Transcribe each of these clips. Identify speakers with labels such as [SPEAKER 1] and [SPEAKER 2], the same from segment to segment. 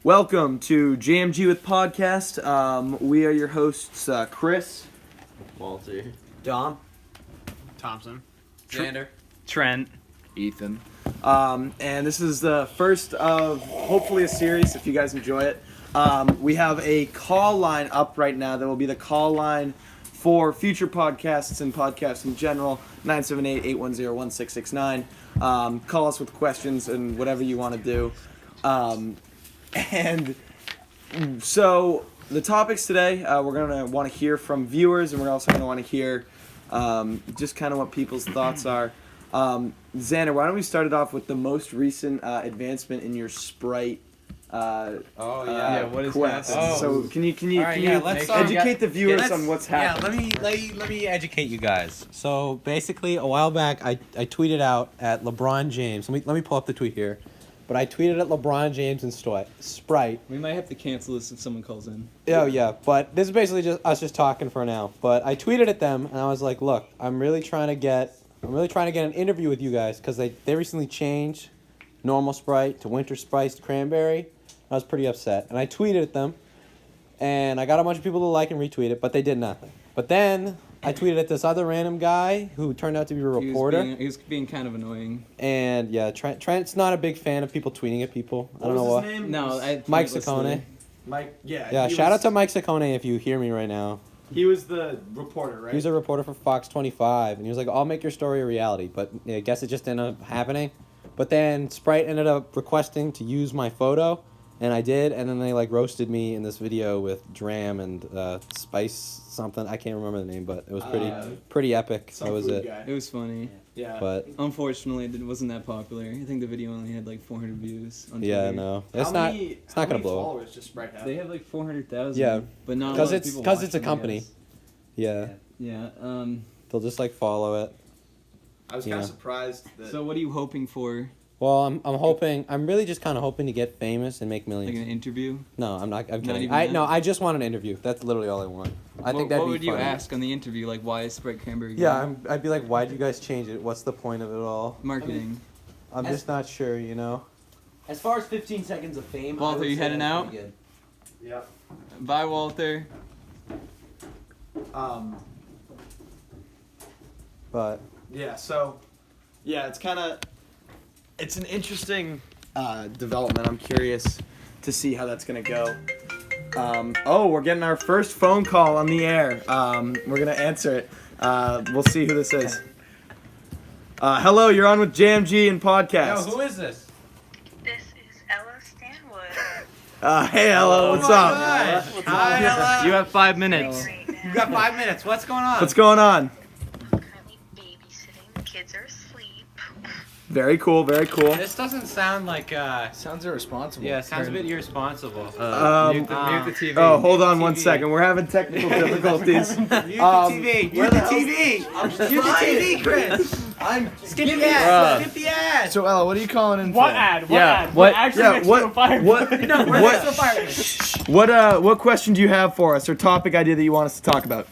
[SPEAKER 1] Welcome to Jmg With Podcast. We are your hosts, Chris,
[SPEAKER 2] Walter,
[SPEAKER 3] Dom,
[SPEAKER 4] Thompson,
[SPEAKER 3] Xander,
[SPEAKER 4] Trent,
[SPEAKER 2] Ethan.
[SPEAKER 1] and this is the first of hopefully a series if you guys enjoy it. We have a call line up right now that will be the call line for future podcasts and podcasts in general, 978-810-1669. Call us with questions and whatever you want to do. And so the topics today, we're going to want to hear from viewers, and we're also going to want to hear just kind of what people's thoughts are. Xander, why don't we start it off with the most recent advancement in your Sprite
[SPEAKER 2] What is
[SPEAKER 1] quest?
[SPEAKER 2] happening?
[SPEAKER 1] So can you
[SPEAKER 3] let's
[SPEAKER 1] educate the viewers on what's happening?
[SPEAKER 3] let me educate you guys. So basically, a while back, I tweeted out at LeBron James. Let me pull up the tweet here. But I tweeted at LeBron James and Sprite.
[SPEAKER 2] We might have to cancel this if someone calls in.
[SPEAKER 3] Oh yeah, but this is basically just us just talking for now. But I tweeted at them and I was like, look, I'm really trying to get an interview with you guys because they recently changed normal Sprite to winter spiced cranberry. I was pretty upset, and I tweeted at them, and I got a bunch of people to like and retweet it, but they did nothing. But then I tweeted at this other random guy who turned out to be a reporter.
[SPEAKER 2] He was being kind of annoying.
[SPEAKER 3] And yeah, Trent's not a big fan of people tweeting at people. I don't know what.
[SPEAKER 1] Name?
[SPEAKER 2] No,
[SPEAKER 3] Mike Saccone.
[SPEAKER 1] Mike. Yeah.
[SPEAKER 3] Yeah, shout out to Mike Saccone if you hear me right now.
[SPEAKER 1] He was the reporter, right?
[SPEAKER 3] He was a reporter for Fox 25, and he was like, "I'll make your story a reality," but I guess it just ended up happening. But then Sprite ended up requesting to use my photo. And I did, and then they roasted me in this video with Dram and Spice something. I can't remember the name, but it was pretty epic. That was it.
[SPEAKER 2] It was funny.
[SPEAKER 1] Yeah.
[SPEAKER 2] But unfortunately, it wasn't that popular. I think the video only had 400 views on Twitter.
[SPEAKER 3] Yeah, no, it's not gonna blow up.
[SPEAKER 1] Followers does Sprite have?
[SPEAKER 2] They have 400,000.
[SPEAKER 3] Yeah,
[SPEAKER 2] but not
[SPEAKER 3] because
[SPEAKER 2] it's
[SPEAKER 3] it's a company. Yeah.
[SPEAKER 2] Yeah.
[SPEAKER 3] They'll just follow it.
[SPEAKER 1] I was kind of surprised that.
[SPEAKER 2] So what are you hoping for?
[SPEAKER 3] Well, I'm really just kind of hoping to get famous and make millions.
[SPEAKER 2] Like an interview?
[SPEAKER 3] No, I'm kidding.
[SPEAKER 2] even that?
[SPEAKER 3] I just want an interview. That's literally all I want. I think that'd be
[SPEAKER 2] What would you
[SPEAKER 3] funny.
[SPEAKER 2] ask on the interview? Why is Sprite Cranberry good?
[SPEAKER 3] Yeah, I'd be like, why'd you guys change it? What's the point of it all?
[SPEAKER 2] Marketing.
[SPEAKER 3] I'm just not sure,
[SPEAKER 4] As far as 15 seconds of fame,
[SPEAKER 2] Walter,
[SPEAKER 4] I would
[SPEAKER 2] you
[SPEAKER 4] say
[SPEAKER 2] heading
[SPEAKER 4] that's
[SPEAKER 2] out?
[SPEAKER 4] pretty good.
[SPEAKER 1] Yeah.
[SPEAKER 2] Bye, Walter.
[SPEAKER 3] But
[SPEAKER 1] Yeah. So. Yeah, it's an interesting development. I'm curious to see how that's gonna go. We're getting our first phone call on the air. We're gonna answer it. We'll see who this is. Hello, you're on with Jmg and Podcast.
[SPEAKER 3] Yo, who is this?
[SPEAKER 5] This is Ella Stanwood.
[SPEAKER 1] Hey, Ella, what's up?
[SPEAKER 3] Hi, Ella.
[SPEAKER 2] You have 5 minutes.
[SPEAKER 5] Right now.
[SPEAKER 3] You got 5 minutes. What's going on?
[SPEAKER 1] What's going on?
[SPEAKER 5] I'm currently babysitting. The kids are asleep.
[SPEAKER 1] Very cool, very cool.
[SPEAKER 3] This doesn't sound like
[SPEAKER 2] Sounds irresponsible.
[SPEAKER 3] yeah, it sounds a bit irresponsible.
[SPEAKER 2] Mute the TV.
[SPEAKER 1] Oh, hold on
[SPEAKER 3] TV.
[SPEAKER 1] 1 second. We're having technical difficulties.
[SPEAKER 3] Mute the TV. Mute the TV. Mute the TV, Chris. Skip the ad. Skip the ad.
[SPEAKER 6] So Ella, what are you calling in
[SPEAKER 4] What
[SPEAKER 6] for?
[SPEAKER 4] ad? What
[SPEAKER 2] Yeah,
[SPEAKER 4] ad?
[SPEAKER 2] what-
[SPEAKER 4] We're actually
[SPEAKER 1] yeah,
[SPEAKER 4] next
[SPEAKER 1] what-
[SPEAKER 4] to a fire.
[SPEAKER 1] what-
[SPEAKER 4] No, we're
[SPEAKER 1] what-
[SPEAKER 4] next to a fire.
[SPEAKER 1] What question do you have for us, or topic idea that you want us to talk about?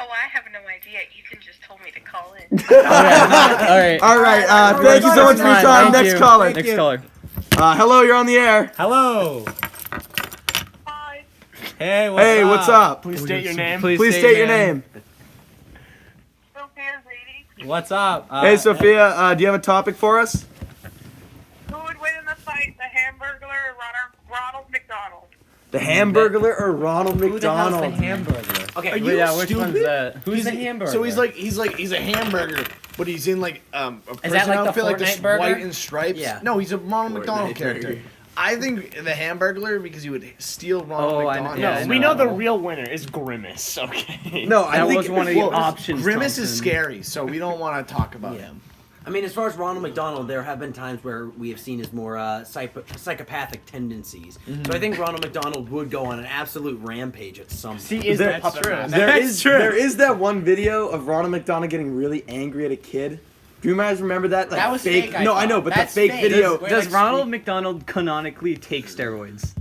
[SPEAKER 5] Oh, I have no idea. Ethan just told me to call in.
[SPEAKER 1] All right. Thank you so much for your time. Next caller.
[SPEAKER 2] Next caller.
[SPEAKER 1] Hello, you're on the air.
[SPEAKER 3] Hello.
[SPEAKER 5] Hi.
[SPEAKER 3] Hey,
[SPEAKER 1] What's up?
[SPEAKER 4] Please state your name.
[SPEAKER 1] Please state your name.
[SPEAKER 5] Sophia Zadie.
[SPEAKER 3] What's up?
[SPEAKER 1] Hey, Sophia. Do you have a topic for us?
[SPEAKER 5] Who would win in the fight, the Hamburglar or Ronald McDonald?
[SPEAKER 1] The Hamburglar or Ronald
[SPEAKER 3] Who the hell's the
[SPEAKER 1] McDonald?
[SPEAKER 3] hamburger?
[SPEAKER 4] Okay,
[SPEAKER 6] Are you
[SPEAKER 2] which
[SPEAKER 6] stupid?
[SPEAKER 2] one's that?
[SPEAKER 3] Who's the hamburger?
[SPEAKER 6] So he's a hamburger, but he's in a prison
[SPEAKER 3] that like the
[SPEAKER 6] outfit, like this
[SPEAKER 3] Fortnite burger?
[SPEAKER 6] white and stripes.
[SPEAKER 3] Yeah.
[SPEAKER 6] No, he's a Ronald McDonald
[SPEAKER 1] Fortnite
[SPEAKER 6] character.
[SPEAKER 1] burger.
[SPEAKER 6] I think the Hamburglar because he would steal Ronald
[SPEAKER 2] Oh, I know-
[SPEAKER 6] McDonald.
[SPEAKER 2] yeah, I
[SPEAKER 4] we
[SPEAKER 2] know.
[SPEAKER 4] know the real winner is Grimace. Okay.
[SPEAKER 1] No, I
[SPEAKER 2] That
[SPEAKER 1] think
[SPEAKER 2] was one of the
[SPEAKER 6] well,
[SPEAKER 2] options.
[SPEAKER 6] Grimace is
[SPEAKER 2] Thompson.
[SPEAKER 6] scary, so we don't want to talk about him.
[SPEAKER 4] I mean, as far as Ronald McDonald, there have been times where we have seen his more psychopathic tendencies. So I think Ronald McDonald would go on an absolute rampage at some point.
[SPEAKER 1] There
[SPEAKER 4] That's true.
[SPEAKER 1] there is that one video of Ronald McDonald getting really angry at a kid. Do you guys remember that?
[SPEAKER 3] That was fake, I
[SPEAKER 1] No, I
[SPEAKER 3] thought.
[SPEAKER 1] know, but
[SPEAKER 3] That's
[SPEAKER 1] that fake
[SPEAKER 3] fake.
[SPEAKER 1] video.
[SPEAKER 3] Wait,
[SPEAKER 2] Does
[SPEAKER 3] like,
[SPEAKER 2] Ronald McDonald canonically take steroids?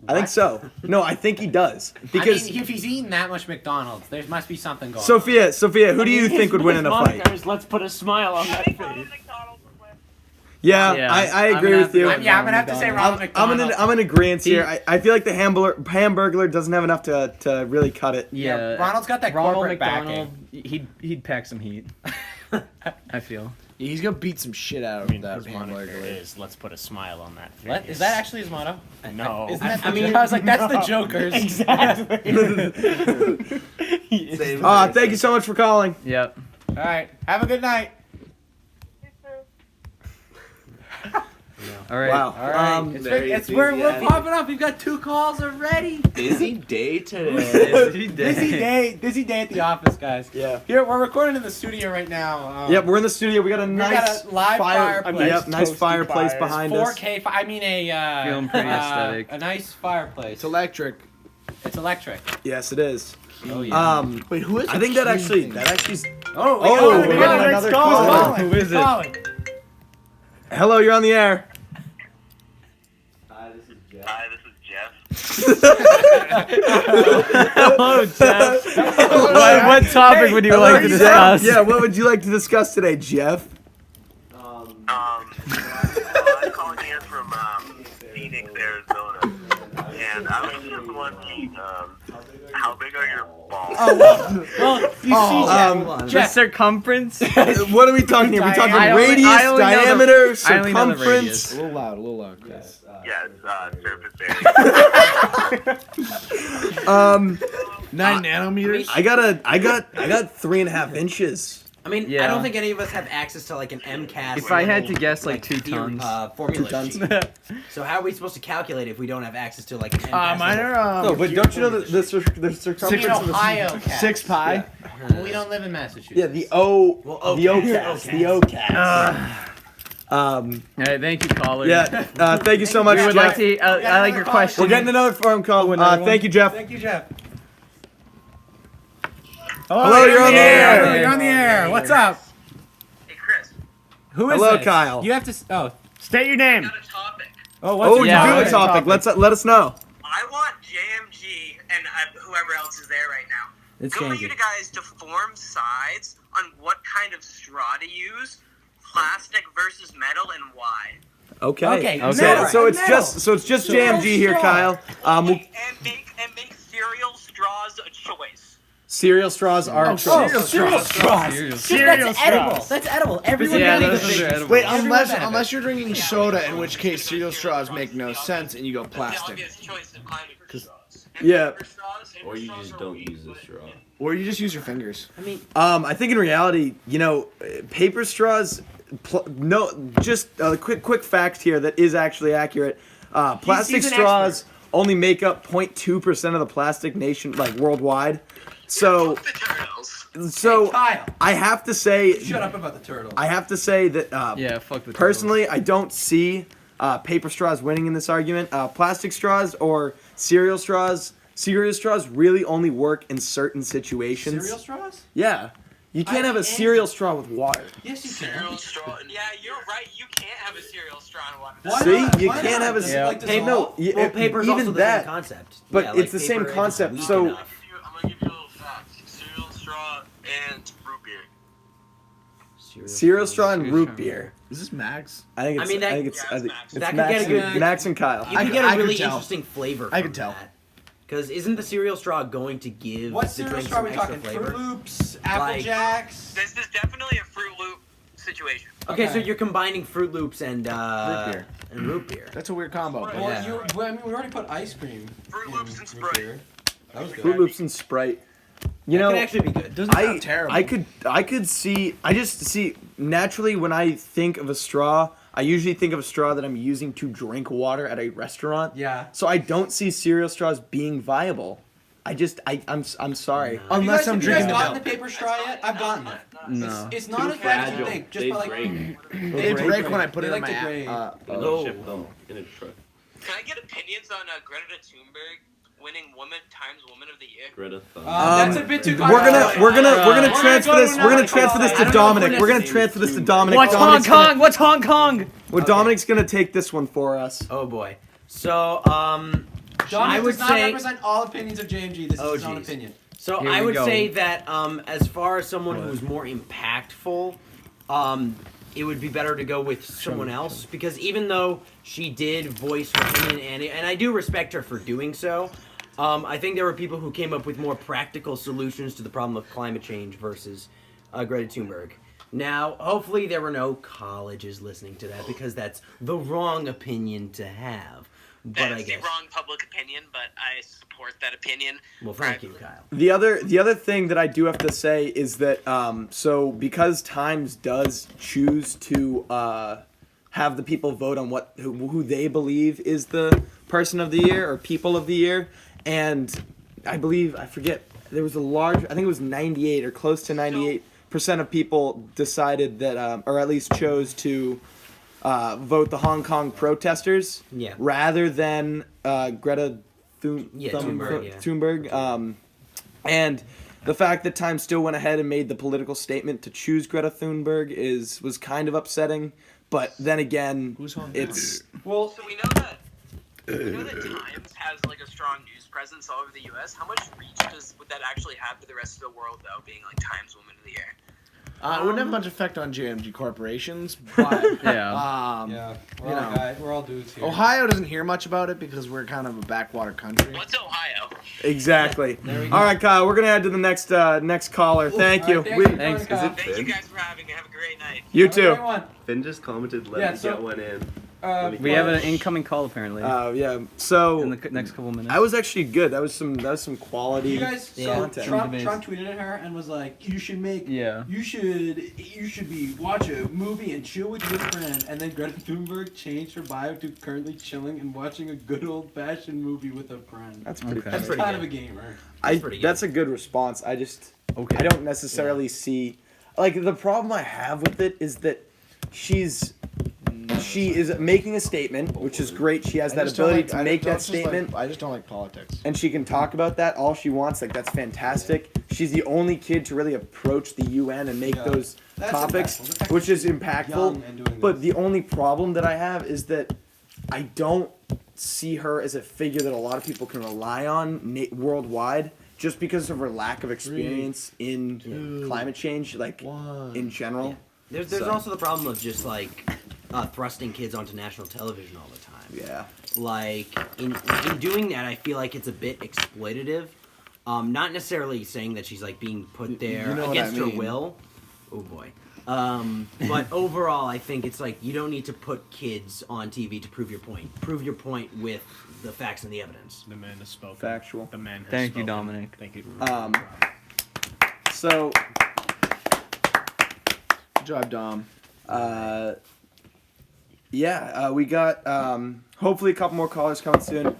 [SPEAKER 1] I think so. No, I think he does because
[SPEAKER 3] if he's eating that much McDonald's, there must be something going on.
[SPEAKER 1] Sophia, who do you think would win in a fight?
[SPEAKER 4] Let's put a smile on
[SPEAKER 5] I
[SPEAKER 4] that
[SPEAKER 5] think
[SPEAKER 4] face.
[SPEAKER 5] Ronald McDonald would win.
[SPEAKER 1] Yeah,
[SPEAKER 7] Yeah.
[SPEAKER 1] I
[SPEAKER 7] I'm
[SPEAKER 1] agree
[SPEAKER 7] gonna
[SPEAKER 1] with you.
[SPEAKER 7] have to go
[SPEAKER 8] I'm gonna have to say Ronald McDonald.
[SPEAKER 1] I'm in agreement here. I feel like the Hamburglar doesn't have enough to really cut it.
[SPEAKER 7] Yeah,
[SPEAKER 8] Ronald's got that
[SPEAKER 7] Ronald
[SPEAKER 8] corporate
[SPEAKER 7] McDonald.
[SPEAKER 8] backing.
[SPEAKER 7] He'd pack some heat. I feel.
[SPEAKER 6] Yeah, he's gonna beat some shit out of that
[SPEAKER 9] His moniker
[SPEAKER 6] hamburger.
[SPEAKER 9] is let's put a smile on that face.
[SPEAKER 8] What? Is that actually his motto?
[SPEAKER 9] No.
[SPEAKER 8] Isn't that
[SPEAKER 4] I mean,
[SPEAKER 8] I was like, that's the Joker's.
[SPEAKER 9] Exactly.
[SPEAKER 1] Thank you so much for calling.
[SPEAKER 7] Yep.
[SPEAKER 8] All right. Have a good night.
[SPEAKER 7] All right.
[SPEAKER 1] Wow.
[SPEAKER 8] All right. We're popping up. We've got 2 calls already.
[SPEAKER 9] Busy day today.
[SPEAKER 8] Busy day at the office, guys.
[SPEAKER 1] Yeah.
[SPEAKER 8] Here we're recording in the studio right now.
[SPEAKER 1] Yep, we're in the studio. We got a nice
[SPEAKER 8] got a live fireplace.
[SPEAKER 1] Yep, nice
[SPEAKER 6] Toasty
[SPEAKER 1] fireplace
[SPEAKER 6] fires.
[SPEAKER 1] behind us.
[SPEAKER 8] 4K. I mean
[SPEAKER 7] Feeling pretty aesthetic.
[SPEAKER 8] A nice fireplace.
[SPEAKER 6] It's electric.
[SPEAKER 8] It's electric.
[SPEAKER 1] Yes, it is.
[SPEAKER 7] Oh yeah.
[SPEAKER 6] Wait, who is?
[SPEAKER 1] I think that actually.
[SPEAKER 8] Oh,
[SPEAKER 1] we got another call.
[SPEAKER 7] Who is it?
[SPEAKER 8] Calling.
[SPEAKER 1] Hello, you're on the air.
[SPEAKER 5] Hi, this is Jeff.
[SPEAKER 7] Hello, Jeff. what topic would you like to discuss?
[SPEAKER 1] Yeah, what would you like to discuss today, Jeff?
[SPEAKER 5] I'm calling in from Phoenix, Arizona, and I was just wondering, how big are your balls?
[SPEAKER 8] Well, you see,
[SPEAKER 7] The circumference.
[SPEAKER 1] What are we talking here? We're talking
[SPEAKER 7] I only-
[SPEAKER 1] radius,
[SPEAKER 7] I only know the-
[SPEAKER 1] diameter,
[SPEAKER 7] I only know the
[SPEAKER 1] circumference.
[SPEAKER 7] radius.
[SPEAKER 6] A little loud, Chris.
[SPEAKER 5] Yes, surface area.
[SPEAKER 6] 9 nanometers.
[SPEAKER 1] I got 3.5 inches.
[SPEAKER 4] I mean,
[SPEAKER 7] Yeah.
[SPEAKER 4] I don't think any of us have access to like an MCAS.
[SPEAKER 7] If I had to
[SPEAKER 4] level,
[SPEAKER 7] guess, like 2
[SPEAKER 4] theory,
[SPEAKER 7] tons.
[SPEAKER 4] formula
[SPEAKER 1] 2 tons.
[SPEAKER 4] sheet. So how are we supposed to calculate if we don't have access to like an MCAS?
[SPEAKER 6] Mine
[SPEAKER 4] level?
[SPEAKER 6] are.
[SPEAKER 1] No, but don't you know that the circumference
[SPEAKER 8] in
[SPEAKER 1] of the
[SPEAKER 8] Ohio, Cat.
[SPEAKER 6] 6 pi.
[SPEAKER 8] Well, we don't live in Massachusetts.
[SPEAKER 1] Yeah, the O,
[SPEAKER 4] Well,
[SPEAKER 1] the
[SPEAKER 4] OCAS.
[SPEAKER 1] OCAS, the OCAS.
[SPEAKER 7] All right, thank you, caller.
[SPEAKER 1] Yeah, thank you so much,
[SPEAKER 7] We would
[SPEAKER 1] Jeff.
[SPEAKER 7] like to. I like your question.
[SPEAKER 1] We're getting another phone call.
[SPEAKER 7] another
[SPEAKER 1] Thank you, Jeff.
[SPEAKER 8] Thank you, Jeff.
[SPEAKER 1] Hello, you're on the air.
[SPEAKER 8] You're on the air. What's up?
[SPEAKER 5] Hey, Chris,
[SPEAKER 8] Who is
[SPEAKER 1] Hello,
[SPEAKER 8] this?
[SPEAKER 1] Kyle.
[SPEAKER 8] You have to.
[SPEAKER 9] State your name.
[SPEAKER 5] got a topic.
[SPEAKER 8] Oh, what's
[SPEAKER 1] Oh,
[SPEAKER 8] it?
[SPEAKER 1] you
[SPEAKER 7] Yeah,
[SPEAKER 1] do
[SPEAKER 7] what
[SPEAKER 1] a topic. Let us know.
[SPEAKER 5] I want JMG and whoever else is there right now.
[SPEAKER 8] It's
[SPEAKER 5] I want
[SPEAKER 8] changing.
[SPEAKER 5] you guys to form sides on what kind of straw to use, plastic versus metal, and why.
[SPEAKER 1] Okay.
[SPEAKER 8] Okay,
[SPEAKER 7] Okay.
[SPEAKER 1] So it's
[SPEAKER 8] metal.
[SPEAKER 1] just JMG here,
[SPEAKER 8] straw.
[SPEAKER 1] Kyle.
[SPEAKER 5] And make cereal straws a choice.
[SPEAKER 1] Cereal straws are
[SPEAKER 8] Cereal straws.
[SPEAKER 7] Cereal
[SPEAKER 8] That's edible. That's edible. Everyone
[SPEAKER 7] Yeah,
[SPEAKER 8] knows
[SPEAKER 7] those
[SPEAKER 8] this.
[SPEAKER 7] are edible.
[SPEAKER 6] Wait,
[SPEAKER 8] Everyone benefits.
[SPEAKER 6] unless you're drinking soda, in which case cereal straws make no sense, and you go
[SPEAKER 5] The
[SPEAKER 6] plastic,
[SPEAKER 5] obvious choice of climate for straws.
[SPEAKER 1] Yeah.
[SPEAKER 10] Or you just don't use the straw.
[SPEAKER 6] or you just use your fingers.
[SPEAKER 4] I mean,
[SPEAKER 1] I think in reality, paper straws. Just a quick fact here that is actually accurate. Plastic
[SPEAKER 8] he's an
[SPEAKER 1] straws only make up 0.2% of the plastic worldwide. So,
[SPEAKER 5] The turtles.
[SPEAKER 8] Kyle,
[SPEAKER 1] I have to say,
[SPEAKER 8] shut up about the turtle.
[SPEAKER 1] I have to say that
[SPEAKER 7] Yeah, fuck the
[SPEAKER 1] personally, I don't see paper straws winning in this argument. Plastic straws or cereal straws really only work in certain situations.
[SPEAKER 8] Cereal straws?
[SPEAKER 1] Yeah. You can't have a
[SPEAKER 8] and-
[SPEAKER 1] cereal straw with water.
[SPEAKER 8] Yes, you
[SPEAKER 5] Cereal
[SPEAKER 8] can.
[SPEAKER 5] straw. Yeah, you're right. You can't have a cereal straw in one.
[SPEAKER 8] Why
[SPEAKER 1] See,
[SPEAKER 8] not?
[SPEAKER 1] you
[SPEAKER 8] Why
[SPEAKER 1] can't
[SPEAKER 8] not?
[SPEAKER 1] have a
[SPEAKER 8] Does it,
[SPEAKER 7] Yeah.
[SPEAKER 8] like,
[SPEAKER 1] Hey,
[SPEAKER 8] dissolve?
[SPEAKER 1] no,
[SPEAKER 4] well, paper's
[SPEAKER 1] even
[SPEAKER 4] also the
[SPEAKER 1] that.
[SPEAKER 4] same concept.
[SPEAKER 1] but
[SPEAKER 4] Yeah,
[SPEAKER 1] it's the same
[SPEAKER 4] paper, if
[SPEAKER 1] concept,
[SPEAKER 4] weak
[SPEAKER 1] so-
[SPEAKER 4] enough.
[SPEAKER 5] I'm gonna give you a little fact. Cereal straw and root beer.
[SPEAKER 1] Cereal straw and
[SPEAKER 7] Cereal
[SPEAKER 1] root
[SPEAKER 7] straw.
[SPEAKER 1] beer.
[SPEAKER 6] Is this Max?
[SPEAKER 1] I think it's.
[SPEAKER 4] I mean, that-
[SPEAKER 1] I think it's.
[SPEAKER 5] yeah,
[SPEAKER 1] I
[SPEAKER 5] it's
[SPEAKER 1] think
[SPEAKER 5] Max.
[SPEAKER 1] it's
[SPEAKER 4] That could
[SPEAKER 1] Max,
[SPEAKER 4] get a
[SPEAKER 1] and,
[SPEAKER 4] good-
[SPEAKER 1] Max and Kyle.
[SPEAKER 4] You
[SPEAKER 6] I
[SPEAKER 4] can get
[SPEAKER 6] could
[SPEAKER 4] a really
[SPEAKER 6] tell.
[SPEAKER 4] interesting flavor.
[SPEAKER 6] I could tell.
[SPEAKER 4] Because isn't the cereal straw going to give
[SPEAKER 8] What
[SPEAKER 4] the
[SPEAKER 8] cereal
[SPEAKER 4] drink
[SPEAKER 8] straw are we
[SPEAKER 4] some extra
[SPEAKER 8] talking?
[SPEAKER 4] flavor?
[SPEAKER 8] Fruit Loops, Apple
[SPEAKER 4] Like-
[SPEAKER 8] Jacks.
[SPEAKER 5] This is definitely a Fruit Loop situation.
[SPEAKER 4] Okay, so
[SPEAKER 8] Okay.
[SPEAKER 4] you're combining Fruit Loops and
[SPEAKER 6] Root beer.
[SPEAKER 4] and root beer.
[SPEAKER 6] That's a weird combo.
[SPEAKER 5] Right.
[SPEAKER 6] But
[SPEAKER 8] Well, I mean, we already put ice cream.
[SPEAKER 5] Fruit
[SPEAKER 8] in
[SPEAKER 5] Loops and
[SPEAKER 8] root
[SPEAKER 5] Sprite.
[SPEAKER 8] beer. That was good.
[SPEAKER 1] Fruit Loops and Sprite. You
[SPEAKER 4] That
[SPEAKER 1] know,
[SPEAKER 4] could actually be good.
[SPEAKER 6] doesn't sound terrible.
[SPEAKER 1] I could see. I just see naturally when I think of a straw, I usually think of a straw that I'm using to drink water at a restaurant.
[SPEAKER 8] Yeah.
[SPEAKER 1] So I don't see cereal straws being viable. I'm sorry.
[SPEAKER 6] Unless I'm
[SPEAKER 8] have you
[SPEAKER 6] drinking
[SPEAKER 8] guys
[SPEAKER 6] the
[SPEAKER 8] gotten
[SPEAKER 6] milk.
[SPEAKER 8] the paper straw yet? I've gotten it.
[SPEAKER 7] No.
[SPEAKER 8] It's not as bad as you think. Just
[SPEAKER 10] They
[SPEAKER 8] by like
[SPEAKER 10] break.
[SPEAKER 6] They break when I put
[SPEAKER 8] They
[SPEAKER 6] it in
[SPEAKER 8] like
[SPEAKER 6] my
[SPEAKER 8] to grade.
[SPEAKER 10] They'll ship them in a truck.
[SPEAKER 5] Can I get opinions on Greta Thunberg winning Woman of the Year?
[SPEAKER 10] Greta Thunberg.
[SPEAKER 8] That's a bit too.
[SPEAKER 1] We're gonna
[SPEAKER 8] We're
[SPEAKER 1] transfer
[SPEAKER 8] gonna
[SPEAKER 1] this.
[SPEAKER 8] go
[SPEAKER 1] We're gonna
[SPEAKER 8] to
[SPEAKER 1] transfer this
[SPEAKER 8] I
[SPEAKER 1] to
[SPEAKER 8] don't know if
[SPEAKER 1] Dominic.
[SPEAKER 8] we're
[SPEAKER 1] We're gonna
[SPEAKER 8] necessary.
[SPEAKER 1] transfer this to Dominic.
[SPEAKER 7] What's Hong
[SPEAKER 1] Dominic's gonna-
[SPEAKER 7] Kong? What's Hong Kong?
[SPEAKER 1] Well, Dominic's gonna take this one for us.
[SPEAKER 4] Oh boy. So
[SPEAKER 8] Dominic
[SPEAKER 4] I would
[SPEAKER 8] does not
[SPEAKER 4] say.
[SPEAKER 8] represent all opinions of JMG. This
[SPEAKER 4] Oh,
[SPEAKER 8] is his own
[SPEAKER 4] geez.
[SPEAKER 8] opinion.
[SPEAKER 4] So
[SPEAKER 7] Here
[SPEAKER 4] I
[SPEAKER 7] we
[SPEAKER 4] would
[SPEAKER 7] go.
[SPEAKER 4] say that as far as someone who's more impactful, it would be better to go with someone else because even though she did voice her opinion and I do respect her for doing so, I think there were people who came up with more practical solutions to the problem of climate change versus Greta Thunberg. Now, hopefully there were no colleges listening to that because that's the wrong opinion to have. But
[SPEAKER 5] That's the wrong public opinion, but I support that opinion.
[SPEAKER 4] Well, thank you, Kyle.
[SPEAKER 1] The other thing that I do have to say is that so because Times does choose to have the people vote on who they believe is the person of the year or people of the year, and I forget there was I think it was 98 or close to 98% of people decided that or at least chose to vote the Hong Kong protesters rather than Greta Thunberg. And the fact that Time still went ahead and made the political statement to choose Greta Thunberg was kind of upsetting. But then again, it's...
[SPEAKER 3] Well,
[SPEAKER 5] so we know that Times has like a strong news presence all over the U.S. How much reach would that actually have to the rest of the world, though, being like Times Woman of the Year?
[SPEAKER 6] It wouldn't have much effect on JMG corporations, but
[SPEAKER 3] we're all dudes here.
[SPEAKER 6] Ohio doesn't hear much about it because we're kind of a backwater country.
[SPEAKER 5] What's Ohio?
[SPEAKER 1] Exactly. All right, Kyle, we're gonna head to the next caller. Thank you.
[SPEAKER 7] Thanks.
[SPEAKER 5] Thank you guys for having me. Have a great night.
[SPEAKER 1] You too.
[SPEAKER 10] Finn just commented, let me get one in.
[SPEAKER 7] We have an incoming call apparently.
[SPEAKER 1] Yeah. So
[SPEAKER 7] in the next couple minutes.
[SPEAKER 1] I was actually good. That was some quality.
[SPEAKER 3] You guys,
[SPEAKER 1] content.
[SPEAKER 3] Trump tweeted at her and was like, "You should watch a movie and chill with your friend." And then Greta Thunberg changed her bio to currently chilling and watching a good old fashioned movie with a friend.
[SPEAKER 1] That's pretty.
[SPEAKER 3] That's
[SPEAKER 1] pretty
[SPEAKER 3] kind
[SPEAKER 1] good.
[SPEAKER 3] of a gamer.
[SPEAKER 1] That's a good response. I don't necessarily see the problem I have with it is that she is making a statement, which is great. She has that ability to make that statement.
[SPEAKER 6] I just don't like politics.
[SPEAKER 1] And she can talk about that all she wants. That's fantastic. She's the only kid to really approach the UN and make those topics, which is impactful. But the only problem that I have is that I don't see her as a figure that a lot of people can rely on worldwide just because of her lack of experience in climate change, in general.
[SPEAKER 4] Yeah. There's also the problem of just thrusting kids onto national television all the time.
[SPEAKER 1] Yeah.
[SPEAKER 4] In doing that, I feel like it's a bit exploitative. Not necessarily saying that she's being put there against her will. Oh boy. But overall, I think it's you don't need to put kids on TV to prove your point. Prove your point with the facts and the evidence.
[SPEAKER 9] The man has spoken.
[SPEAKER 1] Factual.
[SPEAKER 9] The man has
[SPEAKER 7] Thank
[SPEAKER 9] spoken.
[SPEAKER 7] you, Dominic.
[SPEAKER 9] Thank you.
[SPEAKER 1] So.
[SPEAKER 6] Good job, Dom.
[SPEAKER 1] We got hopefully a couple more callers coming soon.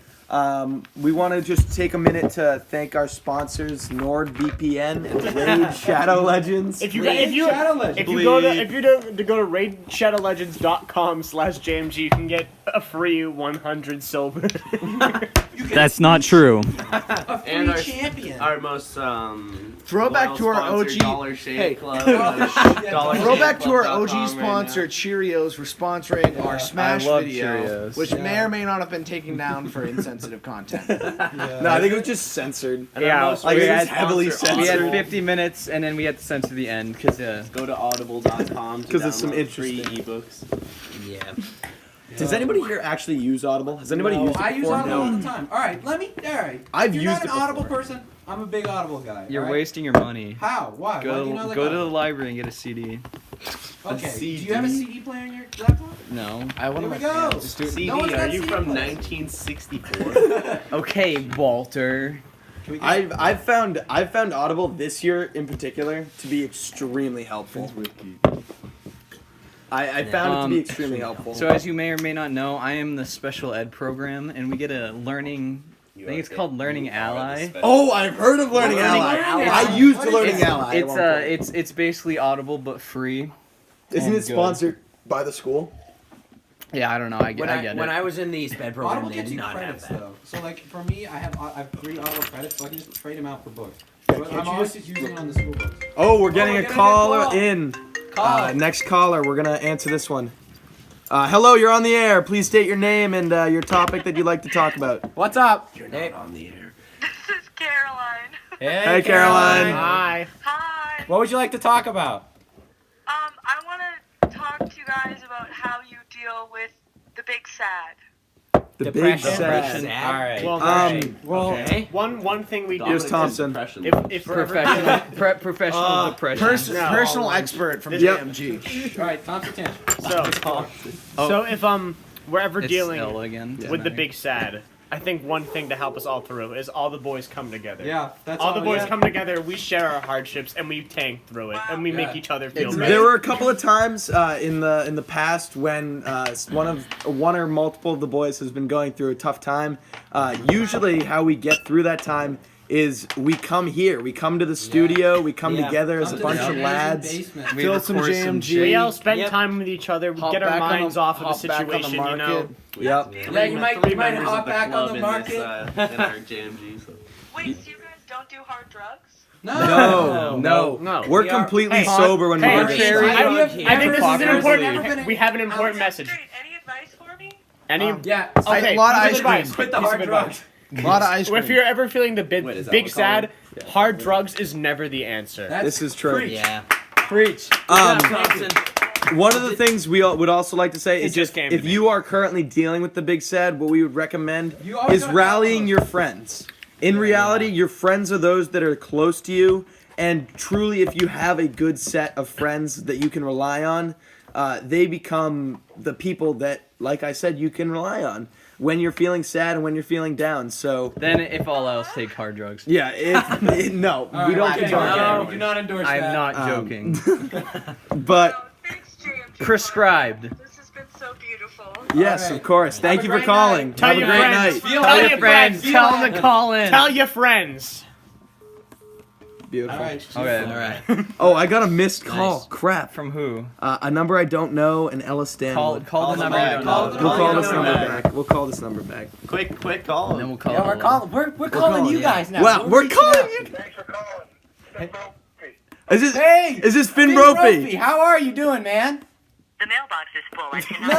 [SPEAKER 1] We want to just take a minute to thank our sponsors, NordVPN and Raid Shadow Legends.
[SPEAKER 9] If you're to go to raidshadowlegends.com/JMG, you can get a free 100 silver.
[SPEAKER 7] That's not true.
[SPEAKER 3] A free champion.
[SPEAKER 10] Our most
[SPEAKER 6] Throwback to our OG
[SPEAKER 10] Dollar Shave Club.
[SPEAKER 6] Throwback to our OG sponsor, Cheerios, for sponsoring our Smash
[SPEAKER 7] love
[SPEAKER 6] video,
[SPEAKER 7] Cheerios.
[SPEAKER 6] which may or may not have been taken down for insensitive content.
[SPEAKER 1] No, I think it was just censored.
[SPEAKER 7] Yeah,
[SPEAKER 1] it was heavily censored.
[SPEAKER 7] We had 50 minutes and then we had to censor the end because
[SPEAKER 10] Go to audible.com
[SPEAKER 1] because it's some
[SPEAKER 10] free
[SPEAKER 1] interesting
[SPEAKER 10] ebooks.
[SPEAKER 4] Yeah.
[SPEAKER 1] Does anybody here actually use Audible? Has anybody used it
[SPEAKER 3] I use
[SPEAKER 1] before?
[SPEAKER 3] Audible all the time. All right.
[SPEAKER 1] I've
[SPEAKER 3] You're
[SPEAKER 1] used
[SPEAKER 3] not
[SPEAKER 1] it
[SPEAKER 3] an Audible
[SPEAKER 1] before.
[SPEAKER 3] person. I'm a big Audible guy.
[SPEAKER 7] you're
[SPEAKER 3] all right?
[SPEAKER 7] wasting your money.
[SPEAKER 3] How? Why? Why do you not like
[SPEAKER 7] Go to the
[SPEAKER 3] Audible?
[SPEAKER 7] library and get a CD.
[SPEAKER 3] Okay. Do you have a CD player in your laptop?
[SPEAKER 7] No.
[SPEAKER 3] Here we go.
[SPEAKER 10] CD,
[SPEAKER 3] No one's
[SPEAKER 10] are
[SPEAKER 3] got
[SPEAKER 10] you
[SPEAKER 3] CD
[SPEAKER 10] from
[SPEAKER 3] players.
[SPEAKER 10] 1964?
[SPEAKER 7] Okay, Walter.
[SPEAKER 1] I've found Audible this year in particular to be extremely helpful. I found it to be extremely helpful.
[SPEAKER 7] So as you may or may not know, I am the special ed program, and we get a learning. I think it's called Learning Ally.
[SPEAKER 1] Oh, I've heard of Learning Ally. I used Learning Ally.
[SPEAKER 7] It's basically Audible but free.
[SPEAKER 1] Isn't it sponsored by the school?
[SPEAKER 7] Yeah, I don't know. I get it.
[SPEAKER 4] When I was in the SPED program,
[SPEAKER 3] Audible
[SPEAKER 4] they
[SPEAKER 3] gives
[SPEAKER 4] did
[SPEAKER 3] you
[SPEAKER 4] not
[SPEAKER 3] credits
[SPEAKER 4] have that.
[SPEAKER 3] though. So for me, I have 3 Audible credits, so I can just trade them out for books. But I'm always just using it on the school books.
[SPEAKER 1] Oh, we're getting a caller
[SPEAKER 3] call.
[SPEAKER 1] in. Next caller, we're gonna answer this one. Hello, you're on the air. Please state your name and your topic that you'd like to talk about.
[SPEAKER 3] What's up?
[SPEAKER 10] You're not on the air.
[SPEAKER 5] This is Caroline.
[SPEAKER 1] Hey, Caroline.
[SPEAKER 9] Hi.
[SPEAKER 5] Hi.
[SPEAKER 3] What would you like to talk about?
[SPEAKER 5] I want to talk
[SPEAKER 11] big sad.
[SPEAKER 1] The big
[SPEAKER 4] Depression.
[SPEAKER 1] sad.
[SPEAKER 4] All right.
[SPEAKER 9] Well,
[SPEAKER 4] Okay.
[SPEAKER 9] one thing we do.
[SPEAKER 1] Here's Thompson.
[SPEAKER 9] If we're ever
[SPEAKER 7] Professional depression.
[SPEAKER 6] Personal expert from
[SPEAKER 9] Yep.
[SPEAKER 6] JMG.
[SPEAKER 3] All right, Thompson Tan.
[SPEAKER 9] so if we're ever
[SPEAKER 7] It's
[SPEAKER 9] dealing
[SPEAKER 7] Ella again.
[SPEAKER 9] with the big sad, I think one thing to help us all through is all the boys come together.
[SPEAKER 3] Yeah, that's
[SPEAKER 9] all the boys
[SPEAKER 3] yeah.
[SPEAKER 9] come together. We share our hardships and we tank through it, and we make each other feel better.
[SPEAKER 1] There were a couple of times in the past when one or multiple of the boys has been going through a tough time. Usually, how we get through that time is we come here. We come to the studio. We come together as a bunch of lads.
[SPEAKER 6] Fill some JMG.
[SPEAKER 9] We all spend time with each other. We get our minds off of the situation, you know.
[SPEAKER 1] Yep.
[SPEAKER 3] Yeah, you might hop back on the market.
[SPEAKER 10] In our JMG. So.
[SPEAKER 11] Wait, so you guys don't do hard drugs?
[SPEAKER 1] No. We're completely sober when we're
[SPEAKER 9] cherry. I think this is an important.
[SPEAKER 3] Never
[SPEAKER 9] We have an important message.
[SPEAKER 11] Great. Any advice for me?
[SPEAKER 9] Any?
[SPEAKER 3] Yeah.
[SPEAKER 9] Okay.
[SPEAKER 6] A lot of
[SPEAKER 9] piece
[SPEAKER 6] ice cream.
[SPEAKER 9] advice.
[SPEAKER 3] Quit the
[SPEAKER 9] Piece
[SPEAKER 3] hard
[SPEAKER 9] of advice.
[SPEAKER 3] drugs.
[SPEAKER 6] A lot of ice cream.
[SPEAKER 9] If you're ever feeling the
[SPEAKER 10] Wait, is that
[SPEAKER 9] big
[SPEAKER 10] what we call
[SPEAKER 9] sad,
[SPEAKER 10] it?
[SPEAKER 9] hard drugs is never the answer.
[SPEAKER 1] This is true.
[SPEAKER 4] Yeah.
[SPEAKER 3] Preach.
[SPEAKER 4] Thompson.
[SPEAKER 1] One of the things we would also like to say
[SPEAKER 9] It
[SPEAKER 1] is
[SPEAKER 9] just came
[SPEAKER 1] if
[SPEAKER 9] to me.
[SPEAKER 1] you are currently dealing with the big sad, what we would recommend
[SPEAKER 3] You always
[SPEAKER 1] is
[SPEAKER 3] gotta
[SPEAKER 1] rallying
[SPEAKER 3] help
[SPEAKER 1] your friends. In reality, your friends are those that are close to you, and truly, if you have a good set of friends that you can rely on, they become the people that, like I said, you can rely on when you're feeling sad and when you're feeling down. So
[SPEAKER 7] Then, if all else, take hard drugs.
[SPEAKER 1] yeah, no, we don't
[SPEAKER 3] Okay,
[SPEAKER 1] condone
[SPEAKER 3] no,
[SPEAKER 1] it.
[SPEAKER 3] we do not endorse
[SPEAKER 7] I'm
[SPEAKER 3] that.
[SPEAKER 7] not joking.
[SPEAKER 1] But
[SPEAKER 11] Oh, thanks, JMG.
[SPEAKER 7] Prescribed.
[SPEAKER 11] This has been so beautiful.
[SPEAKER 1] yes,
[SPEAKER 3] Alright.
[SPEAKER 1] of course. Thank
[SPEAKER 3] Have
[SPEAKER 1] you
[SPEAKER 3] a
[SPEAKER 1] for
[SPEAKER 3] great
[SPEAKER 1] calling.
[SPEAKER 3] night.
[SPEAKER 9] Tell
[SPEAKER 1] Have a
[SPEAKER 9] your
[SPEAKER 1] great
[SPEAKER 9] friends.
[SPEAKER 1] night.
[SPEAKER 3] Feel
[SPEAKER 9] Tell
[SPEAKER 3] happy.
[SPEAKER 9] your friends.
[SPEAKER 3] Feel
[SPEAKER 9] Tell them to
[SPEAKER 3] happy.
[SPEAKER 9] call in. Tell your friends.
[SPEAKER 1] Beautiful.
[SPEAKER 3] All right.
[SPEAKER 7] Okay.
[SPEAKER 4] All right.
[SPEAKER 1] Oh, I got a missed call.
[SPEAKER 4] Nice.
[SPEAKER 1] Crap.
[SPEAKER 7] From who?
[SPEAKER 1] A number I don't know, and Ella Stanwood.
[SPEAKER 7] Call the number you don't
[SPEAKER 3] Call
[SPEAKER 7] know.
[SPEAKER 3] the
[SPEAKER 1] We'll call this
[SPEAKER 3] number
[SPEAKER 1] number back. We'll call this number back.
[SPEAKER 10] Quick call.
[SPEAKER 7] And then we'll call
[SPEAKER 3] Yeah, we're
[SPEAKER 7] Ella.
[SPEAKER 3] calling. We're calling you guys now.
[SPEAKER 1] Wow, we're
[SPEAKER 3] reaching
[SPEAKER 1] calling
[SPEAKER 3] out.
[SPEAKER 1] you.
[SPEAKER 5] Thanks for calling.
[SPEAKER 3] Hey,
[SPEAKER 1] Is this Finn
[SPEAKER 3] Finn
[SPEAKER 1] Brophy?
[SPEAKER 3] How are you doing, man?
[SPEAKER 11] The mailbox is full. I cannot.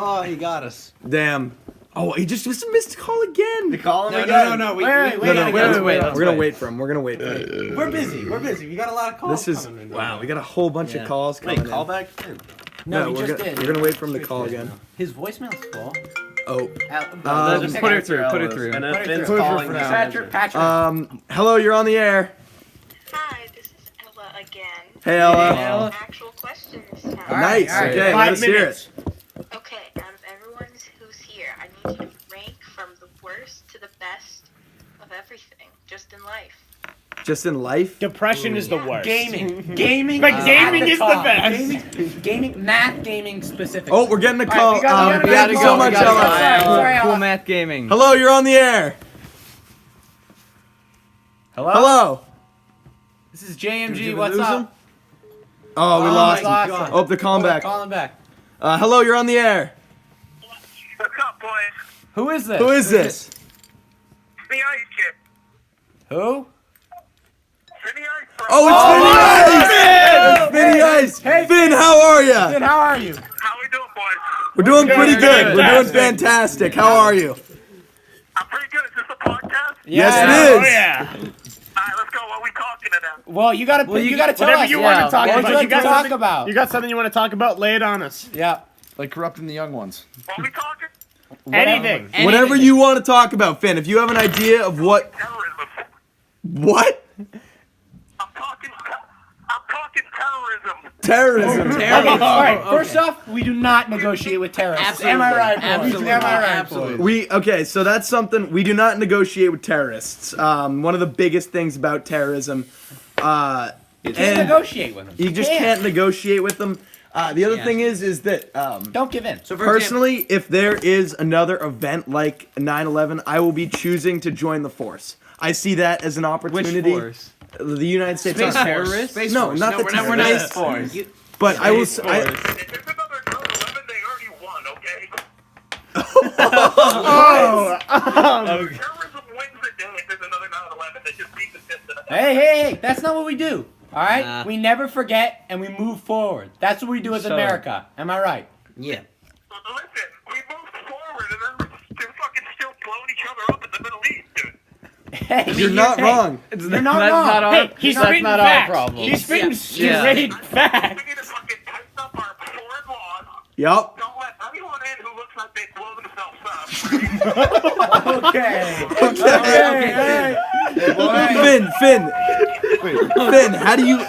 [SPEAKER 4] Oh, he got us.
[SPEAKER 1] Damn. Oh, he just missed a call again.
[SPEAKER 10] Call him
[SPEAKER 3] No,
[SPEAKER 10] again.
[SPEAKER 3] no.
[SPEAKER 1] No, no,
[SPEAKER 3] Wait.
[SPEAKER 1] we're gonna wait for him. We're gonna wait for him.
[SPEAKER 3] We're busy. We got a lot of calls.
[SPEAKER 1] This is
[SPEAKER 3] coming in.
[SPEAKER 1] wow. We got a whole bunch of calls coming
[SPEAKER 10] Wait, call
[SPEAKER 1] in.
[SPEAKER 10] back.
[SPEAKER 3] No, we
[SPEAKER 1] we're
[SPEAKER 3] just
[SPEAKER 1] gonna,
[SPEAKER 3] did.
[SPEAKER 1] We're gonna wait for him to call again.
[SPEAKER 3] His voicemail's full.
[SPEAKER 1] Oh.
[SPEAKER 7] Just put her through. Put her through.
[SPEAKER 10] And
[SPEAKER 3] Put
[SPEAKER 10] if
[SPEAKER 3] it
[SPEAKER 10] Finn's
[SPEAKER 3] through.
[SPEAKER 10] calling,
[SPEAKER 3] Patrick.
[SPEAKER 1] Hello, you're on the air.
[SPEAKER 11] Hi, this is Ella again.
[SPEAKER 1] Hey, Ella.
[SPEAKER 11] Actual questions.
[SPEAKER 1] Nice.
[SPEAKER 3] all right.
[SPEAKER 1] Okay, let
[SPEAKER 9] 5
[SPEAKER 1] us hear
[SPEAKER 9] minutes.
[SPEAKER 1] it.
[SPEAKER 11] Okay, out of everyone who's here, I need you to rank from the worst to the best of everything, just in life.
[SPEAKER 1] Just in life.
[SPEAKER 9] Depression is the worst.
[SPEAKER 3] Gaming.
[SPEAKER 9] But gaming is the best.
[SPEAKER 3] Gaming, math gaming specifically.
[SPEAKER 1] Oh, we're getting a call.
[SPEAKER 3] we gotta
[SPEAKER 1] Thank you so much, Ella.
[SPEAKER 3] Sorry,
[SPEAKER 7] Cool
[SPEAKER 3] Ella.
[SPEAKER 7] math gaming.
[SPEAKER 1] Hello, you're on the air. Hello.
[SPEAKER 3] This is JMG.
[SPEAKER 1] Did we
[SPEAKER 3] What's
[SPEAKER 1] lose
[SPEAKER 3] up?
[SPEAKER 1] him? Oh, we lost him.
[SPEAKER 3] him.
[SPEAKER 1] Oh, they're calling back.
[SPEAKER 3] Calling back.
[SPEAKER 1] Hello, you're on the air.
[SPEAKER 5] What's up, boys?
[SPEAKER 3] Who is this?
[SPEAKER 1] Who is this?
[SPEAKER 5] The Ice Kid.
[SPEAKER 3] Who?
[SPEAKER 5] Vinny Ice from...
[SPEAKER 1] Oh, it's Vinny Ice! It's Vinny Ice!
[SPEAKER 3] Hey,
[SPEAKER 1] Finn, how are ya?
[SPEAKER 3] Finn, how are you?
[SPEAKER 5] How we doing, boys?
[SPEAKER 1] We're doing pretty good. We're doing
[SPEAKER 9] Fantastic.
[SPEAKER 1] fantastic. How are you?
[SPEAKER 5] I'm pretty good. Is this a podcast?
[SPEAKER 1] Yes,
[SPEAKER 9] Oh,
[SPEAKER 1] it is.
[SPEAKER 9] yeah.
[SPEAKER 5] All right, let's go. What are we talking about?
[SPEAKER 3] Well, you gotta tell
[SPEAKER 9] Whatever
[SPEAKER 3] us.
[SPEAKER 9] you want to talk
[SPEAKER 3] What
[SPEAKER 9] about.
[SPEAKER 3] would
[SPEAKER 9] You
[SPEAKER 3] you
[SPEAKER 9] got
[SPEAKER 3] like to talk
[SPEAKER 9] something-
[SPEAKER 3] about?
[SPEAKER 9] You got something you want to talk about? Lay it on us.
[SPEAKER 3] Yeah.
[SPEAKER 6] Like corrupting the young ones.
[SPEAKER 5] What are we talking?
[SPEAKER 9] Anything.
[SPEAKER 1] Whatever you want to talk about, Finn. If you have an idea of what...
[SPEAKER 5] Terrorism.
[SPEAKER 1] What?
[SPEAKER 5] I'm talking terrorism.
[SPEAKER 1] Terrorism.
[SPEAKER 3] Okay, all right. First off, we do not negotiate with terrorists. Am I right? boys?
[SPEAKER 4] Absolutely.
[SPEAKER 3] Am I right?
[SPEAKER 4] Absolutely.
[SPEAKER 1] Okay, so that's something we do not negotiate with terrorists. One of the biggest things about terrorism,
[SPEAKER 3] You can't
[SPEAKER 1] and
[SPEAKER 3] negotiate with them.
[SPEAKER 1] you just can't negotiate with them. The other thing is that
[SPEAKER 3] Don't give in.
[SPEAKER 4] So for
[SPEAKER 1] personally, if there is another event like 9/11, I will be choosing to join the force. I see that as an
[SPEAKER 7] Which
[SPEAKER 1] opportunity.
[SPEAKER 7] force?
[SPEAKER 1] The United States
[SPEAKER 7] Space
[SPEAKER 1] Army.
[SPEAKER 7] terrorists?
[SPEAKER 10] Space
[SPEAKER 1] No,
[SPEAKER 10] Force.
[SPEAKER 1] not the
[SPEAKER 10] we're not
[SPEAKER 1] terrorists.
[SPEAKER 10] Force.
[SPEAKER 1] But I will.
[SPEAKER 5] If there's another 9/11, they already won, okay? Terrorism wins the day if there's another 9/11. They just beat the shit to the...
[SPEAKER 3] Hey, that's not what we do. All right?
[SPEAKER 4] Nah.
[SPEAKER 3] We never forget and we move forward. That's what we do as
[SPEAKER 7] So-
[SPEAKER 3] America. Am I right?
[SPEAKER 4] Yeah.
[SPEAKER 5] Listen, we moved forward and then they're fucking still blowing each other up in the Middle East, dude.
[SPEAKER 3] Hey,
[SPEAKER 1] You're not wrong.
[SPEAKER 3] You're not
[SPEAKER 7] That's
[SPEAKER 3] wrong.
[SPEAKER 7] not our,
[SPEAKER 9] Hey, he's
[SPEAKER 7] that's
[SPEAKER 9] spitting
[SPEAKER 7] not
[SPEAKER 9] facts.
[SPEAKER 7] our problem.
[SPEAKER 9] He's spitting
[SPEAKER 7] Yeah.
[SPEAKER 9] straight facts.
[SPEAKER 5] We need to fucking tighten up our foreign laws.
[SPEAKER 1] Yup.
[SPEAKER 5] Don't let
[SPEAKER 1] Finn, how do you?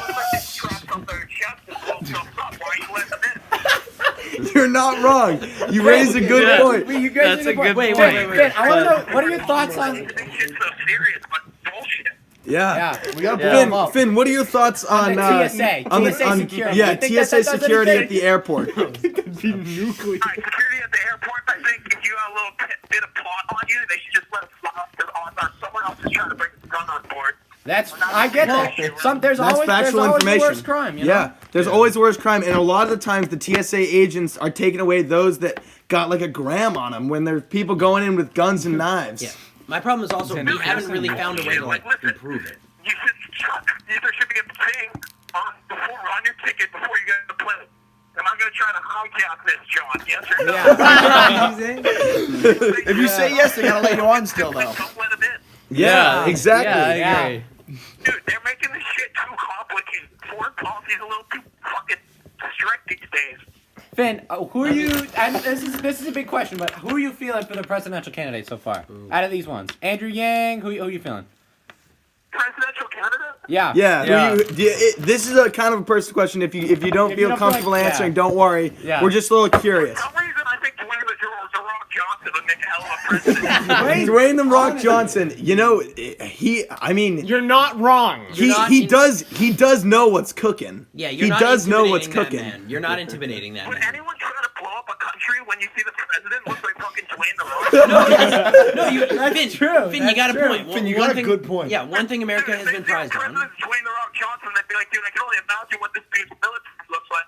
[SPEAKER 1] You're not wrong. You raised a good point.
[SPEAKER 3] Wait, you guys
[SPEAKER 7] That's a good
[SPEAKER 3] wait,
[SPEAKER 7] point.
[SPEAKER 3] Finn, I want to know, what are your thoughts on...
[SPEAKER 5] This shit's so serious, but bullshit.
[SPEAKER 1] Yeah.
[SPEAKER 6] We gotta blow them up.
[SPEAKER 1] Finn, what are your thoughts on
[SPEAKER 3] the TSA? TSA security.
[SPEAKER 1] Yeah,
[SPEAKER 3] You think that
[SPEAKER 1] TSA
[SPEAKER 3] does
[SPEAKER 1] security
[SPEAKER 3] anything?
[SPEAKER 1] at the airport.
[SPEAKER 5] Alright, security at the airport, I think if you got a little bit of plot on you, they should just let it fly off because someone else is trying to bring the gun on board.
[SPEAKER 3] I get that. There's
[SPEAKER 1] That's
[SPEAKER 3] always
[SPEAKER 1] factual
[SPEAKER 3] the
[SPEAKER 1] information.
[SPEAKER 3] worst crime, you know?
[SPEAKER 1] Yeah, there's always the worst crime, and a lot of the times the TSA agents are taking away those that got like a gram on them when there's people going in with guns and knives.
[SPEAKER 4] Yeah. My problem is also we haven't really found a way to like improve it.
[SPEAKER 5] There should be a thing on your ticket before you get on the plane. Am I going to try to hijack this, John? Yes or no?
[SPEAKER 6] If you say yes, they gotta let you on still, though.
[SPEAKER 5] Don't let them in.
[SPEAKER 1] Yeah, exactly.
[SPEAKER 7] Yeah, I agree.
[SPEAKER 5] Dude, they're making this shit too complicated. Foreign policy's a little too fucking strict these days.
[SPEAKER 3] Finn, who are you... And this is a big question, but who are you feeling for the presidential candidate so far? Out of these ones. Andrew Yang, who are you feeling?
[SPEAKER 5] Presidential candidate?
[SPEAKER 3] Yeah.
[SPEAKER 1] Yeah. This is a kind of a personal question. If you don't
[SPEAKER 3] If you
[SPEAKER 1] feel
[SPEAKER 3] don't
[SPEAKER 1] comfortable
[SPEAKER 3] feel like-
[SPEAKER 1] answering, don't worry.
[SPEAKER 3] Yeah.
[SPEAKER 1] We're just a little curious.
[SPEAKER 5] For some reason, I think Dwayne The Rock Johnson would make a hell of a president.
[SPEAKER 1] Dwayne the Rock Johnson, you know,
[SPEAKER 9] You're not wrong.
[SPEAKER 1] he does know what's cooking.
[SPEAKER 4] Yeah,
[SPEAKER 1] he does know what's cooking.
[SPEAKER 4] Man. You're not intimidating that
[SPEAKER 5] Would
[SPEAKER 4] man.
[SPEAKER 5] anyone try to blow up a country when you see the president looks like fucking Dwayne The Rock?
[SPEAKER 4] Finn, you got a point.
[SPEAKER 6] Finn, you
[SPEAKER 4] One
[SPEAKER 6] got a
[SPEAKER 4] thing-
[SPEAKER 6] good point.
[SPEAKER 4] Yeah, one thing America has been prized on.
[SPEAKER 5] President Dwayne The Rock Johnson, they'd be like, dude, I can only imagine what this dude's military looks like.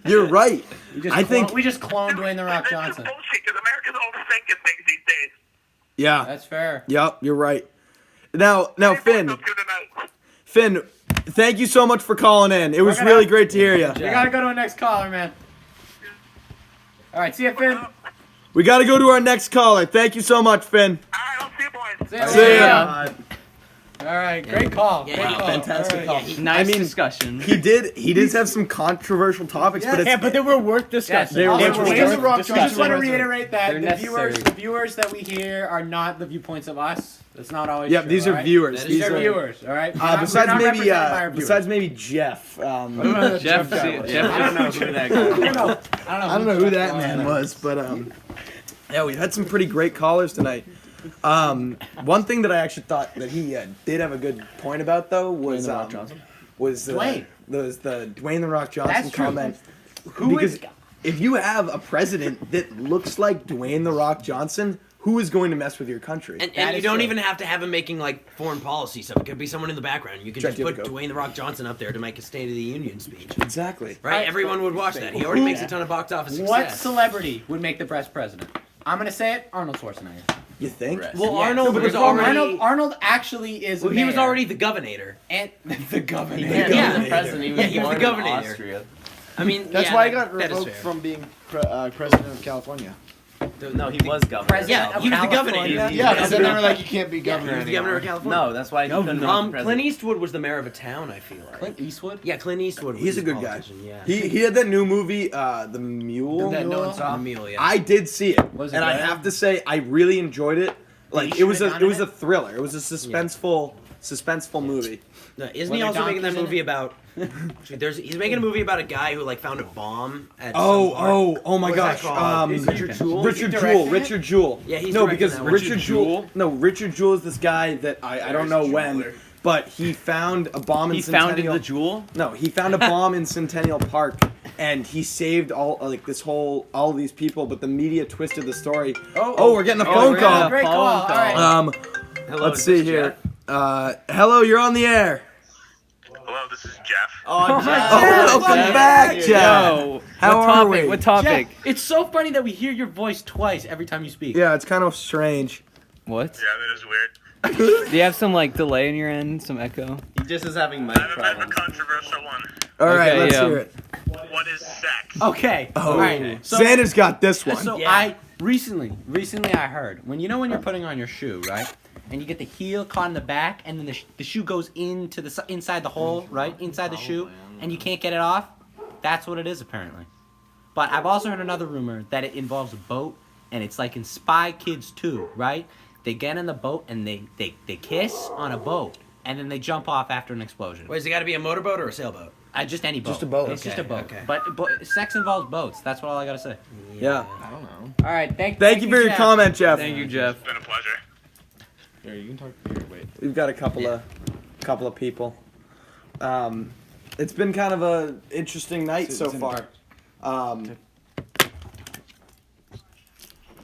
[SPEAKER 1] You're right. I think.
[SPEAKER 3] We just cloned Dwayne The Rock
[SPEAKER 5] That's
[SPEAKER 3] Johnson.
[SPEAKER 5] just bullshit, because America's overthinking things these days.
[SPEAKER 1] Yeah.
[SPEAKER 3] That's fair.
[SPEAKER 1] Yep. You're right. Now, Finn.
[SPEAKER 5] Up to tonight.
[SPEAKER 1] Finn, thank you so much for calling in. It was really great to hear you.
[SPEAKER 3] We gotta go to our next caller, man. All right, see ya, Finn.
[SPEAKER 1] We got to go to our next caller. Thank you so much, Finn.
[SPEAKER 5] Alright, I'll see you boys.
[SPEAKER 1] See ya.
[SPEAKER 3] All right, great call.
[SPEAKER 4] Yeah,
[SPEAKER 3] Great call.
[SPEAKER 1] Fantastic
[SPEAKER 3] All
[SPEAKER 1] call.
[SPEAKER 3] right.
[SPEAKER 7] Nice
[SPEAKER 1] I mean,
[SPEAKER 7] discussion.
[SPEAKER 1] He did have some controversial topics, but
[SPEAKER 9] Yeah,
[SPEAKER 1] it's
[SPEAKER 9] but they were worth discussing.
[SPEAKER 1] They were
[SPEAKER 3] Also,
[SPEAKER 1] worth
[SPEAKER 3] Dwayne The
[SPEAKER 1] discussing.
[SPEAKER 3] Rock Johnson. I just want to reiterate that
[SPEAKER 7] They're
[SPEAKER 3] the
[SPEAKER 7] necessary.
[SPEAKER 3] viewers that we hear are not the viewpoints of us. That's not always
[SPEAKER 1] Yep,
[SPEAKER 3] true.
[SPEAKER 1] these
[SPEAKER 3] all
[SPEAKER 1] are
[SPEAKER 3] right?
[SPEAKER 1] viewers.
[SPEAKER 3] These
[SPEAKER 1] These
[SPEAKER 3] are
[SPEAKER 1] are
[SPEAKER 3] viewers, all right? We're not
[SPEAKER 1] besides
[SPEAKER 3] represented by our viewers.
[SPEAKER 1] Jeff.
[SPEAKER 7] Jeff,
[SPEAKER 3] I don't know
[SPEAKER 1] I don't know who that man was, but yeah, we've had some pretty great callers tonight. One thing that I actually thought that he did have a good point about though was
[SPEAKER 3] Dwayne
[SPEAKER 1] the Dwayne the Rock Johnson
[SPEAKER 3] That's true.
[SPEAKER 1] comment.
[SPEAKER 3] Who
[SPEAKER 1] because
[SPEAKER 3] is-
[SPEAKER 1] if you have a president that looks like Dwayne the Rock Johnson, who is going to mess with your country?
[SPEAKER 4] And
[SPEAKER 3] That
[SPEAKER 4] you
[SPEAKER 3] is
[SPEAKER 4] don't
[SPEAKER 3] true.
[SPEAKER 4] even have to have him making like foreign policy stuff. It could be someone in the background. You can
[SPEAKER 1] Check
[SPEAKER 4] just
[SPEAKER 1] the
[SPEAKER 4] put
[SPEAKER 1] other code.
[SPEAKER 4] Dwayne the Rock Johnson up there to make a State of the Union speech.
[SPEAKER 1] Exactly.
[SPEAKER 4] Right? Everyone would watch that. He already makes a ton of box office success.
[SPEAKER 3] What celebrity would make the best president? I'm gonna say it, Arnold Schwarzenegger.
[SPEAKER 1] You think?
[SPEAKER 4] Well,
[SPEAKER 3] Yes.
[SPEAKER 4] Arnold was
[SPEAKER 3] Because
[SPEAKER 4] already.
[SPEAKER 3] Arnold actually is.
[SPEAKER 4] Well,
[SPEAKER 3] a
[SPEAKER 4] he was
[SPEAKER 3] mayor.
[SPEAKER 4] already the governor.
[SPEAKER 3] and the governor.
[SPEAKER 4] Yeah.
[SPEAKER 10] the president. He was
[SPEAKER 4] Yeah, he was
[SPEAKER 10] born
[SPEAKER 4] the governor.
[SPEAKER 10] in Austria.
[SPEAKER 4] I mean,
[SPEAKER 6] That's
[SPEAKER 4] yeah,
[SPEAKER 6] why he got
[SPEAKER 4] that is
[SPEAKER 6] revoked
[SPEAKER 4] fair.
[SPEAKER 6] from being president of California.
[SPEAKER 10] No, he was governor.
[SPEAKER 3] President
[SPEAKER 4] Yeah,
[SPEAKER 3] of
[SPEAKER 4] he was the governor.
[SPEAKER 3] California.
[SPEAKER 6] Yeah, because then they were like, you can't be
[SPEAKER 4] Yeah,
[SPEAKER 6] governor
[SPEAKER 4] he was the
[SPEAKER 6] anymore.
[SPEAKER 4] governor of California.
[SPEAKER 10] No, that's why he couldn't run for
[SPEAKER 4] Clint
[SPEAKER 10] president.
[SPEAKER 4] Eastwood was the mayor of a town. I feel like.
[SPEAKER 3] Clint Eastwood.
[SPEAKER 4] Yeah, Clint Eastwood. Was
[SPEAKER 1] He's a
[SPEAKER 4] his
[SPEAKER 1] good guy.
[SPEAKER 4] politician, Yeah.
[SPEAKER 1] He had that new movie, The Mule.
[SPEAKER 3] That no one saw.
[SPEAKER 4] Emil, yeah.
[SPEAKER 1] I did see it,
[SPEAKER 3] Was it
[SPEAKER 1] and I
[SPEAKER 3] good?
[SPEAKER 1] have to say I really enjoyed it. Like
[SPEAKER 3] he
[SPEAKER 1] it was
[SPEAKER 3] shoot a gun
[SPEAKER 1] it was
[SPEAKER 3] in
[SPEAKER 1] a thriller. It was a suspenseful movie.
[SPEAKER 4] No, isn't
[SPEAKER 3] Were
[SPEAKER 4] he
[SPEAKER 3] there
[SPEAKER 4] also making that
[SPEAKER 3] donkeys in
[SPEAKER 4] movie
[SPEAKER 3] it?
[SPEAKER 4] about? He's making a movie about a guy who like found a bomb at. some
[SPEAKER 1] Oh my
[SPEAKER 4] What is
[SPEAKER 1] gosh.
[SPEAKER 4] that called?
[SPEAKER 1] Richard Jewell.
[SPEAKER 3] Is he directing it?
[SPEAKER 1] Richard Jewell.
[SPEAKER 4] Yeah, he's
[SPEAKER 1] no
[SPEAKER 4] directing
[SPEAKER 1] because
[SPEAKER 4] that one.
[SPEAKER 1] Richard Jewell. No, Richard Jewell is this guy that I don't know when, but he found a bomb in
[SPEAKER 7] He
[SPEAKER 1] Centennial.
[SPEAKER 7] founded the Jewel.
[SPEAKER 1] No, he found a bomb in Centennial Park, and he saved all of these people. But the media twisted the story. Oh, we're getting a phone
[SPEAKER 7] we're
[SPEAKER 1] call.
[SPEAKER 7] getting a
[SPEAKER 3] Great call. All right.
[SPEAKER 10] Hello,
[SPEAKER 1] Let's
[SPEAKER 10] is
[SPEAKER 1] see
[SPEAKER 10] this
[SPEAKER 1] here.
[SPEAKER 10] Jeff?
[SPEAKER 1] Hello, you're on the air.
[SPEAKER 5] Hello, this is Jeff.
[SPEAKER 1] Oh, welcome back, Jeff.
[SPEAKER 7] Yo,
[SPEAKER 1] How
[SPEAKER 7] what
[SPEAKER 1] are
[SPEAKER 7] topic?
[SPEAKER 1] we?
[SPEAKER 7] What topic?
[SPEAKER 3] Jeff, it's so funny that we hear your voice twice every time you speak.
[SPEAKER 1] Yeah, it's kind of strange.
[SPEAKER 7] What?
[SPEAKER 5] Yeah, that is weird.
[SPEAKER 7] Do you have some like delay in your end? Some echo?
[SPEAKER 10] He just is having mic
[SPEAKER 5] I have a bit of a
[SPEAKER 10] problems.
[SPEAKER 5] controversial one.
[SPEAKER 1] All right,
[SPEAKER 7] Okay,
[SPEAKER 1] let's
[SPEAKER 7] yeah.
[SPEAKER 1] hear it.
[SPEAKER 5] What is sex?
[SPEAKER 3] Okay.
[SPEAKER 1] Oh,
[SPEAKER 3] All right. So,
[SPEAKER 1] Xander's got this one.
[SPEAKER 3] so
[SPEAKER 4] Yeah.
[SPEAKER 3] I recently I heard when you're putting on your shoe, right? And you get the heel caught in the back, and then the shoe goes into the inside the hole, right? Inside the shoe, and you can't get it off. That's what it is apparently. But I've also heard another rumor that it involves a boat
[SPEAKER 12] and it's like in Spy Kids 2, right? They get in the boat and they kiss on a boat, and then they jump off after an explosion.
[SPEAKER 4] Wait, has it got to be a motorboat or a sailboat?
[SPEAKER 12] Just any boat.
[SPEAKER 6] Just a boat.
[SPEAKER 12] It's just a boat.
[SPEAKER 4] Okay.
[SPEAKER 12] But sex involves boats. That's all I gotta say.
[SPEAKER 1] Yeah.
[SPEAKER 6] I don't know.
[SPEAKER 12] All right, thank
[SPEAKER 1] you for your
[SPEAKER 12] Jeff.
[SPEAKER 1] comment, Jeff.
[SPEAKER 7] Thank you, Jeff.
[SPEAKER 5] It's been a pleasure.
[SPEAKER 6] Here, you can talk. Here, wait.
[SPEAKER 1] We've got a couple of people. It's been kind of a interesting night so far.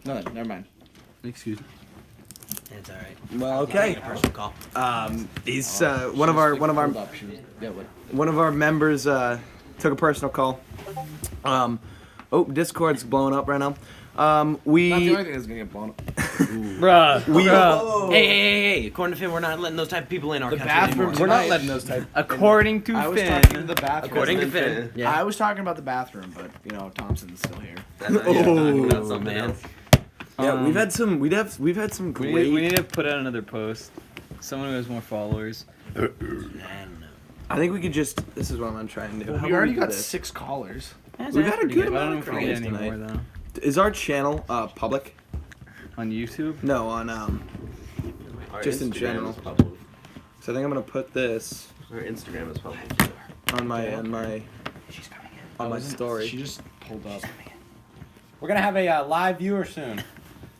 [SPEAKER 6] No, never mind.
[SPEAKER 12] Excuse me.
[SPEAKER 4] It's all right.
[SPEAKER 1] Well, okay.
[SPEAKER 4] Personal call.
[SPEAKER 1] He's one of our members took a personal call. Discord's blowing up right now.
[SPEAKER 6] Not the only thing that's gonna get blown up.
[SPEAKER 4] Bruh. Hey. According to Finn, we're not letting those type of people in our country anymore.
[SPEAKER 6] We're not letting those type.
[SPEAKER 7] According to
[SPEAKER 6] I was
[SPEAKER 7] Finn.
[SPEAKER 6] talking to the bathroom.
[SPEAKER 4] According to Finn. Yeah.
[SPEAKER 6] I was talking about the bathroom, but Thompson's still here.
[SPEAKER 4] Oh, man.
[SPEAKER 1] Yeah, we've had some great.
[SPEAKER 7] We need to put out another post. Someone who has more followers.
[SPEAKER 4] I don't know.
[SPEAKER 1] I think we could just. This is what I'm gonna try and do.
[SPEAKER 6] Well,
[SPEAKER 1] How
[SPEAKER 6] we
[SPEAKER 1] about
[SPEAKER 6] already
[SPEAKER 1] do
[SPEAKER 6] got
[SPEAKER 1] this?
[SPEAKER 6] 6 callers.
[SPEAKER 1] We've had a good
[SPEAKER 7] I don't know
[SPEAKER 1] amount
[SPEAKER 7] if
[SPEAKER 1] of
[SPEAKER 7] we get
[SPEAKER 1] callers
[SPEAKER 7] any more
[SPEAKER 1] tonight.
[SPEAKER 7] though.
[SPEAKER 1] Is our channel public?
[SPEAKER 7] On YouTube?
[SPEAKER 1] No, on
[SPEAKER 10] Our
[SPEAKER 1] just in
[SPEAKER 10] Instagram
[SPEAKER 1] general.
[SPEAKER 10] is public.
[SPEAKER 1] So I think I'm gonna put this
[SPEAKER 10] Our Instagram is public.
[SPEAKER 1] on my story.
[SPEAKER 6] She just pulled up.
[SPEAKER 3] We're gonna have a live viewer soon.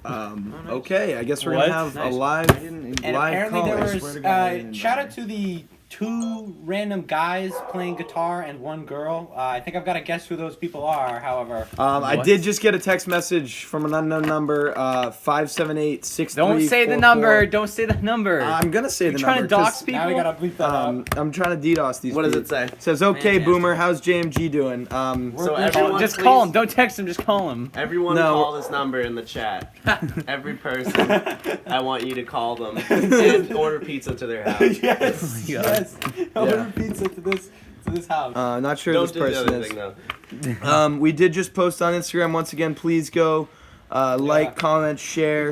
[SPEAKER 1] Okay, I guess we're
[SPEAKER 7] What?
[SPEAKER 1] gonna have a live
[SPEAKER 3] And
[SPEAKER 1] live
[SPEAKER 3] apparently
[SPEAKER 1] call.
[SPEAKER 3] there
[SPEAKER 1] I swear
[SPEAKER 3] was
[SPEAKER 1] to God, I didn't
[SPEAKER 3] shout
[SPEAKER 1] know.
[SPEAKER 3] out to the 2 random guys playing guitar and 1 girl. I think I've got to guess who those people are. However,
[SPEAKER 1] I did just get a text message from an unknown number, 578-6344.
[SPEAKER 7] Don't say the number. Don't say the number.
[SPEAKER 1] I'm gonna say
[SPEAKER 7] You're
[SPEAKER 1] the
[SPEAKER 7] trying
[SPEAKER 1] number.
[SPEAKER 7] to dox
[SPEAKER 1] 'cause,
[SPEAKER 7] people?
[SPEAKER 3] now we gotta bleep that out.
[SPEAKER 1] I'm trying to DDoS these.
[SPEAKER 10] What does
[SPEAKER 1] people.
[SPEAKER 10] it say?
[SPEAKER 1] It says, "Okay,
[SPEAKER 4] Fantastic.
[SPEAKER 1] Boomer, how's JMG doing?"
[SPEAKER 10] So everyone,
[SPEAKER 7] Just
[SPEAKER 10] please,
[SPEAKER 7] call him. Don't text him. Just call him.
[SPEAKER 10] Everyone
[SPEAKER 1] No.
[SPEAKER 10] call this number in the chat. Every person, I want you to call them and order pizza to their house.
[SPEAKER 3] yes, yes. Order pizza to this house.
[SPEAKER 1] Not sure who
[SPEAKER 10] Don't
[SPEAKER 1] this
[SPEAKER 10] do the
[SPEAKER 1] person
[SPEAKER 10] other
[SPEAKER 1] is.
[SPEAKER 10] thing though.
[SPEAKER 1] We did just post on Instagram once again. Please go like, comment, share,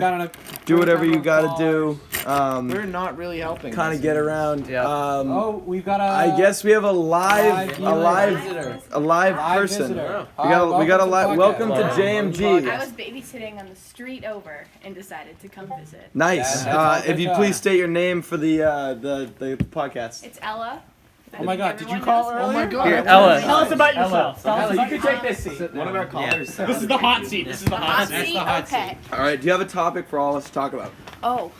[SPEAKER 1] do whatever you gotta do.
[SPEAKER 6] They're not really helping.
[SPEAKER 1] Kind of get around.
[SPEAKER 3] Oh, we've got a.
[SPEAKER 1] I guess we have a live
[SPEAKER 3] visitor.
[SPEAKER 1] person.
[SPEAKER 3] Visitor.
[SPEAKER 1] We got a live. Welcome to
[SPEAKER 13] I
[SPEAKER 1] JMG.
[SPEAKER 13] was babysitting on the street over and decided to come visit.
[SPEAKER 1] Nice. If you'd please state your name for the podcast.
[SPEAKER 13] It's Ella.
[SPEAKER 3] Oh my God! Did you
[SPEAKER 13] Everyone
[SPEAKER 3] call
[SPEAKER 13] knows me.
[SPEAKER 3] earlier?
[SPEAKER 6] Oh my God.
[SPEAKER 7] Here, Ella.
[SPEAKER 9] Tell us about yourself.
[SPEAKER 3] Ella, you can take this seat.
[SPEAKER 10] One of our callers.
[SPEAKER 9] This is the hot seat. This is the hot
[SPEAKER 13] Hot
[SPEAKER 9] seat.
[SPEAKER 13] seat? Okay.
[SPEAKER 1] All right. Do you have a topic for all of us to talk about?
[SPEAKER 13] Oh,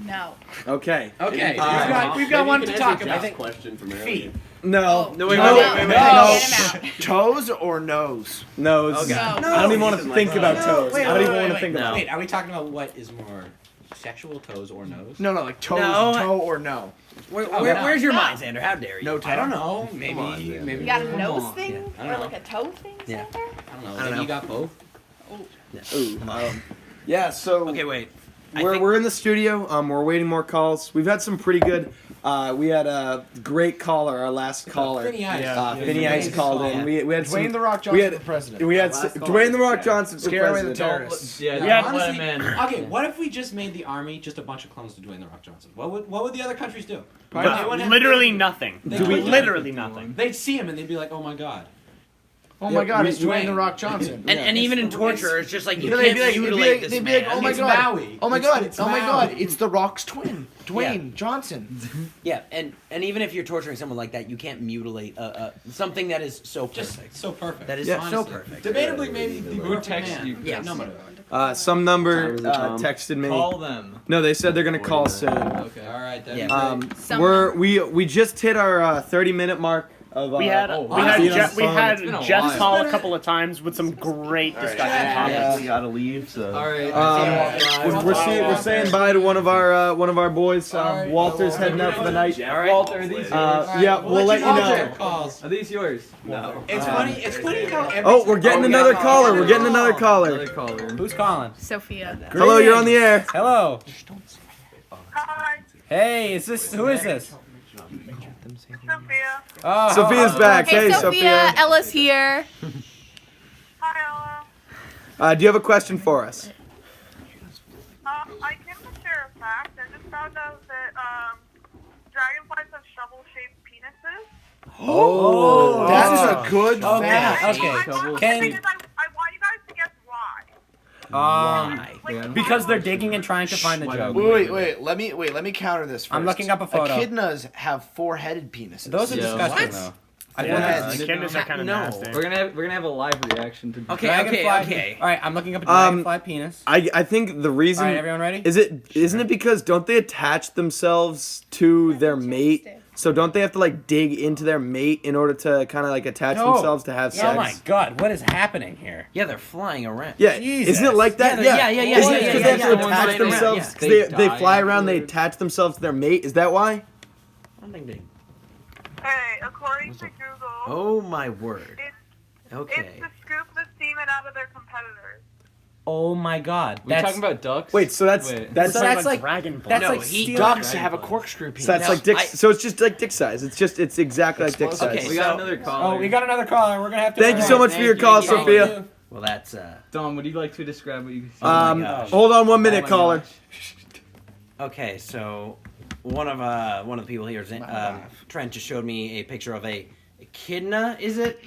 [SPEAKER 13] no.
[SPEAKER 1] Okay.
[SPEAKER 3] Okay.
[SPEAKER 1] Uh,
[SPEAKER 3] We've got one to talk about.
[SPEAKER 10] Jeff's question from earlier.
[SPEAKER 3] Feet.
[SPEAKER 1] No.
[SPEAKER 10] No, wait,
[SPEAKER 1] No.
[SPEAKER 10] wait, wait, wait, wait.
[SPEAKER 13] Get him out.
[SPEAKER 6] Toes or nose?
[SPEAKER 1] Nose.
[SPEAKER 10] Okay.
[SPEAKER 1] I don't even want to think about toes. I don't even want to think
[SPEAKER 10] No.
[SPEAKER 1] about.
[SPEAKER 3] Wait, are we talking about what is more sexual, toes or nose?
[SPEAKER 6] No, like toes,
[SPEAKER 4] No.
[SPEAKER 6] toe or no.
[SPEAKER 4] Where's your mind, Xander? How dare you?
[SPEAKER 6] No toe.
[SPEAKER 3] I don't know. Maybe.
[SPEAKER 10] man.
[SPEAKER 3] Maybe
[SPEAKER 13] You got a
[SPEAKER 3] one
[SPEAKER 13] nose
[SPEAKER 3] more.
[SPEAKER 13] thing?
[SPEAKER 3] Yeah, I
[SPEAKER 13] Or
[SPEAKER 3] don't
[SPEAKER 13] like
[SPEAKER 3] know.
[SPEAKER 13] a toe thing,
[SPEAKER 4] Yeah.
[SPEAKER 13] Xander?
[SPEAKER 3] I don't know.
[SPEAKER 4] I don't
[SPEAKER 3] Maybe
[SPEAKER 4] know.
[SPEAKER 3] you got both.
[SPEAKER 1] Ooh. Yeah. So.
[SPEAKER 4] Okay, wait.
[SPEAKER 1] We're in the studio. We're waiting more calls. We've had some pretty good. We had a great caller. Our last caller.
[SPEAKER 3] Finny Ice.
[SPEAKER 1] Finny Ice called in. We had some.
[SPEAKER 6] Dwayne the Rock
[SPEAKER 1] we
[SPEAKER 6] Johnson
[SPEAKER 1] had-
[SPEAKER 6] for president.
[SPEAKER 1] We had Dwayne the Rock Johnson for
[SPEAKER 6] Scare away the
[SPEAKER 1] president.
[SPEAKER 6] terrorists.
[SPEAKER 10] Yeah,
[SPEAKER 3] Yeah,
[SPEAKER 10] don't let
[SPEAKER 3] honestly,
[SPEAKER 10] him in.
[SPEAKER 3] Okay, what if we just made the army just a bunch of clones to Dwayne the Rock Johnson? What would the other countries do?
[SPEAKER 9] Literally nothing. Literally nothing.
[SPEAKER 3] They'd see him and they'd be like, "Oh my God."
[SPEAKER 6] Oh my God, it's
[SPEAKER 3] Dwayne.
[SPEAKER 6] Dwayne the Rock Johnson.
[SPEAKER 4] And even in torture, it's just like you
[SPEAKER 6] They'd
[SPEAKER 4] can't
[SPEAKER 6] be like,
[SPEAKER 4] mutilate this
[SPEAKER 6] they'd be
[SPEAKER 4] man.
[SPEAKER 6] like, oh my
[SPEAKER 3] It's
[SPEAKER 6] God,
[SPEAKER 3] Maui.
[SPEAKER 6] oh my
[SPEAKER 3] It's-
[SPEAKER 6] God,
[SPEAKER 3] it's
[SPEAKER 6] oh my
[SPEAKER 3] Maui.
[SPEAKER 6] God, it's The Rock's twin, Dwayne Johnson.
[SPEAKER 4] Yeah, and even if you're torturing someone like that, you can't mutilate something that is so
[SPEAKER 3] Just
[SPEAKER 4] perfect.
[SPEAKER 3] so perfect.
[SPEAKER 4] That is
[SPEAKER 3] honestly.
[SPEAKER 4] so perfect.
[SPEAKER 3] Debatably, maybe the
[SPEAKER 7] Who
[SPEAKER 3] perfect
[SPEAKER 7] texted
[SPEAKER 3] man.
[SPEAKER 7] you?
[SPEAKER 4] Yes.
[SPEAKER 3] Nobody.
[SPEAKER 1] Some number
[SPEAKER 10] Tom.
[SPEAKER 1] texted me.
[SPEAKER 7] Call them.
[SPEAKER 1] No, they said they're gonna call soon.
[SPEAKER 3] Okay, all right. Then.
[SPEAKER 4] Yeah.
[SPEAKER 1] We just hit our 30-minute mark of.
[SPEAKER 9] We had
[SPEAKER 1] being on the phone.
[SPEAKER 9] Jeff call a couple of times with some great discussion topics.
[SPEAKER 10] We gotta leave, so.
[SPEAKER 3] All right.
[SPEAKER 1] We're saying bye to one of our boys. Walter's heading out for the night.
[SPEAKER 7] Walter, are these yours?
[SPEAKER 1] Yeah, we'll let you know.
[SPEAKER 3] Calls.
[SPEAKER 7] Are these yours?
[SPEAKER 10] No.
[SPEAKER 3] It's funny. It's funny how.
[SPEAKER 1] Oh, we're getting another caller. We're getting another caller.
[SPEAKER 7] Another caller.
[SPEAKER 3] Who's calling?
[SPEAKER 13] Sophia.
[SPEAKER 1] Hello, you're on the air.
[SPEAKER 3] Hello.
[SPEAKER 5] Hi,
[SPEAKER 3] Hey, who is this?
[SPEAKER 5] Sophia.
[SPEAKER 3] Oh,
[SPEAKER 1] Sophia's back. Hey, Sophia.
[SPEAKER 13] Ella's here.
[SPEAKER 5] Hi, Ella.
[SPEAKER 1] Do you have a question for us?
[SPEAKER 5] I came to share a fact. I just found out that dragonflies have shovel-shaped penises.
[SPEAKER 6] Oh, that's a good fact.
[SPEAKER 3] Okay.
[SPEAKER 5] I want
[SPEAKER 3] Can-
[SPEAKER 5] you guys to guess why.
[SPEAKER 12] Because they're digging and trying to find the joke.
[SPEAKER 6] Wait. Let me counter this first.
[SPEAKER 12] I'm looking up a photo.
[SPEAKER 6] Echidnas have four-headed penises.
[SPEAKER 12] Those are disgusting, though.
[SPEAKER 9] Echidnas are kind of nasty.
[SPEAKER 7] We're gonna have a live reaction to.
[SPEAKER 12] Okay. All right, I'm looking up a dragonfly penis.
[SPEAKER 1] I think the reason.
[SPEAKER 12] All right, everyone ready?
[SPEAKER 1] Isn't it because don't they attach themselves to their mate? So don't they have to like dig into their mate in order to kind of like attach themselves to have sex?
[SPEAKER 12] Oh my God, what is happening here?
[SPEAKER 4] Yeah, they're flying around.
[SPEAKER 1] Yeah,
[SPEAKER 12] Jesus.
[SPEAKER 1] isn't it like that?
[SPEAKER 4] Yeah.
[SPEAKER 1] Isn't it because they have to attach themselves? Because they fly around, they attach themselves to their mate. Is that why?
[SPEAKER 4] I don't think they.
[SPEAKER 14] Hey, according to Google.
[SPEAKER 4] Oh my word. Okay.
[SPEAKER 14] It's to scoop the semen out of their competitors.
[SPEAKER 12] Oh my God.
[SPEAKER 7] We're talking about ducks.
[SPEAKER 1] Wait, so that's
[SPEAKER 12] like
[SPEAKER 9] dragon.
[SPEAKER 12] That's
[SPEAKER 4] No,
[SPEAKER 12] like
[SPEAKER 6] Ducks have a corkscrew penis.
[SPEAKER 1] So that's like dick. So it's just like dick size. It's exactly like dick size.
[SPEAKER 4] Okay,
[SPEAKER 7] We got another caller.
[SPEAKER 12] Oh, we got another caller. We're gonna have to.
[SPEAKER 1] Thank you so much for your call, Sophia.
[SPEAKER 4] Well, that's
[SPEAKER 7] Dom, would you like to describe what you see?
[SPEAKER 1] Hold on 1 minute, caller.
[SPEAKER 4] okay. So one of the people here, Trent, just showed me a picture of a echidna. Is it?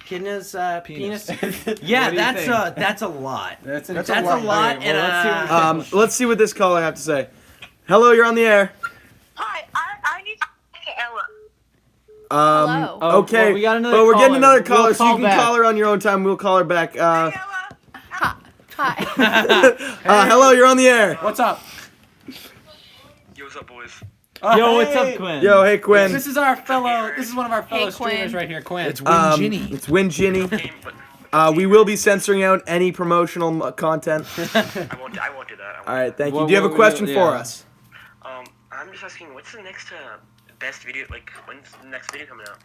[SPEAKER 4] Echidna's penis. Yeah, that's a lot. That's a lot. And
[SPEAKER 1] Let's see what this caller have to say. Hello, you're on the air.
[SPEAKER 14] Hi, I need to talk to Ella.
[SPEAKER 13] Hello.
[SPEAKER 1] Okay,
[SPEAKER 7] well, we got another
[SPEAKER 1] but we're getting
[SPEAKER 7] caller.
[SPEAKER 1] another caller,
[SPEAKER 7] We'll
[SPEAKER 1] so you
[SPEAKER 7] call
[SPEAKER 1] can
[SPEAKER 7] back.
[SPEAKER 1] call her on your own time. We'll call her back.
[SPEAKER 14] Ella.
[SPEAKER 13] Hi.
[SPEAKER 1] Hello, you're on the air.
[SPEAKER 12] What's up?
[SPEAKER 5] Yo, what's up, boys?
[SPEAKER 7] Yo, what's up, Quinn?
[SPEAKER 1] Yo, hey Quinn.
[SPEAKER 12] This is one of our fellow
[SPEAKER 13] Hey,
[SPEAKER 12] streamers
[SPEAKER 13] Quinn.
[SPEAKER 12] right here, Quinn.
[SPEAKER 6] It's Win Ginny.
[SPEAKER 1] It's Win Ginny. We will be censoring out any promotional content.
[SPEAKER 5] I won't do that.
[SPEAKER 1] All right, thank you.
[SPEAKER 7] Well,
[SPEAKER 1] Do you have a question
[SPEAKER 7] yeah.
[SPEAKER 1] for us?
[SPEAKER 5] I'm just asking, what's the next best video? Like, when's the next video coming out?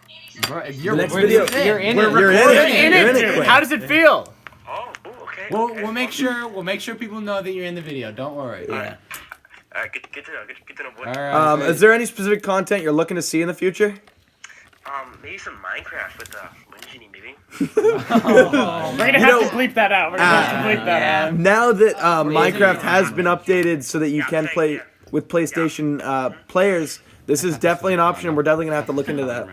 [SPEAKER 1] The next video.
[SPEAKER 7] You're in
[SPEAKER 1] You're
[SPEAKER 7] it.
[SPEAKER 1] in it.
[SPEAKER 9] Dude. How does it feel?
[SPEAKER 5] Oh, okay.
[SPEAKER 12] We'll make sure people know that you're in the video. Don't worry.
[SPEAKER 4] yeah.
[SPEAKER 5] Good to know, boy.
[SPEAKER 12] All right.
[SPEAKER 1] Is there any specific content you're looking to see in the future?
[SPEAKER 5] Maybe some Minecraft with Winjini, maybe.
[SPEAKER 9] We're gonna have to bleep that out. We're gonna have to bleep that out.
[SPEAKER 1] Now that Minecraft has been updated so that you can play with PlayStation players, this is definitely an option, and we're definitely gonna have to look into that.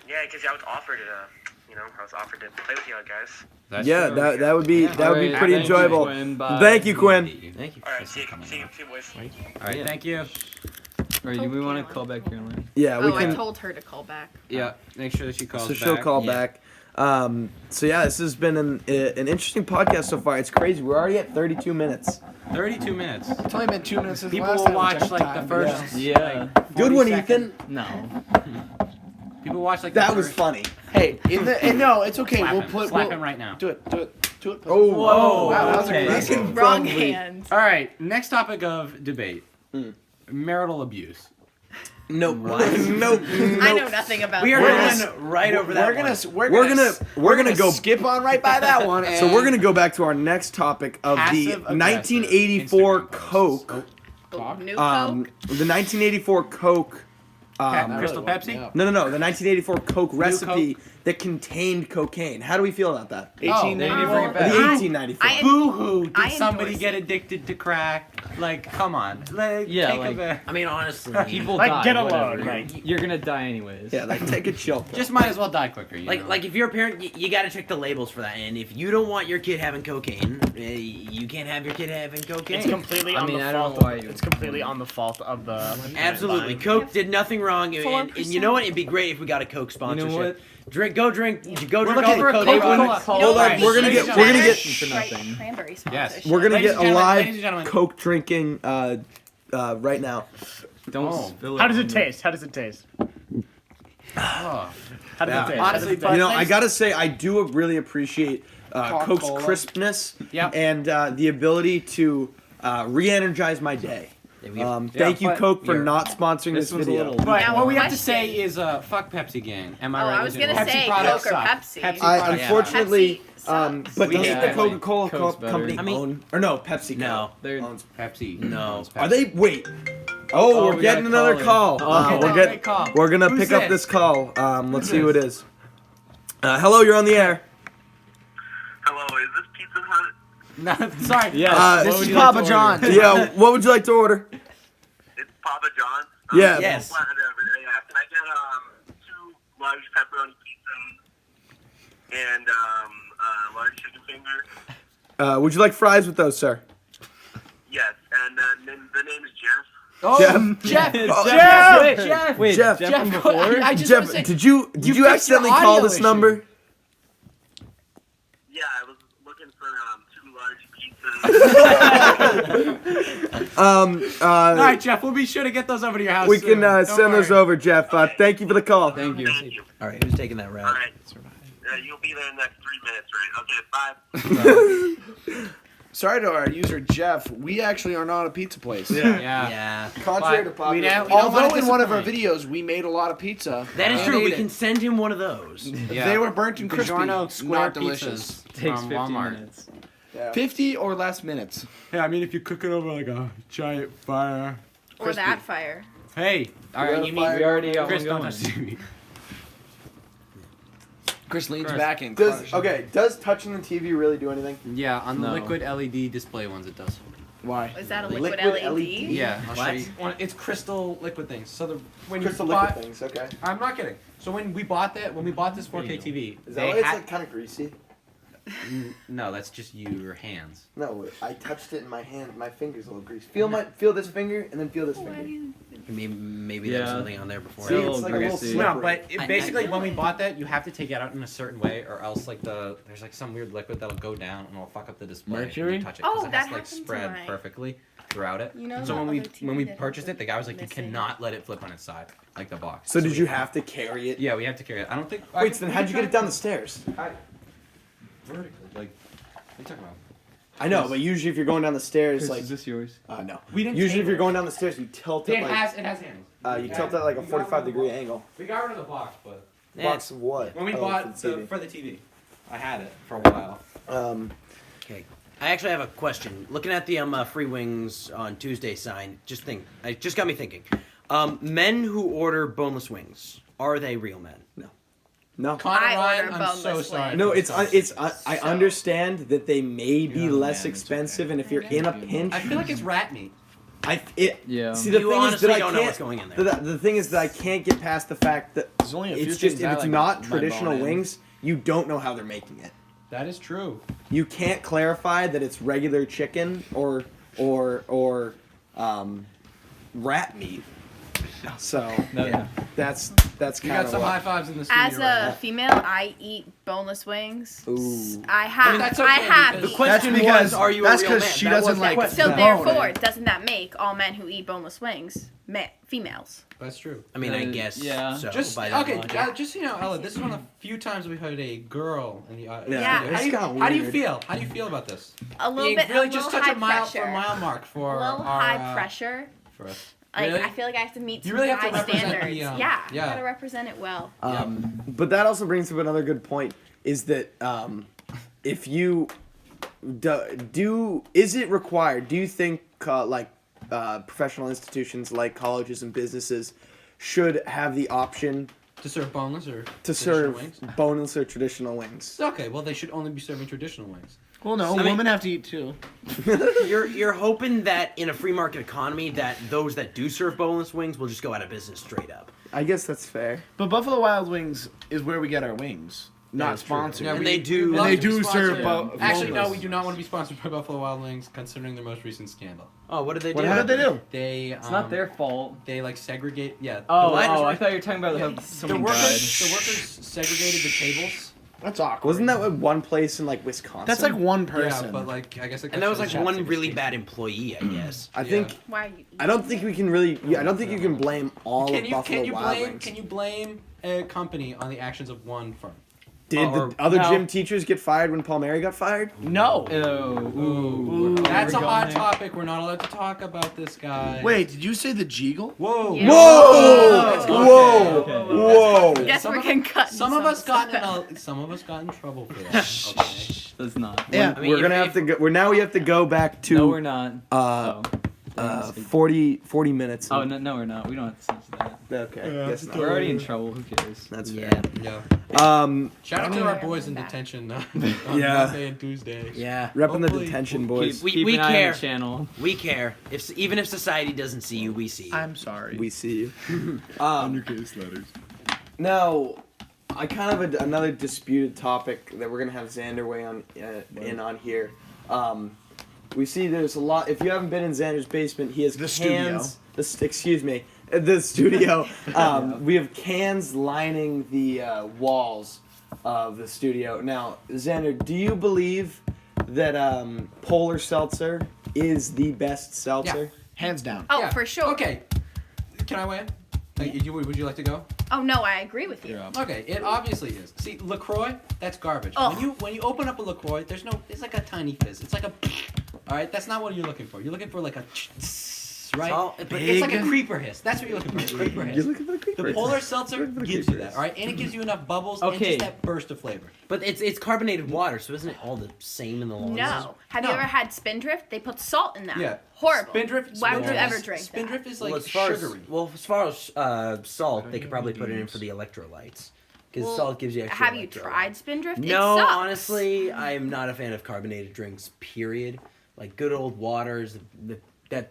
[SPEAKER 5] Yeah, because I was offered to play with you guys.
[SPEAKER 1] Yeah, that would be pretty
[SPEAKER 7] Thank you,
[SPEAKER 1] enjoyable.
[SPEAKER 7] Quinn. Bye.
[SPEAKER 1] Thank you, Quinn.
[SPEAKER 4] Thank you.
[SPEAKER 5] All right, see you, boys.
[SPEAKER 12] All right, thank you.
[SPEAKER 7] Or do we want to call back Caroline?
[SPEAKER 1] Yeah, we
[SPEAKER 13] I
[SPEAKER 1] can.
[SPEAKER 13] told her to call back.
[SPEAKER 12] Yeah, make sure that she calls
[SPEAKER 1] So
[SPEAKER 12] back.
[SPEAKER 1] she'll call back. So yeah, this has been an interesting podcast so far. It's crazy. We're already at 32 minutes.
[SPEAKER 12] 32 minutes.
[SPEAKER 6] It's only been 2 minutes since
[SPEAKER 12] People
[SPEAKER 6] last
[SPEAKER 12] will
[SPEAKER 6] time we
[SPEAKER 12] watch
[SPEAKER 6] checked
[SPEAKER 12] like
[SPEAKER 6] time,
[SPEAKER 12] the first.
[SPEAKER 7] Yeah.
[SPEAKER 1] Good one,
[SPEAKER 12] 40
[SPEAKER 1] Ethan.
[SPEAKER 7] No.
[SPEAKER 12] People watch like
[SPEAKER 1] That
[SPEAKER 12] the
[SPEAKER 1] was
[SPEAKER 12] first.
[SPEAKER 1] funny.
[SPEAKER 6] Hey, no, it's okay.
[SPEAKER 12] Slap him right now.
[SPEAKER 6] Do it.
[SPEAKER 1] Oh,
[SPEAKER 6] wow, that was
[SPEAKER 7] okay.
[SPEAKER 6] aggressive.
[SPEAKER 13] Wrong hand.
[SPEAKER 12] All right, next topic of debate: marital abuse.
[SPEAKER 1] Nope.
[SPEAKER 13] I know nothing about
[SPEAKER 4] We are
[SPEAKER 13] that.
[SPEAKER 4] going right over that.
[SPEAKER 1] We're gonna go
[SPEAKER 6] skip on right by that one. And
[SPEAKER 1] So we're gonna go back to our next topic of the
[SPEAKER 12] Passive-aggressive
[SPEAKER 1] 1984
[SPEAKER 12] Instagram
[SPEAKER 1] Coke.
[SPEAKER 13] New
[SPEAKER 1] The 1984 Coke.
[SPEAKER 12] Crystal Pepsi.
[SPEAKER 1] No. The 1984 Coke recipe that contained cocaine. How do we feel about that?
[SPEAKER 6] 1894.
[SPEAKER 1] The 1894.
[SPEAKER 12] Boo-hoo! Did
[SPEAKER 13] I
[SPEAKER 12] somebody
[SPEAKER 13] endorse
[SPEAKER 12] get
[SPEAKER 13] it.
[SPEAKER 12] addicted to crack? Like, come on. Like,
[SPEAKER 7] Yeah,
[SPEAKER 12] take
[SPEAKER 7] like-
[SPEAKER 12] a bit.
[SPEAKER 4] I mean, honestly,
[SPEAKER 7] People
[SPEAKER 9] Like,
[SPEAKER 7] die.
[SPEAKER 9] get a
[SPEAKER 7] whatever.
[SPEAKER 9] load, like-
[SPEAKER 7] You're gonna die anyways.
[SPEAKER 1] Yeah, like take a chill pill.
[SPEAKER 12] Just might as well die quicker. You know?
[SPEAKER 4] like if you're a parent, you got to check the labels for that. And if you don't want your kid having cocaine, you can't have your kid having cocaine.
[SPEAKER 9] It's completely
[SPEAKER 7] I
[SPEAKER 9] on
[SPEAKER 7] mean,
[SPEAKER 9] the
[SPEAKER 7] I don't
[SPEAKER 9] fault.
[SPEAKER 7] know why you-
[SPEAKER 9] It's completely on the fault of the.
[SPEAKER 4] Absolutely, Coke did nothing wrong, and you know what? It'd be great if we got a Coke sponsorship.
[SPEAKER 7] what?
[SPEAKER 4] Go drink
[SPEAKER 12] We're
[SPEAKER 4] all
[SPEAKER 12] looking
[SPEAKER 4] the
[SPEAKER 12] for a
[SPEAKER 4] Coke.
[SPEAKER 12] Coca-Cola.
[SPEAKER 1] Hold on, we're gonna get
[SPEAKER 7] for nothing.
[SPEAKER 13] Cranberry
[SPEAKER 12] Yes.
[SPEAKER 1] we're gonna
[SPEAKER 12] Ladies
[SPEAKER 1] get
[SPEAKER 12] and
[SPEAKER 1] a
[SPEAKER 12] gentlemen,
[SPEAKER 1] live
[SPEAKER 12] ladies and gentlemen.
[SPEAKER 1] Coke drinking right now.
[SPEAKER 7] Don't
[SPEAKER 12] Oh.
[SPEAKER 7] spill it.
[SPEAKER 9] How does
[SPEAKER 7] on
[SPEAKER 9] it
[SPEAKER 7] me.
[SPEAKER 9] taste? How does it taste?
[SPEAKER 12] Oh.
[SPEAKER 9] How does
[SPEAKER 1] Yeah.
[SPEAKER 9] it taste?
[SPEAKER 12] Honestly,
[SPEAKER 9] How does it taste?
[SPEAKER 1] I gotta say, I do really appreciate Coke's
[SPEAKER 6] Coca-Cola.
[SPEAKER 1] crispness
[SPEAKER 12] Yep.
[SPEAKER 1] and the ability to re-energize my day. Thank you,
[SPEAKER 12] but
[SPEAKER 1] Coke, for
[SPEAKER 12] you're-
[SPEAKER 1] not sponsoring this
[SPEAKER 7] one's a
[SPEAKER 1] video.
[SPEAKER 7] little-
[SPEAKER 12] But
[SPEAKER 13] Now,
[SPEAKER 12] what we have to
[SPEAKER 13] question.
[SPEAKER 12] say is, fuck Pepsi gang. Am I
[SPEAKER 13] Oh,
[SPEAKER 12] right?
[SPEAKER 13] I was
[SPEAKER 12] Is it-
[SPEAKER 13] gonna
[SPEAKER 12] Pepsi
[SPEAKER 13] say
[SPEAKER 12] products
[SPEAKER 13] Coke or
[SPEAKER 12] suck.
[SPEAKER 13] Pepsi.
[SPEAKER 12] Pepsi products
[SPEAKER 1] Unfortunately,
[SPEAKER 13] Pepsi
[SPEAKER 1] but
[SPEAKER 12] We
[SPEAKER 1] doesn't
[SPEAKER 12] hate
[SPEAKER 1] the
[SPEAKER 12] that.
[SPEAKER 1] Coca-Cola
[SPEAKER 7] Coke's better.
[SPEAKER 1] company
[SPEAKER 4] I mean-
[SPEAKER 1] own? Or no, PepsiCo.
[SPEAKER 4] No.
[SPEAKER 7] They're
[SPEAKER 1] owns.
[SPEAKER 12] Pepsi.
[SPEAKER 4] No.
[SPEAKER 12] owns
[SPEAKER 1] Are
[SPEAKER 12] Pepsi.
[SPEAKER 1] they? Wait. Oh,
[SPEAKER 7] we
[SPEAKER 1] we're
[SPEAKER 7] got
[SPEAKER 1] getting
[SPEAKER 7] a
[SPEAKER 1] another
[SPEAKER 7] caller.
[SPEAKER 1] call.
[SPEAKER 12] Okay,
[SPEAKER 1] We're
[SPEAKER 12] great call.
[SPEAKER 1] We're gonna
[SPEAKER 12] Who's
[SPEAKER 1] pick up
[SPEAKER 12] this?
[SPEAKER 1] this call. Let's see who it is. Hello, you're on the air.
[SPEAKER 5] Hello, is this Pizza Hut?
[SPEAKER 12] No, sorry.
[SPEAKER 7] Yes.
[SPEAKER 6] This
[SPEAKER 7] What would
[SPEAKER 6] is
[SPEAKER 7] you like
[SPEAKER 6] Papa
[SPEAKER 7] to
[SPEAKER 6] John.
[SPEAKER 7] order?
[SPEAKER 1] Yeah, what would you like to order?
[SPEAKER 5] It's Papa John's.
[SPEAKER 1] Yeah.
[SPEAKER 4] Yes.
[SPEAKER 5] Whatever. Yeah. Can I get 2 large pepperoni pizzas and large chicken finger?
[SPEAKER 1] Would you like fries with those, sir?
[SPEAKER 5] Yes, and the name is Jeff.
[SPEAKER 3] Oh,
[SPEAKER 1] Jeff.
[SPEAKER 3] Jeff.
[SPEAKER 2] Wait,
[SPEAKER 1] Jeff.
[SPEAKER 2] Jeff from before?
[SPEAKER 3] I just
[SPEAKER 1] Jeff,
[SPEAKER 3] wanna say,
[SPEAKER 1] did you
[SPEAKER 3] fixed your
[SPEAKER 1] accidentally call
[SPEAKER 3] audio
[SPEAKER 1] this
[SPEAKER 3] issue.
[SPEAKER 1] number?
[SPEAKER 5] Yeah, I was looking for 2 large pizzas.
[SPEAKER 3] All right, Jeff. We'll be sure to get those over to your house.
[SPEAKER 1] We
[SPEAKER 3] soon.
[SPEAKER 1] can send those over, Jeff. Thank you for the call.
[SPEAKER 2] Thank you.
[SPEAKER 4] All right, who's taking that route?
[SPEAKER 5] All right. You'll be there in the next 3 minutes, right? Okay, bye.
[SPEAKER 6] Sorry to our user Jeff. We actually are not a pizza place.
[SPEAKER 4] Yeah.
[SPEAKER 1] Contrary to
[SPEAKER 3] We
[SPEAKER 1] popular.
[SPEAKER 3] don't wanna
[SPEAKER 6] Although in one of our
[SPEAKER 3] disappoint.
[SPEAKER 6] videos we made a lot of pizza.
[SPEAKER 4] That is
[SPEAKER 6] and
[SPEAKER 4] true. We
[SPEAKER 6] ate
[SPEAKER 4] can
[SPEAKER 6] it.
[SPEAKER 4] send him one of those.
[SPEAKER 6] They were burnt and crispy.
[SPEAKER 3] DiGiorno square
[SPEAKER 6] Not delicious.
[SPEAKER 3] pizzas
[SPEAKER 2] Takes
[SPEAKER 3] from
[SPEAKER 2] 15
[SPEAKER 3] Walmart.
[SPEAKER 2] minutes.
[SPEAKER 6] 50 or less minutes.
[SPEAKER 3] Yeah, I mean, if you cook it over like a giant fire.
[SPEAKER 13] Or that fire.
[SPEAKER 3] Hey, all right, you need.
[SPEAKER 2] We already got
[SPEAKER 3] Chris,
[SPEAKER 2] one
[SPEAKER 3] don't
[SPEAKER 2] going.
[SPEAKER 3] touch TV.
[SPEAKER 6] Chris leans
[SPEAKER 3] Chris.
[SPEAKER 6] back and
[SPEAKER 1] Does touching the TV really do anything?
[SPEAKER 3] Yeah, on the
[SPEAKER 2] No.
[SPEAKER 3] liquid LED display ones, it does.
[SPEAKER 6] Why?
[SPEAKER 13] Is that a liquid,
[SPEAKER 1] Liquid
[SPEAKER 13] LED?
[SPEAKER 1] LED?
[SPEAKER 3] Yeah, I'll show
[SPEAKER 4] What?
[SPEAKER 3] you. It's crystal liquid things. So when
[SPEAKER 1] Crystal
[SPEAKER 3] you bought,
[SPEAKER 1] liquid things, okay.
[SPEAKER 3] I'm not kidding. So when we bought this 4K TV,
[SPEAKER 1] Is that
[SPEAKER 3] they
[SPEAKER 1] why it's
[SPEAKER 3] had-
[SPEAKER 1] like kind of greasy?
[SPEAKER 3] no, that's just your hands.
[SPEAKER 1] No, I touched it in my hand. My finger's a little greasy. Feel this finger and then feel this finger.
[SPEAKER 4] Maybe there was
[SPEAKER 2] Yeah.
[SPEAKER 4] something on there before.
[SPEAKER 1] See, it's like a little
[SPEAKER 2] greasy.
[SPEAKER 1] slippery.
[SPEAKER 3] No, but
[SPEAKER 4] I-
[SPEAKER 3] basically when we bought that, you have to take it out in a certain way, or else like there's like some weird liquid that'll go down and it'll fuck up the display.
[SPEAKER 6] Mercury?
[SPEAKER 3] When you touch it,
[SPEAKER 13] Oh,
[SPEAKER 3] 'cause it
[SPEAKER 13] that
[SPEAKER 3] has to like
[SPEAKER 13] happened to
[SPEAKER 3] spread
[SPEAKER 13] mine.
[SPEAKER 3] perfectly throughout it.
[SPEAKER 13] You know
[SPEAKER 3] so
[SPEAKER 13] that
[SPEAKER 3] when we
[SPEAKER 13] other TV
[SPEAKER 3] when we
[SPEAKER 13] that
[SPEAKER 3] purchased it, the guy was like,
[SPEAKER 13] missing?
[SPEAKER 3] you cannot let it flip on its side like the box.
[SPEAKER 1] So did
[SPEAKER 3] we
[SPEAKER 1] you
[SPEAKER 3] had-
[SPEAKER 1] have to carry it?
[SPEAKER 3] Yeah, we had to carry it. I don't think.
[SPEAKER 1] Wait, so then how'd you get it down the stairs?
[SPEAKER 3] Vertically, like. What are you talking about?
[SPEAKER 1] I know, but usually if you're going down the stairs,
[SPEAKER 2] Chris,
[SPEAKER 1] like
[SPEAKER 2] is this yours?
[SPEAKER 1] no.
[SPEAKER 3] We didn't
[SPEAKER 1] Usually if
[SPEAKER 3] table
[SPEAKER 1] you're
[SPEAKER 3] it.
[SPEAKER 1] going down the stairs, you tilt it
[SPEAKER 3] It
[SPEAKER 1] like
[SPEAKER 3] has handles.
[SPEAKER 1] you tilt it like a 45-degree angle.
[SPEAKER 3] We got rid of the box, but
[SPEAKER 1] Box of what?
[SPEAKER 3] when we
[SPEAKER 1] Oh,
[SPEAKER 3] bought
[SPEAKER 1] for the TV.
[SPEAKER 3] for the TV, I had it for a while.
[SPEAKER 4] Okay. I actually have a question. Looking at the free wings on Tuesday sign, it just got me thinking. Men who order boneless wings, are they real men?
[SPEAKER 1] No.
[SPEAKER 3] Connor
[SPEAKER 13] I
[SPEAKER 3] Ryan,
[SPEAKER 13] order
[SPEAKER 3] I'm so
[SPEAKER 13] boneless
[SPEAKER 3] sorry.
[SPEAKER 13] wings.
[SPEAKER 1] No, I understand that they may be
[SPEAKER 2] You're not a
[SPEAKER 1] less
[SPEAKER 2] man, it's
[SPEAKER 1] expensive,
[SPEAKER 2] okay.
[SPEAKER 1] and if you're in a pinch,
[SPEAKER 3] I feel like it's rat meat.
[SPEAKER 2] Yeah.
[SPEAKER 1] See, the
[SPEAKER 4] You
[SPEAKER 1] thing is
[SPEAKER 4] honestly
[SPEAKER 1] that I
[SPEAKER 4] don't know
[SPEAKER 1] can't.
[SPEAKER 4] what's going in there.
[SPEAKER 1] The thing is that I can't get past the fact that
[SPEAKER 6] There's only a few
[SPEAKER 1] it's
[SPEAKER 6] things
[SPEAKER 1] just
[SPEAKER 6] I
[SPEAKER 1] if it's
[SPEAKER 6] like
[SPEAKER 1] not
[SPEAKER 6] my
[SPEAKER 1] traditional
[SPEAKER 6] bone in.
[SPEAKER 1] wings, you don't know how they're making it.
[SPEAKER 3] That is true.
[SPEAKER 1] You can't clarify that it's regular chicken or rat meat. So
[SPEAKER 2] No.
[SPEAKER 1] that's
[SPEAKER 3] We
[SPEAKER 1] kind
[SPEAKER 3] got
[SPEAKER 1] of
[SPEAKER 3] some
[SPEAKER 1] what.
[SPEAKER 3] high fives in the studio.
[SPEAKER 13] As a female, I eat boneless wings.
[SPEAKER 1] Ooh.
[SPEAKER 13] I have.
[SPEAKER 3] that's
[SPEAKER 13] I
[SPEAKER 3] okay
[SPEAKER 13] have.
[SPEAKER 3] because-
[SPEAKER 4] The question
[SPEAKER 6] That's because-
[SPEAKER 4] was, are you
[SPEAKER 6] that's
[SPEAKER 4] a real man?
[SPEAKER 6] 'cause she
[SPEAKER 4] That
[SPEAKER 6] doesn't
[SPEAKER 4] was the
[SPEAKER 6] like-
[SPEAKER 4] question.
[SPEAKER 13] So
[SPEAKER 6] the
[SPEAKER 13] therefore,
[SPEAKER 6] bone.
[SPEAKER 13] doesn't that make all men who eat boneless wings females?
[SPEAKER 3] That's true.
[SPEAKER 4] I mean, I guess
[SPEAKER 2] yeah.
[SPEAKER 4] so.
[SPEAKER 3] Just
[SPEAKER 4] by that
[SPEAKER 3] okay,
[SPEAKER 4] logic.
[SPEAKER 3] just so you know, Ella, this is one of the few times we've had a girl in the
[SPEAKER 1] Yeah,
[SPEAKER 13] Yeah,
[SPEAKER 3] studio.
[SPEAKER 1] it's got
[SPEAKER 3] How do you
[SPEAKER 1] weird.
[SPEAKER 3] feel? How do you feel about this?
[SPEAKER 13] A little
[SPEAKER 3] Being
[SPEAKER 13] bit.
[SPEAKER 3] really
[SPEAKER 13] a
[SPEAKER 3] just
[SPEAKER 13] little
[SPEAKER 3] touch
[SPEAKER 13] high
[SPEAKER 3] a mile
[SPEAKER 13] pressure.
[SPEAKER 3] mark for
[SPEAKER 13] A little
[SPEAKER 3] our,
[SPEAKER 13] high pressure.
[SPEAKER 3] for us.
[SPEAKER 13] Like
[SPEAKER 3] Really?
[SPEAKER 13] I feel like I have to meet
[SPEAKER 3] You
[SPEAKER 13] some
[SPEAKER 3] really have to
[SPEAKER 13] high
[SPEAKER 3] represent
[SPEAKER 13] standards.
[SPEAKER 3] the,
[SPEAKER 13] Yeah,
[SPEAKER 3] yeah.
[SPEAKER 13] you gotta represent it well.
[SPEAKER 1] But that also brings up another good point: is that if you is it required? Do you think professional institutions like colleges and businesses should have the option
[SPEAKER 3] To serve boneless or
[SPEAKER 1] to
[SPEAKER 3] traditional
[SPEAKER 1] serve
[SPEAKER 3] wings?
[SPEAKER 1] boneless or traditional wings?
[SPEAKER 3] Okay, well they should only be serving traditional wings.
[SPEAKER 6] Well, no,
[SPEAKER 4] I mean-
[SPEAKER 6] women have to eat too.
[SPEAKER 4] You're hoping that in a free market economy that those that do serve boneless wings will just go out of business straight up.
[SPEAKER 1] I guess that's fair.
[SPEAKER 6] But Buffalo Wild Wings is where we get our wings, not
[SPEAKER 4] is true.
[SPEAKER 6] sponsored.
[SPEAKER 3] Yeah,
[SPEAKER 4] And
[SPEAKER 3] we-
[SPEAKER 4] they do-
[SPEAKER 3] we'd
[SPEAKER 6] And
[SPEAKER 3] love
[SPEAKER 6] they
[SPEAKER 3] to be
[SPEAKER 6] do
[SPEAKER 3] sponsored.
[SPEAKER 6] serve bo-
[SPEAKER 3] Actually, no,
[SPEAKER 6] boneless.
[SPEAKER 3] we do not want to be sponsored by Buffalo Wild Wings, considering their most recent scandal.
[SPEAKER 4] Oh, what did they do?
[SPEAKER 6] What did they do?
[SPEAKER 3] They
[SPEAKER 2] It's not their fault.
[SPEAKER 3] They like segregate. Yeah.
[SPEAKER 2] Oh,
[SPEAKER 4] what?
[SPEAKER 2] I thought you were talking about how
[SPEAKER 3] the
[SPEAKER 2] someone
[SPEAKER 3] workers.
[SPEAKER 2] died.
[SPEAKER 3] The workers segregated the tables.
[SPEAKER 6] That's awkward.
[SPEAKER 1] Wasn't that what one place in like Wisconsin?
[SPEAKER 6] That's like one person.
[SPEAKER 3] Yeah, but like I guess.
[SPEAKER 4] And that was like one really bad employee, I guess.
[SPEAKER 1] I think.
[SPEAKER 13] Why are you?
[SPEAKER 1] I don't think we can really. I don't think you can blame all of Buffalo Wild Wings.
[SPEAKER 3] Can you blame a company on the actions of one firm?
[SPEAKER 1] Did
[SPEAKER 4] or-
[SPEAKER 1] the other
[SPEAKER 2] no.
[SPEAKER 1] gym teachers get fired when Palmieri got fired?
[SPEAKER 6] No.
[SPEAKER 3] Ooh, that's a hot topic. We're not allowed to talk about this guy.
[SPEAKER 6] Wait, did you say the Jeagle?
[SPEAKER 3] Whoa.
[SPEAKER 13] Yeah.
[SPEAKER 1] Whoa! Whoa!
[SPEAKER 2] Okay.
[SPEAKER 1] Whoa!
[SPEAKER 13] Guess
[SPEAKER 3] Some
[SPEAKER 13] we're
[SPEAKER 3] of-
[SPEAKER 13] getting cut.
[SPEAKER 3] Some of us got in trouble for that. Okay.
[SPEAKER 2] That's not.
[SPEAKER 6] Yeah.
[SPEAKER 4] I mean,
[SPEAKER 1] We're gonna
[SPEAKER 4] if-
[SPEAKER 1] have to go. We have to go back to.
[SPEAKER 2] No, we're not.
[SPEAKER 1] Uh,
[SPEAKER 2] Oh.
[SPEAKER 1] 40 minutes.
[SPEAKER 2] Oh, no, we're not. We don't have to censor that.
[SPEAKER 1] Okay. Guess not.
[SPEAKER 2] We're already in trouble. Who cares?
[SPEAKER 1] That's
[SPEAKER 4] Yeah.
[SPEAKER 1] fair.
[SPEAKER 3] Yeah. Shout out to our
[SPEAKER 13] Yeah.
[SPEAKER 3] boys in detention on
[SPEAKER 1] Yeah.
[SPEAKER 3] Monday and Tuesday.
[SPEAKER 4] Yeah.
[SPEAKER 1] Repping the
[SPEAKER 3] Hopefully-
[SPEAKER 1] detention boys.
[SPEAKER 4] We
[SPEAKER 2] Keep an eye
[SPEAKER 4] care.
[SPEAKER 2] on the channel.
[SPEAKER 4] We care. Even if society doesn't see you, we see you.
[SPEAKER 6] I'm sorry.
[SPEAKER 1] We see you.
[SPEAKER 6] Undercase letters.
[SPEAKER 1] Now, I kind of another disputed topic that we're gonna have Xander weigh on in on here. We see there's a lot. If you haven't been in Xander's basement, he has
[SPEAKER 6] The
[SPEAKER 1] cans. Excuse me, the studio. We have cans lining the walls of the studio. Now, Xander, do you believe that Polar Seltzer is the best seltzer?
[SPEAKER 6] Hands down.
[SPEAKER 13] Oh, for sure.
[SPEAKER 3] Okay. Can I weigh in? Would you like to go?
[SPEAKER 13] Oh no, I agree with you.
[SPEAKER 3] Okay, it obviously is. See, LaCroix, that's garbage.
[SPEAKER 13] Oh.
[SPEAKER 3] When you open up a LaCroix, it's like a tiny fizz. It's like a, all right, that's not what you're looking for. You're looking for like a, right? It's like a creeper hiss. That's what you're looking for, a creeper hiss.
[SPEAKER 1] You're looking for the creeper
[SPEAKER 3] The
[SPEAKER 1] hiss.
[SPEAKER 3] Polar Seltzer gives you that, all right? And it gives you enough bubbles and
[SPEAKER 4] Okay.
[SPEAKER 3] just that burst of flavor.
[SPEAKER 4] But it's carbonated water, so isn't it all the same in the long run?
[SPEAKER 13] No. Have you ever had Spindrift? They put salt in that.
[SPEAKER 3] Yeah.
[SPEAKER 13] Horrible.
[SPEAKER 3] Spindrift.
[SPEAKER 13] Why would you
[SPEAKER 3] Spindrift
[SPEAKER 13] ever
[SPEAKER 3] is-
[SPEAKER 13] drink
[SPEAKER 3] Spindrift
[SPEAKER 13] that?
[SPEAKER 3] is like
[SPEAKER 4] as far
[SPEAKER 3] sugary.
[SPEAKER 4] as salt, they could probably put it in for the electrolytes. Because
[SPEAKER 13] Well,
[SPEAKER 4] salt gives you extra
[SPEAKER 13] have you
[SPEAKER 4] electrolytes.
[SPEAKER 13] tried Spindrift?
[SPEAKER 4] No,
[SPEAKER 13] it sucks.
[SPEAKER 4] honestly, I am not a fan of carbonated drinks. Period. Like good old waters. That's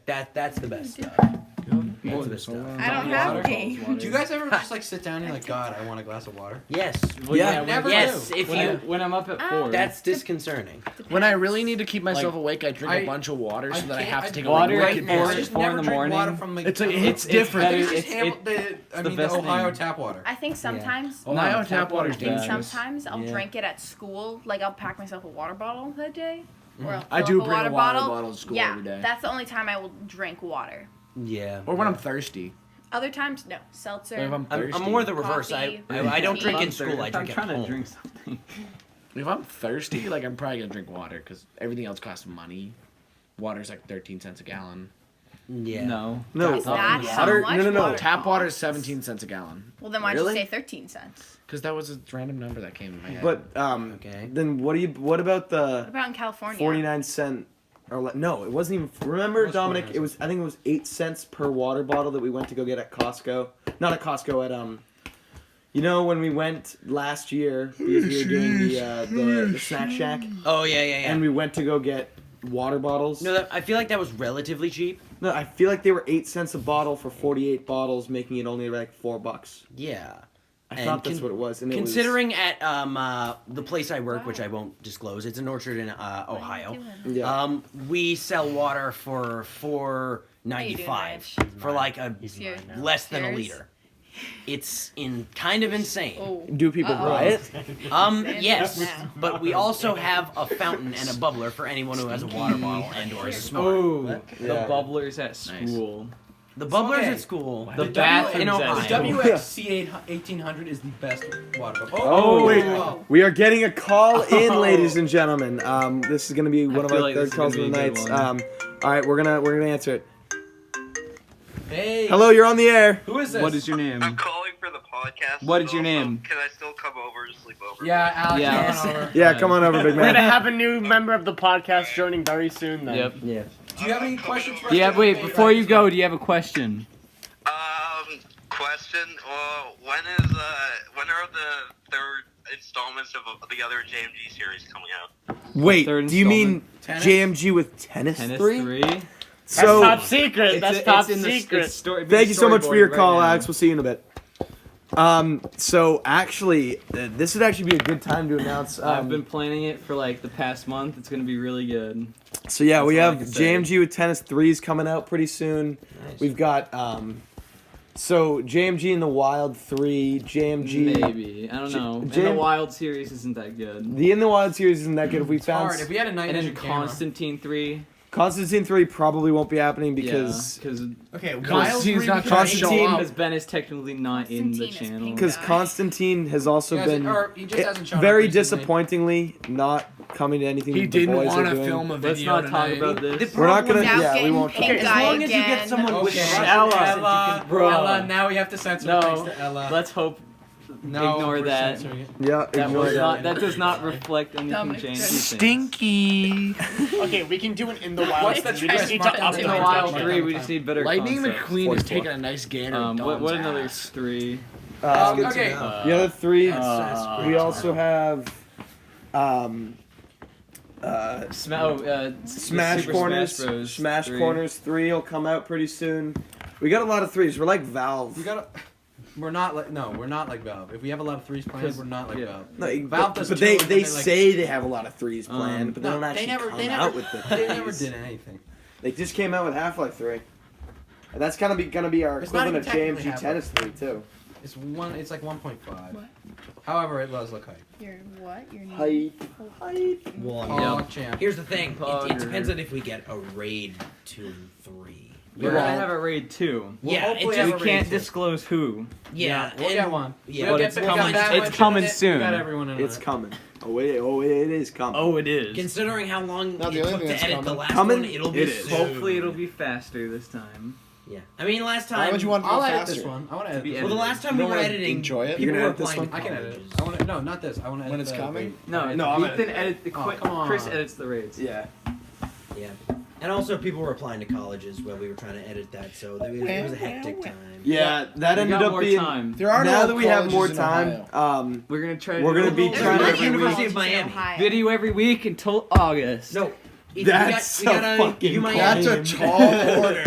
[SPEAKER 4] the best stuff. That's the best stuff.
[SPEAKER 13] I don't have any.
[SPEAKER 3] Do you guys ever just like sit down and you're like, God, I want a glass of water?
[SPEAKER 4] Yes.
[SPEAKER 3] Yeah, never
[SPEAKER 4] yes.
[SPEAKER 3] do.
[SPEAKER 4] If
[SPEAKER 7] When I'm up at 4.
[SPEAKER 4] that's disconcerting.
[SPEAKER 6] When I really need to keep myself
[SPEAKER 7] Like,
[SPEAKER 6] awake, I drink a bunch of water so that I have to take a
[SPEAKER 7] water
[SPEAKER 6] like,
[SPEAKER 7] at
[SPEAKER 6] wicked
[SPEAKER 7] 4
[SPEAKER 6] piss.
[SPEAKER 7] in the morning.
[SPEAKER 6] It's different.
[SPEAKER 3] The
[SPEAKER 7] best
[SPEAKER 3] Ohio
[SPEAKER 7] thing.
[SPEAKER 3] tap water.
[SPEAKER 13] I think sometimes.
[SPEAKER 6] Ohio
[SPEAKER 7] No,
[SPEAKER 6] tap water's
[SPEAKER 7] water's bad.
[SPEAKER 6] dangerous.
[SPEAKER 13] Sometimes I'll
[SPEAKER 7] Yeah.
[SPEAKER 13] drink it at school. Like I'll pack myself a water bottle that day. Or I'll
[SPEAKER 6] I
[SPEAKER 13] fill
[SPEAKER 6] do
[SPEAKER 13] up
[SPEAKER 6] bring a
[SPEAKER 13] water
[SPEAKER 6] water bottle to school
[SPEAKER 13] yeah,
[SPEAKER 6] every day.
[SPEAKER 13] that's the only time I will drink water.
[SPEAKER 4] Yeah.
[SPEAKER 6] Or when I'm thirsty.
[SPEAKER 13] Other times, no. Seltzer.
[SPEAKER 6] If I'm thirsty.
[SPEAKER 4] I'm more the reverse.
[SPEAKER 13] Coffee,
[SPEAKER 4] I don't drink in
[SPEAKER 13] tea.
[SPEAKER 4] school. I drink
[SPEAKER 7] I'm trying
[SPEAKER 4] at home.
[SPEAKER 7] to drink something.
[SPEAKER 6] If I'm thirsty, like I'm probably gonna drink water because everything else costs money. Water's like 13 cents a gallon.
[SPEAKER 4] Yeah.
[SPEAKER 7] No.
[SPEAKER 1] No.
[SPEAKER 13] Is that how
[SPEAKER 1] Water?
[SPEAKER 13] much
[SPEAKER 1] No.
[SPEAKER 13] water
[SPEAKER 6] Tap water is
[SPEAKER 13] costs?
[SPEAKER 6] 17 cents a gallon.
[SPEAKER 13] Well, then why'd
[SPEAKER 1] Really?
[SPEAKER 13] you say 13 cents?
[SPEAKER 6] Because that was a random number that came in my head.
[SPEAKER 1] But
[SPEAKER 4] Okay.
[SPEAKER 1] then what about the
[SPEAKER 13] What about in California?
[SPEAKER 1] 49-cent? Or no, it wasn't even. Remember,
[SPEAKER 3] What's
[SPEAKER 1] Dominic?
[SPEAKER 3] 49
[SPEAKER 1] It was. I think it was 8 cents per water bottle that we went to go get at Costco. Not at Costco. At You know when we went last year because we were doing the snack shack,
[SPEAKER 4] Oh yeah.
[SPEAKER 1] and we went to go get water bottles.
[SPEAKER 4] No, I feel like that was relatively cheap.
[SPEAKER 1] No, I feel like they were 8 cents a bottle for 48 bottles, making it only like $4.
[SPEAKER 4] Yeah.
[SPEAKER 1] I
[SPEAKER 4] And
[SPEAKER 1] thought that's what it was. And
[SPEAKER 4] Considering at the place I work, which I won't disclose, it's an orchard in Ohio.
[SPEAKER 1] Yeah.
[SPEAKER 4] We sell water for $4.95 for like a less than a liter. It's kind of insane.
[SPEAKER 1] Do people buy it?
[SPEAKER 4] Yes, but we also have a fountain and a bubbler for anyone who has a water bottle and or is smart.
[SPEAKER 7] Oh, the
[SPEAKER 1] Yeah.
[SPEAKER 7] bubblers at school.
[SPEAKER 4] The bubblers
[SPEAKER 3] Okay.
[SPEAKER 4] at school.
[SPEAKER 7] The
[SPEAKER 4] in
[SPEAKER 7] bathrooms
[SPEAKER 4] Ohio.
[SPEAKER 7] at
[SPEAKER 3] The
[SPEAKER 7] school.
[SPEAKER 3] WXC 1800 is the best water bottle.
[SPEAKER 1] Oh, wait.
[SPEAKER 3] Oh.
[SPEAKER 1] We are getting a call in, ladies and gentlemen. This is going to be one of
[SPEAKER 7] feel
[SPEAKER 1] our
[SPEAKER 7] like
[SPEAKER 1] third
[SPEAKER 7] this is
[SPEAKER 1] calls of
[SPEAKER 7] gonna
[SPEAKER 1] the
[SPEAKER 7] be a
[SPEAKER 1] nights.
[SPEAKER 7] good one.
[SPEAKER 1] All right, we're gonna answer it.
[SPEAKER 3] Hey.
[SPEAKER 1] Hello, you're on the air.
[SPEAKER 3] Who is this?
[SPEAKER 7] What is your name?
[SPEAKER 5] I'm calling for the podcast.
[SPEAKER 7] What is your name?
[SPEAKER 5] Can I still come over to sleep over?
[SPEAKER 3] Yeah, Alex.
[SPEAKER 7] Yeah.
[SPEAKER 3] Come on over.
[SPEAKER 1] Yeah, come on over, big
[SPEAKER 9] We're gonna
[SPEAKER 1] man.
[SPEAKER 9] have a new member of the podcast joining very soon. Then.
[SPEAKER 7] Yep.
[SPEAKER 1] Yeah.
[SPEAKER 3] Do you have any questions for us?
[SPEAKER 7] Do you have, wait,
[SPEAKER 3] Hey,
[SPEAKER 7] before you go, do you have a question?
[SPEAKER 5] Question. When are the third installments of the other JMG series coming out?
[SPEAKER 1] Wait,
[SPEAKER 7] Third
[SPEAKER 1] do you mean
[SPEAKER 3] Tennis?
[SPEAKER 1] JMG with Tennis,
[SPEAKER 7] Tennis
[SPEAKER 1] 3?
[SPEAKER 7] 3?
[SPEAKER 9] That's
[SPEAKER 1] So,
[SPEAKER 9] top secret. That's top
[SPEAKER 7] in
[SPEAKER 9] secret.
[SPEAKER 1] thank you so much for your call, Alex. We'll see you in a bit. So actually, this would actually be a good time to announce.
[SPEAKER 7] I've been planning it for like the past month. It's gonna be really good.
[SPEAKER 1] So yeah, we
[SPEAKER 7] That's all I
[SPEAKER 1] have
[SPEAKER 7] can say.
[SPEAKER 1] JMG with Tennis 3s coming out pretty soon.
[SPEAKER 4] Nice.
[SPEAKER 1] We've got so JMG in the Wild 3, JMG.
[SPEAKER 7] Maybe. I don't know. And
[SPEAKER 1] Jam-
[SPEAKER 7] the Wild series isn't that good.
[SPEAKER 1] The In the Wild series isn't that good. If we
[SPEAKER 3] It's
[SPEAKER 1] found
[SPEAKER 3] hard. If we had a night
[SPEAKER 7] And then
[SPEAKER 3] vision camera.
[SPEAKER 7] Constantine 3.
[SPEAKER 1] Constantine 3 probably won't be happening because
[SPEAKER 7] Because
[SPEAKER 6] Okay,
[SPEAKER 1] Constantine's
[SPEAKER 6] Wild 3
[SPEAKER 1] not
[SPEAKER 6] because
[SPEAKER 1] Constantine-
[SPEAKER 6] show
[SPEAKER 7] because Ben is technically not in the
[SPEAKER 13] Constantine is
[SPEAKER 7] channel.
[SPEAKER 13] pink.
[SPEAKER 1] because Constantine has also
[SPEAKER 3] He hasn't-
[SPEAKER 1] been
[SPEAKER 3] or he just hasn't shown up
[SPEAKER 1] very
[SPEAKER 3] recently.
[SPEAKER 1] disappointingly not coming to anything
[SPEAKER 6] He
[SPEAKER 1] that the
[SPEAKER 6] didn't
[SPEAKER 1] boys
[SPEAKER 6] want
[SPEAKER 1] are
[SPEAKER 6] to
[SPEAKER 1] doing.
[SPEAKER 6] film a
[SPEAKER 7] Let's
[SPEAKER 6] video
[SPEAKER 7] not talk
[SPEAKER 6] tonight.
[SPEAKER 7] about this.
[SPEAKER 1] We're not gonna.
[SPEAKER 13] Now
[SPEAKER 1] Yeah, we
[SPEAKER 13] getting
[SPEAKER 1] won't.
[SPEAKER 13] pink
[SPEAKER 4] Okay, as
[SPEAKER 13] eye
[SPEAKER 4] long as you get
[SPEAKER 13] again.
[SPEAKER 4] someone with
[SPEAKER 3] Okay.
[SPEAKER 7] Ella.
[SPEAKER 3] Ella,
[SPEAKER 7] Bro.
[SPEAKER 3] Ella, now we have to censor
[SPEAKER 7] No.
[SPEAKER 3] thanks to Ella.
[SPEAKER 7] Let's hope.
[SPEAKER 3] No,
[SPEAKER 7] ignore
[SPEAKER 3] we're
[SPEAKER 7] that.
[SPEAKER 3] censoring it.
[SPEAKER 1] Yeah,
[SPEAKER 7] That
[SPEAKER 1] ignore
[SPEAKER 7] was
[SPEAKER 1] that.
[SPEAKER 7] not. That does not reflect anything
[SPEAKER 13] Dominic,
[SPEAKER 7] James.
[SPEAKER 6] Stinky.
[SPEAKER 9] Okay, we can do it in the wild.
[SPEAKER 3] What's the
[SPEAKER 9] We just need to
[SPEAKER 3] Mark
[SPEAKER 9] up
[SPEAKER 7] In
[SPEAKER 3] Mark
[SPEAKER 7] the
[SPEAKER 3] Mark
[SPEAKER 7] Wild
[SPEAKER 3] Mark
[SPEAKER 7] 3, we
[SPEAKER 3] Mark
[SPEAKER 7] just need better
[SPEAKER 6] Lightning
[SPEAKER 7] concepts.
[SPEAKER 6] McQueen is
[SPEAKER 1] 44.
[SPEAKER 6] taking a nice gander. at
[SPEAKER 7] What
[SPEAKER 6] Dom's
[SPEAKER 7] another
[SPEAKER 6] ass.
[SPEAKER 7] 3?
[SPEAKER 3] Okay.
[SPEAKER 1] The other 3,
[SPEAKER 7] Uh,
[SPEAKER 1] we also have Smash
[SPEAKER 7] Super
[SPEAKER 1] Corners.
[SPEAKER 7] Smash Bros.
[SPEAKER 1] Smash
[SPEAKER 7] 3.
[SPEAKER 1] Corners 3 will come out pretty soon. We got a lot of 3s. We're like Valve.
[SPEAKER 3] You gotta. We're not like Valve. If we have a lot of threes planned, we're not like Valve.
[SPEAKER 1] No,
[SPEAKER 3] Valve does
[SPEAKER 1] but
[SPEAKER 3] two,
[SPEAKER 1] they
[SPEAKER 3] and then they
[SPEAKER 1] say they have a lot of threes planned, but they don't actually
[SPEAKER 3] never
[SPEAKER 1] come out with the threes.
[SPEAKER 3] They never did anything.
[SPEAKER 1] They just came out with Half-Life 3. And that's gonna be our
[SPEAKER 3] It's not
[SPEAKER 1] equivalent of
[SPEAKER 3] even
[SPEAKER 1] JMG
[SPEAKER 3] technically
[SPEAKER 1] Tennis 3 too.
[SPEAKER 3] It's like 1.5.
[SPEAKER 13] What?
[SPEAKER 3] However, it does look hype.
[SPEAKER 13] Your what? Your
[SPEAKER 1] Height.
[SPEAKER 4] Well,
[SPEAKER 3] Oh, champ.
[SPEAKER 4] here's the thing. It depends on if we get a raid 2 and 3.
[SPEAKER 7] We're gonna have a raid 2.
[SPEAKER 4] Yeah,
[SPEAKER 3] hopefully
[SPEAKER 4] it
[SPEAKER 7] We
[SPEAKER 4] just,
[SPEAKER 7] can't disclose who.
[SPEAKER 4] yeah,
[SPEAKER 3] We'll get one.
[SPEAKER 4] Yeah,
[SPEAKER 7] But it's coming. It's coming soon.
[SPEAKER 3] Got everyone in
[SPEAKER 1] It's
[SPEAKER 3] on it.
[SPEAKER 1] coming. It is coming.
[SPEAKER 7] Oh, it is.
[SPEAKER 4] considering how long
[SPEAKER 10] No, the
[SPEAKER 4] it
[SPEAKER 10] only
[SPEAKER 4] took
[SPEAKER 10] thing
[SPEAKER 4] to
[SPEAKER 10] that's
[SPEAKER 4] edit the
[SPEAKER 10] coming-
[SPEAKER 4] last
[SPEAKER 1] Coming?
[SPEAKER 4] one, it'll be
[SPEAKER 1] It is.
[SPEAKER 4] soon.
[SPEAKER 7] Hopefully, it'll be faster this time.
[SPEAKER 4] Yeah, I mean, last time.
[SPEAKER 10] Why would you want to
[SPEAKER 3] I'll
[SPEAKER 10] go
[SPEAKER 3] edit
[SPEAKER 10] faster?
[SPEAKER 3] this one. I want to edit
[SPEAKER 7] be
[SPEAKER 3] this
[SPEAKER 4] Well, the
[SPEAKER 3] one.
[SPEAKER 4] last time
[SPEAKER 10] You
[SPEAKER 4] we
[SPEAKER 10] don't
[SPEAKER 4] were
[SPEAKER 10] wanna
[SPEAKER 4] editing,
[SPEAKER 10] enjoy it?
[SPEAKER 4] people
[SPEAKER 1] You're gonna
[SPEAKER 4] were
[SPEAKER 1] edit this
[SPEAKER 4] applying
[SPEAKER 1] one?
[SPEAKER 3] I can edit it.
[SPEAKER 4] colleges.
[SPEAKER 3] I want to not this. I want to edit
[SPEAKER 10] When it's
[SPEAKER 3] the
[SPEAKER 10] coming?
[SPEAKER 7] No,
[SPEAKER 1] No, I'm
[SPEAKER 7] Ethan edit the
[SPEAKER 3] Oh, come on.
[SPEAKER 7] Chris edits the raids.
[SPEAKER 1] Yeah.
[SPEAKER 4] Yeah, and also people were applying to colleges while we were trying to edit that, so it was a hectic time.
[SPEAKER 1] Yeah, that
[SPEAKER 7] We
[SPEAKER 1] ended
[SPEAKER 7] got
[SPEAKER 1] up
[SPEAKER 7] more
[SPEAKER 1] being.
[SPEAKER 7] time.
[SPEAKER 10] There are
[SPEAKER 1] Now
[SPEAKER 10] no
[SPEAKER 1] that we have
[SPEAKER 10] colleges
[SPEAKER 1] more
[SPEAKER 10] in
[SPEAKER 1] time,
[SPEAKER 10] Ohio.
[SPEAKER 7] We're gonna try.
[SPEAKER 1] We're gonna be
[SPEAKER 4] There's
[SPEAKER 1] trying
[SPEAKER 4] one
[SPEAKER 1] to
[SPEAKER 4] at University of
[SPEAKER 13] Colleges in
[SPEAKER 4] Miami.
[SPEAKER 13] Ohio.
[SPEAKER 7] video every week until August.
[SPEAKER 4] No,
[SPEAKER 1] That's
[SPEAKER 4] we gotta
[SPEAKER 1] a fucking
[SPEAKER 4] do Miami.
[SPEAKER 10] That's a tall order.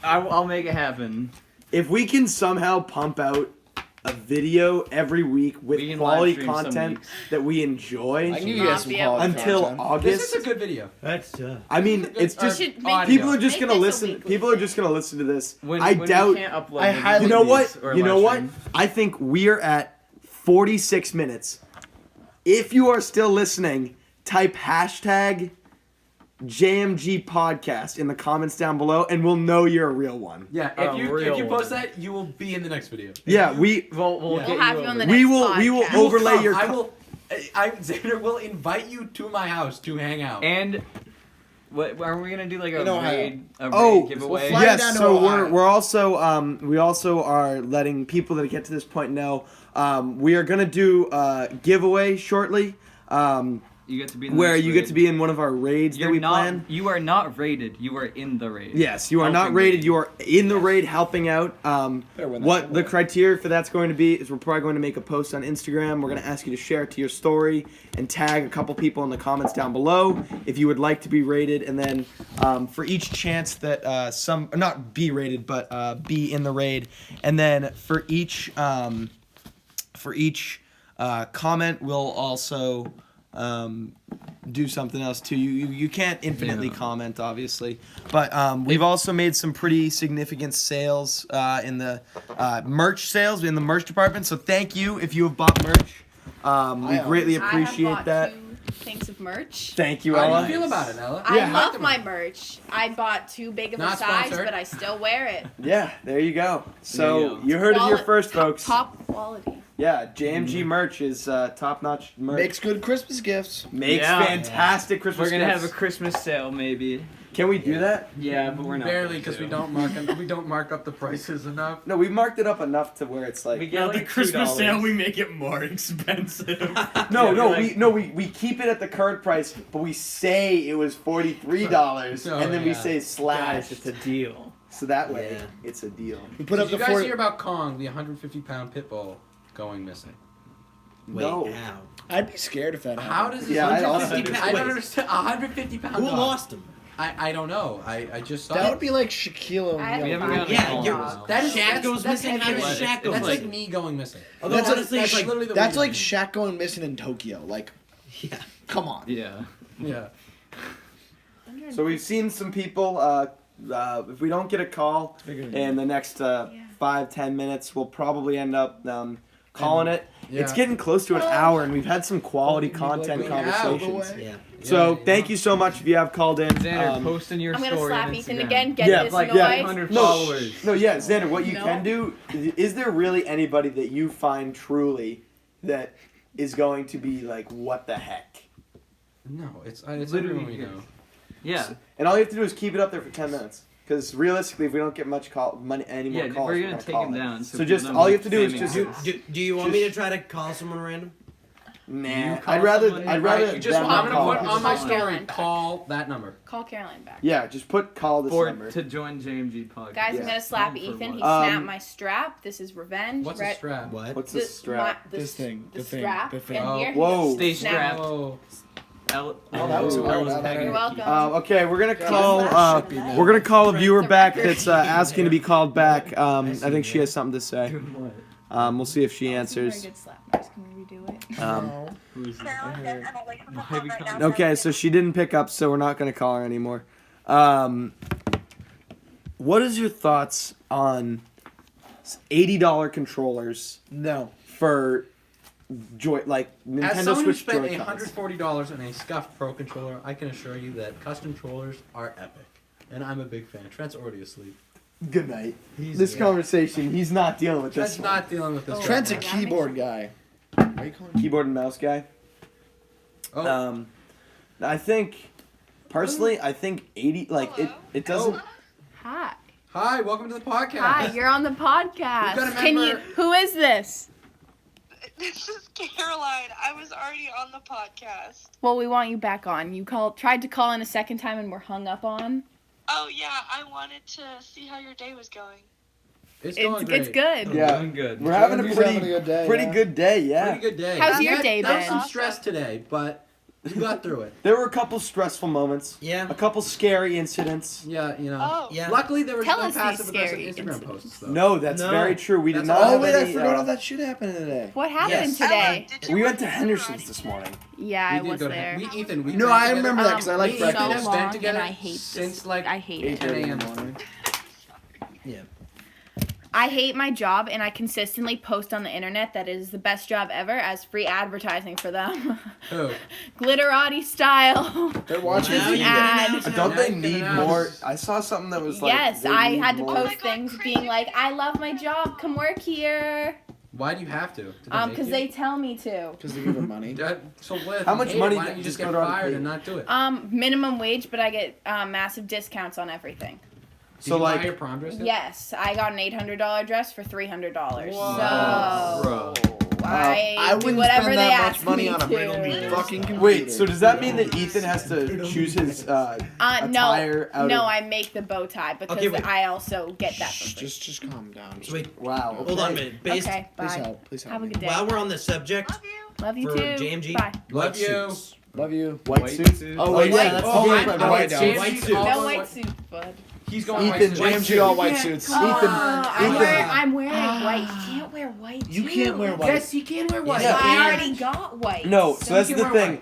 [SPEAKER 7] I'll make it happen.
[SPEAKER 1] If we can somehow pump out a video every week with
[SPEAKER 7] We can
[SPEAKER 1] quality
[SPEAKER 7] live stream some
[SPEAKER 1] content
[SPEAKER 7] weeks.
[SPEAKER 1] that we enjoy
[SPEAKER 10] I can give you guys some
[SPEAKER 13] Not be able
[SPEAKER 10] quality
[SPEAKER 13] to.
[SPEAKER 1] until
[SPEAKER 10] content.
[SPEAKER 1] August.
[SPEAKER 3] This is a good video.
[SPEAKER 4] That's tough.
[SPEAKER 1] I mean, it's
[SPEAKER 3] Our
[SPEAKER 1] just
[SPEAKER 13] should make-
[SPEAKER 3] audio.
[SPEAKER 1] people are just
[SPEAKER 13] Make
[SPEAKER 1] gonna
[SPEAKER 13] this a
[SPEAKER 1] listen.
[SPEAKER 13] weekly
[SPEAKER 1] People are
[SPEAKER 13] thing.
[SPEAKER 1] just gonna listen to this.
[SPEAKER 7] When
[SPEAKER 1] I
[SPEAKER 7] we
[SPEAKER 1] doubt.
[SPEAKER 7] can't upload
[SPEAKER 10] I
[SPEAKER 7] the
[SPEAKER 10] highly-
[SPEAKER 1] You know what?
[SPEAKER 7] movies or
[SPEAKER 1] You know
[SPEAKER 7] live
[SPEAKER 1] what?
[SPEAKER 7] stream.
[SPEAKER 1] I think we are at 46 minutes. If you are still listening, type hashtag JMG Podcast in the comments down below, and we'll know you're a real one.
[SPEAKER 3] Yeah,
[SPEAKER 7] A
[SPEAKER 3] if you
[SPEAKER 7] real
[SPEAKER 3] post
[SPEAKER 7] one.
[SPEAKER 3] that, you will be in the next video.
[SPEAKER 1] Yeah, we
[SPEAKER 7] We'll
[SPEAKER 3] Yeah.
[SPEAKER 7] get
[SPEAKER 13] We'll have
[SPEAKER 7] you
[SPEAKER 13] you on
[SPEAKER 7] over
[SPEAKER 13] the
[SPEAKER 7] it.
[SPEAKER 13] next
[SPEAKER 1] we will
[SPEAKER 13] podcast.
[SPEAKER 1] overlay
[SPEAKER 3] Come,
[SPEAKER 1] your.
[SPEAKER 3] I will. Xander will invite you to my house to hang out.
[SPEAKER 7] And what are we gonna do? Like a
[SPEAKER 10] In Ohio.
[SPEAKER 7] raid
[SPEAKER 1] Oh,
[SPEAKER 7] giveaway?
[SPEAKER 10] fly
[SPEAKER 1] yes.
[SPEAKER 10] down to
[SPEAKER 1] So
[SPEAKER 10] Ohio.
[SPEAKER 1] we're also we also are letting people that get to this point know we are gonna do a giveaway shortly.
[SPEAKER 7] You get to be in the
[SPEAKER 1] Where
[SPEAKER 7] next
[SPEAKER 1] you get
[SPEAKER 7] raid.
[SPEAKER 1] to be in one of our raids
[SPEAKER 7] You're
[SPEAKER 1] that we
[SPEAKER 7] not.
[SPEAKER 1] plan.
[SPEAKER 7] You are not rated. You are in the raid.
[SPEAKER 1] Yes, you are not
[SPEAKER 7] Helping
[SPEAKER 1] rated.
[SPEAKER 7] me.
[SPEAKER 1] You are in the raid helping out.
[SPEAKER 10] Better win that
[SPEAKER 1] What the
[SPEAKER 10] giveaway.
[SPEAKER 1] criteria for that's going to be is we're probably going to make a post on Instagram. We're going to ask you to share it to your story and tag a couple people in the comments down below if you would like to be rated. And then for each chance that not be rated, but be in the raid. And then for each comment, we'll also do something else too. You can't infinitely comment, obviously, but we've also made some pretty significant sales in the merch sales in the merch department. So thank you if you have bought merch. We greatly
[SPEAKER 13] I have
[SPEAKER 1] appreciate
[SPEAKER 13] bought
[SPEAKER 1] that.
[SPEAKER 13] 2 things of merch.
[SPEAKER 1] Thank you,
[SPEAKER 3] How
[SPEAKER 1] Ella.
[SPEAKER 3] do you feel about it, Ella?
[SPEAKER 13] I love my merch. I bought too big of a
[SPEAKER 3] Not
[SPEAKER 13] size,
[SPEAKER 3] sponsored.
[SPEAKER 13] but I still wear it.
[SPEAKER 1] Yeah, there you go.
[SPEAKER 7] There
[SPEAKER 1] So
[SPEAKER 7] you go.
[SPEAKER 1] you heard it here
[SPEAKER 13] Quali-
[SPEAKER 1] first,
[SPEAKER 13] top-
[SPEAKER 1] folks.
[SPEAKER 13] Top quality.
[SPEAKER 1] Yeah, JMG merch is top-notch merch.
[SPEAKER 10] Makes good Christmas gifts.
[SPEAKER 1] Makes
[SPEAKER 7] Yeah.
[SPEAKER 1] fantastic Christmas
[SPEAKER 7] We're gonna
[SPEAKER 1] gifts.
[SPEAKER 7] have a Christmas sale, maybe.
[SPEAKER 1] Can we do that?
[SPEAKER 7] Yeah, but we're not.
[SPEAKER 3] Barely, because we don't mark up the prices enough.
[SPEAKER 1] No, we marked it up enough to where it's like.
[SPEAKER 7] We get like $2.
[SPEAKER 9] we make it more expensive.
[SPEAKER 1] We keep it at the current price, but we say it was $43,
[SPEAKER 3] Oh,
[SPEAKER 1] and then we
[SPEAKER 3] yeah.
[SPEAKER 1] say slash.
[SPEAKER 7] Guys, it's a deal.
[SPEAKER 1] So that way,
[SPEAKER 4] Yeah.
[SPEAKER 1] it's a deal.
[SPEAKER 10] We put up
[SPEAKER 3] Did you
[SPEAKER 10] the
[SPEAKER 3] guys
[SPEAKER 10] 40.
[SPEAKER 3] hear about Kong, the 150-pound pit bull, going missing?
[SPEAKER 4] Wait,
[SPEAKER 1] No.
[SPEAKER 4] how?
[SPEAKER 10] I'd be scared if that
[SPEAKER 3] How
[SPEAKER 10] happened.
[SPEAKER 3] does this
[SPEAKER 1] Yeah, I'd also
[SPEAKER 3] 150
[SPEAKER 1] be-
[SPEAKER 3] I don't understand. 150-pound
[SPEAKER 4] Who
[SPEAKER 3] dog.
[SPEAKER 4] lost him?
[SPEAKER 3] I don't know. I just saw
[SPEAKER 10] That
[SPEAKER 3] it.
[SPEAKER 10] would be like Shaquille
[SPEAKER 13] I
[SPEAKER 7] We
[SPEAKER 10] O'Neal.
[SPEAKER 7] haven't gotten
[SPEAKER 4] Yeah,
[SPEAKER 7] a call
[SPEAKER 4] you're-
[SPEAKER 7] in a while.
[SPEAKER 3] That is
[SPEAKER 4] Shaq
[SPEAKER 3] that's,
[SPEAKER 4] goes
[SPEAKER 3] that's
[SPEAKER 4] missing. How
[SPEAKER 3] heavy.
[SPEAKER 4] does Shaq go
[SPEAKER 3] That's
[SPEAKER 4] missing?
[SPEAKER 3] like me going missing.
[SPEAKER 4] Although
[SPEAKER 10] That's
[SPEAKER 4] honestly,
[SPEAKER 3] That's
[SPEAKER 4] like,
[SPEAKER 3] literally the
[SPEAKER 10] That's
[SPEAKER 3] way
[SPEAKER 10] like
[SPEAKER 3] I
[SPEAKER 10] Shaq going missing in Tokyo. Like,
[SPEAKER 4] yeah.
[SPEAKER 10] come on.
[SPEAKER 7] Yeah.
[SPEAKER 3] Yeah.
[SPEAKER 1] So we've seen some people. If we don't get a call in the next 5-10 minutes, we'll probably end up calling it.
[SPEAKER 3] Yeah.
[SPEAKER 1] It's getting close to an hour, and we've had some quality content
[SPEAKER 3] We have,
[SPEAKER 1] conversations.
[SPEAKER 3] boy.
[SPEAKER 4] Yeah.
[SPEAKER 1] So thank you so much if you have called in.
[SPEAKER 7] Xander, post in your
[SPEAKER 13] I'm gonna
[SPEAKER 7] story
[SPEAKER 13] slap
[SPEAKER 7] on
[SPEAKER 13] Ethan
[SPEAKER 7] Instagram.
[SPEAKER 13] again. Get
[SPEAKER 1] Yeah,
[SPEAKER 13] this
[SPEAKER 7] like
[SPEAKER 13] noise.
[SPEAKER 7] 500 followers.
[SPEAKER 1] No, yeah, Xander, what you
[SPEAKER 13] No.
[SPEAKER 1] can do, is there really anybody that you find truly that is going to be like, what the heck?
[SPEAKER 3] No, it's everyone
[SPEAKER 7] Literally,
[SPEAKER 3] we know.
[SPEAKER 7] Yeah.
[SPEAKER 1] And all you have to do is keep it up there for 10 minutes. Because realistically, if we don't get any more
[SPEAKER 7] Yeah,
[SPEAKER 1] calls,
[SPEAKER 7] we're
[SPEAKER 1] we're
[SPEAKER 7] gonna
[SPEAKER 1] gonna
[SPEAKER 7] take
[SPEAKER 1] call
[SPEAKER 7] him
[SPEAKER 1] it.
[SPEAKER 7] down.
[SPEAKER 1] So
[SPEAKER 7] people
[SPEAKER 1] just
[SPEAKER 7] don't
[SPEAKER 1] all
[SPEAKER 7] be
[SPEAKER 1] you have to do is
[SPEAKER 7] spamming
[SPEAKER 1] just
[SPEAKER 7] us.
[SPEAKER 4] Do you want me to try to call someone random?
[SPEAKER 1] Nah,
[SPEAKER 7] call
[SPEAKER 1] I'd rather
[SPEAKER 7] someone?
[SPEAKER 1] I'd rather
[SPEAKER 3] Right, you just
[SPEAKER 1] them
[SPEAKER 3] I'm
[SPEAKER 1] not
[SPEAKER 3] gonna
[SPEAKER 1] call
[SPEAKER 3] put
[SPEAKER 1] us.
[SPEAKER 3] on my
[SPEAKER 13] Call
[SPEAKER 3] story.
[SPEAKER 13] Caroline back.
[SPEAKER 3] Call that number.
[SPEAKER 13] Call Caroline back.
[SPEAKER 1] Yeah, just call this
[SPEAKER 7] Or
[SPEAKER 1] number.
[SPEAKER 7] to join JMG Podcast.
[SPEAKER 13] Guys,
[SPEAKER 1] Yeah.
[SPEAKER 13] I'm gonna slap
[SPEAKER 7] For
[SPEAKER 13] Ethan. He
[SPEAKER 7] what?
[SPEAKER 13] snapped my strap. This is revenge.
[SPEAKER 3] What's a strap?
[SPEAKER 4] What?
[SPEAKER 1] What's the strap?
[SPEAKER 10] This thing.
[SPEAKER 13] The
[SPEAKER 10] The thing.
[SPEAKER 13] strap.
[SPEAKER 10] The thing.
[SPEAKER 13] And here,
[SPEAKER 1] Whoa.
[SPEAKER 7] Stay
[SPEAKER 13] snap.
[SPEAKER 7] strapped.
[SPEAKER 3] Oh.
[SPEAKER 10] that was hard.
[SPEAKER 7] Ella's
[SPEAKER 10] You're
[SPEAKER 7] pegging.
[SPEAKER 13] You're welcome.
[SPEAKER 1] Okay, we're gonna
[SPEAKER 10] Yeah,
[SPEAKER 1] call.
[SPEAKER 10] that should be now.
[SPEAKER 1] We're gonna call a viewer back that's asking to be called back. I think she has something to say.
[SPEAKER 7] Doing what?
[SPEAKER 1] We'll see if she answers.
[SPEAKER 13] Very good slappers. Can we redo it?
[SPEAKER 1] Okay, so she didn't pick up, so we're not going to call her anymore. What is your thoughts on $80 controllers?
[SPEAKER 3] No.
[SPEAKER 1] For Nintendo
[SPEAKER 3] As someone
[SPEAKER 1] Switch
[SPEAKER 3] who spent
[SPEAKER 1] Joy-Cons.
[SPEAKER 3] $140 on a scuffed Pro controller, I can assure you that custom controllers are epic, and I'm a big fan. Trent's already asleep.
[SPEAKER 1] Good night. This conversation, he's not dealing with
[SPEAKER 3] Trent's
[SPEAKER 1] this.
[SPEAKER 3] not dealing with this.
[SPEAKER 15] Trent's a
[SPEAKER 3] right now.
[SPEAKER 15] keyboard guy. Why are you calling him?
[SPEAKER 1] Keyboard and mouse guy.
[SPEAKER 3] Oh.
[SPEAKER 1] I think, personally, 80, it doesn't.
[SPEAKER 13] Hi.
[SPEAKER 3] Hi, welcome to the podcast.
[SPEAKER 13] Hi, you're on the podcast.
[SPEAKER 3] We've got a
[SPEAKER 13] Can you?
[SPEAKER 3] member-
[SPEAKER 13] Who is this?
[SPEAKER 14] This is Caroline. I was already on the podcast.
[SPEAKER 13] Well, we want you back on. You tried to call in a second time and were hung up on.
[SPEAKER 14] Oh yeah, I wanted to see how your day was going.
[SPEAKER 3] It's going great.
[SPEAKER 13] It's good.
[SPEAKER 1] Yeah,
[SPEAKER 3] Doing good.
[SPEAKER 1] we're having a
[SPEAKER 15] He's
[SPEAKER 1] pretty,
[SPEAKER 15] having a good day,
[SPEAKER 1] pretty
[SPEAKER 15] yeah.
[SPEAKER 1] good day. Yeah.
[SPEAKER 3] Pretty good day.
[SPEAKER 13] How's
[SPEAKER 3] We
[SPEAKER 13] your
[SPEAKER 3] had-
[SPEAKER 13] day
[SPEAKER 3] There was
[SPEAKER 13] been?
[SPEAKER 3] some stress today, but we got through it.
[SPEAKER 1] There were a couple stressful moments.
[SPEAKER 4] Yeah.
[SPEAKER 1] A couple scary incidents.
[SPEAKER 3] Yeah, you know.
[SPEAKER 14] Oh.
[SPEAKER 4] Yeah.
[SPEAKER 3] Luckily, there was
[SPEAKER 13] Tell
[SPEAKER 3] no
[SPEAKER 13] us these
[SPEAKER 3] passive aggressive
[SPEAKER 13] scary
[SPEAKER 3] Instagram
[SPEAKER 13] incidents.
[SPEAKER 3] posts, though.
[SPEAKER 1] No, that's
[SPEAKER 4] No.
[SPEAKER 1] very true. We did
[SPEAKER 3] That's
[SPEAKER 1] not
[SPEAKER 3] all-
[SPEAKER 1] have
[SPEAKER 15] Oh wait,
[SPEAKER 1] any,
[SPEAKER 15] I forgot all that shit happened today.
[SPEAKER 13] What happened
[SPEAKER 4] Yes.
[SPEAKER 13] today?
[SPEAKER 14] Did you
[SPEAKER 1] We
[SPEAKER 14] work
[SPEAKER 1] went to
[SPEAKER 14] with
[SPEAKER 1] Henderson's
[SPEAKER 14] karate?
[SPEAKER 1] this morning.
[SPEAKER 13] Yeah, I
[SPEAKER 3] We did
[SPEAKER 13] was
[SPEAKER 3] go to-
[SPEAKER 13] there.
[SPEAKER 3] Ethan, we
[SPEAKER 15] No,
[SPEAKER 3] went
[SPEAKER 15] I
[SPEAKER 3] together.
[SPEAKER 15] remember that because I like
[SPEAKER 13] so
[SPEAKER 15] breakfast.
[SPEAKER 3] Ethan has
[SPEAKER 13] long,
[SPEAKER 3] been together
[SPEAKER 13] and I hate
[SPEAKER 3] since
[SPEAKER 13] this.
[SPEAKER 3] like
[SPEAKER 13] I hate it.
[SPEAKER 3] 10 a.m.
[SPEAKER 15] in the morning.
[SPEAKER 4] Yeah.
[SPEAKER 13] I hate my job, and I consistently post on the internet that it is the best job ever as free advertising for them.
[SPEAKER 3] Who?
[SPEAKER 13] Glitterati style.
[SPEAKER 15] They're watching
[SPEAKER 4] Now
[SPEAKER 15] TV.
[SPEAKER 4] you
[SPEAKER 13] ad.
[SPEAKER 4] get it
[SPEAKER 1] Don't they
[SPEAKER 3] Now you
[SPEAKER 1] need
[SPEAKER 3] can
[SPEAKER 1] more?
[SPEAKER 3] ask.
[SPEAKER 1] I saw something that was like.
[SPEAKER 13] Yes,
[SPEAKER 1] they
[SPEAKER 13] I
[SPEAKER 1] need
[SPEAKER 13] had to
[SPEAKER 1] more-
[SPEAKER 13] post things being like, I love my job, come work here.
[SPEAKER 3] Why do you have to?
[SPEAKER 13] Because they tell me to.
[SPEAKER 15] Because they give them money.
[SPEAKER 3] So what? If
[SPEAKER 1] How
[SPEAKER 3] you
[SPEAKER 1] much
[SPEAKER 3] hate it,
[SPEAKER 1] money
[SPEAKER 3] Why
[SPEAKER 1] did
[SPEAKER 3] don't you
[SPEAKER 1] just
[SPEAKER 3] just get
[SPEAKER 1] go to
[SPEAKER 3] fired
[SPEAKER 1] pay?
[SPEAKER 3] and not do it?
[SPEAKER 13] Minimum wage, but I get massive discounts on everything.
[SPEAKER 3] Did
[SPEAKER 1] So
[SPEAKER 3] you buy
[SPEAKER 1] like,
[SPEAKER 3] your prom dress? yet?
[SPEAKER 13] Yes, I got an $800 dress for $300.
[SPEAKER 3] Whoa.
[SPEAKER 13] So
[SPEAKER 3] Bro.
[SPEAKER 13] I
[SPEAKER 15] I
[SPEAKER 13] do
[SPEAKER 15] wouldn't
[SPEAKER 13] whatever
[SPEAKER 15] spend
[SPEAKER 13] they
[SPEAKER 15] that much
[SPEAKER 13] ask
[SPEAKER 15] money
[SPEAKER 13] me
[SPEAKER 15] on a brand new
[SPEAKER 13] to.
[SPEAKER 15] fucking computer.
[SPEAKER 1] wait. So does that mean that Ethan has to choose his attire out
[SPEAKER 13] no,
[SPEAKER 1] of?
[SPEAKER 13] I make the bow tie because
[SPEAKER 4] Okay, wait.
[SPEAKER 13] I also get that for free.
[SPEAKER 15] Just calm down.
[SPEAKER 4] So wait,
[SPEAKER 1] Wow.
[SPEAKER 4] hold on a minute.
[SPEAKER 13] Okay,
[SPEAKER 15] Please
[SPEAKER 13] bye.
[SPEAKER 15] help. Please help.
[SPEAKER 13] Have a
[SPEAKER 15] me.
[SPEAKER 13] good day.
[SPEAKER 4] While we're on the subject,
[SPEAKER 13] Love you
[SPEAKER 4] for
[SPEAKER 13] too.
[SPEAKER 4] JMG,
[SPEAKER 13] Bye.
[SPEAKER 3] Love
[SPEAKER 4] white
[SPEAKER 3] you.
[SPEAKER 4] suits.
[SPEAKER 15] Love you.
[SPEAKER 1] White suits.
[SPEAKER 15] Oh wait,
[SPEAKER 1] yeah,
[SPEAKER 15] yeah,
[SPEAKER 1] that's
[SPEAKER 15] oh,
[SPEAKER 1] the
[SPEAKER 15] wait,
[SPEAKER 1] game.
[SPEAKER 15] no,
[SPEAKER 1] White
[SPEAKER 15] no.
[SPEAKER 1] suits.
[SPEAKER 4] White suits.
[SPEAKER 13] No white suits, bud.
[SPEAKER 3] He's going
[SPEAKER 1] Ethan,
[SPEAKER 3] white
[SPEAKER 15] JMG
[SPEAKER 3] suit.
[SPEAKER 15] all white suits.
[SPEAKER 13] I'm wearing white. You can't wear white.
[SPEAKER 15] You
[SPEAKER 13] too.
[SPEAKER 15] can't wear white.
[SPEAKER 3] Yes, he can wear white.
[SPEAKER 1] Yeah.
[SPEAKER 13] I already got white.
[SPEAKER 1] No, so that's
[SPEAKER 3] you
[SPEAKER 1] the
[SPEAKER 3] can wear
[SPEAKER 1] thing.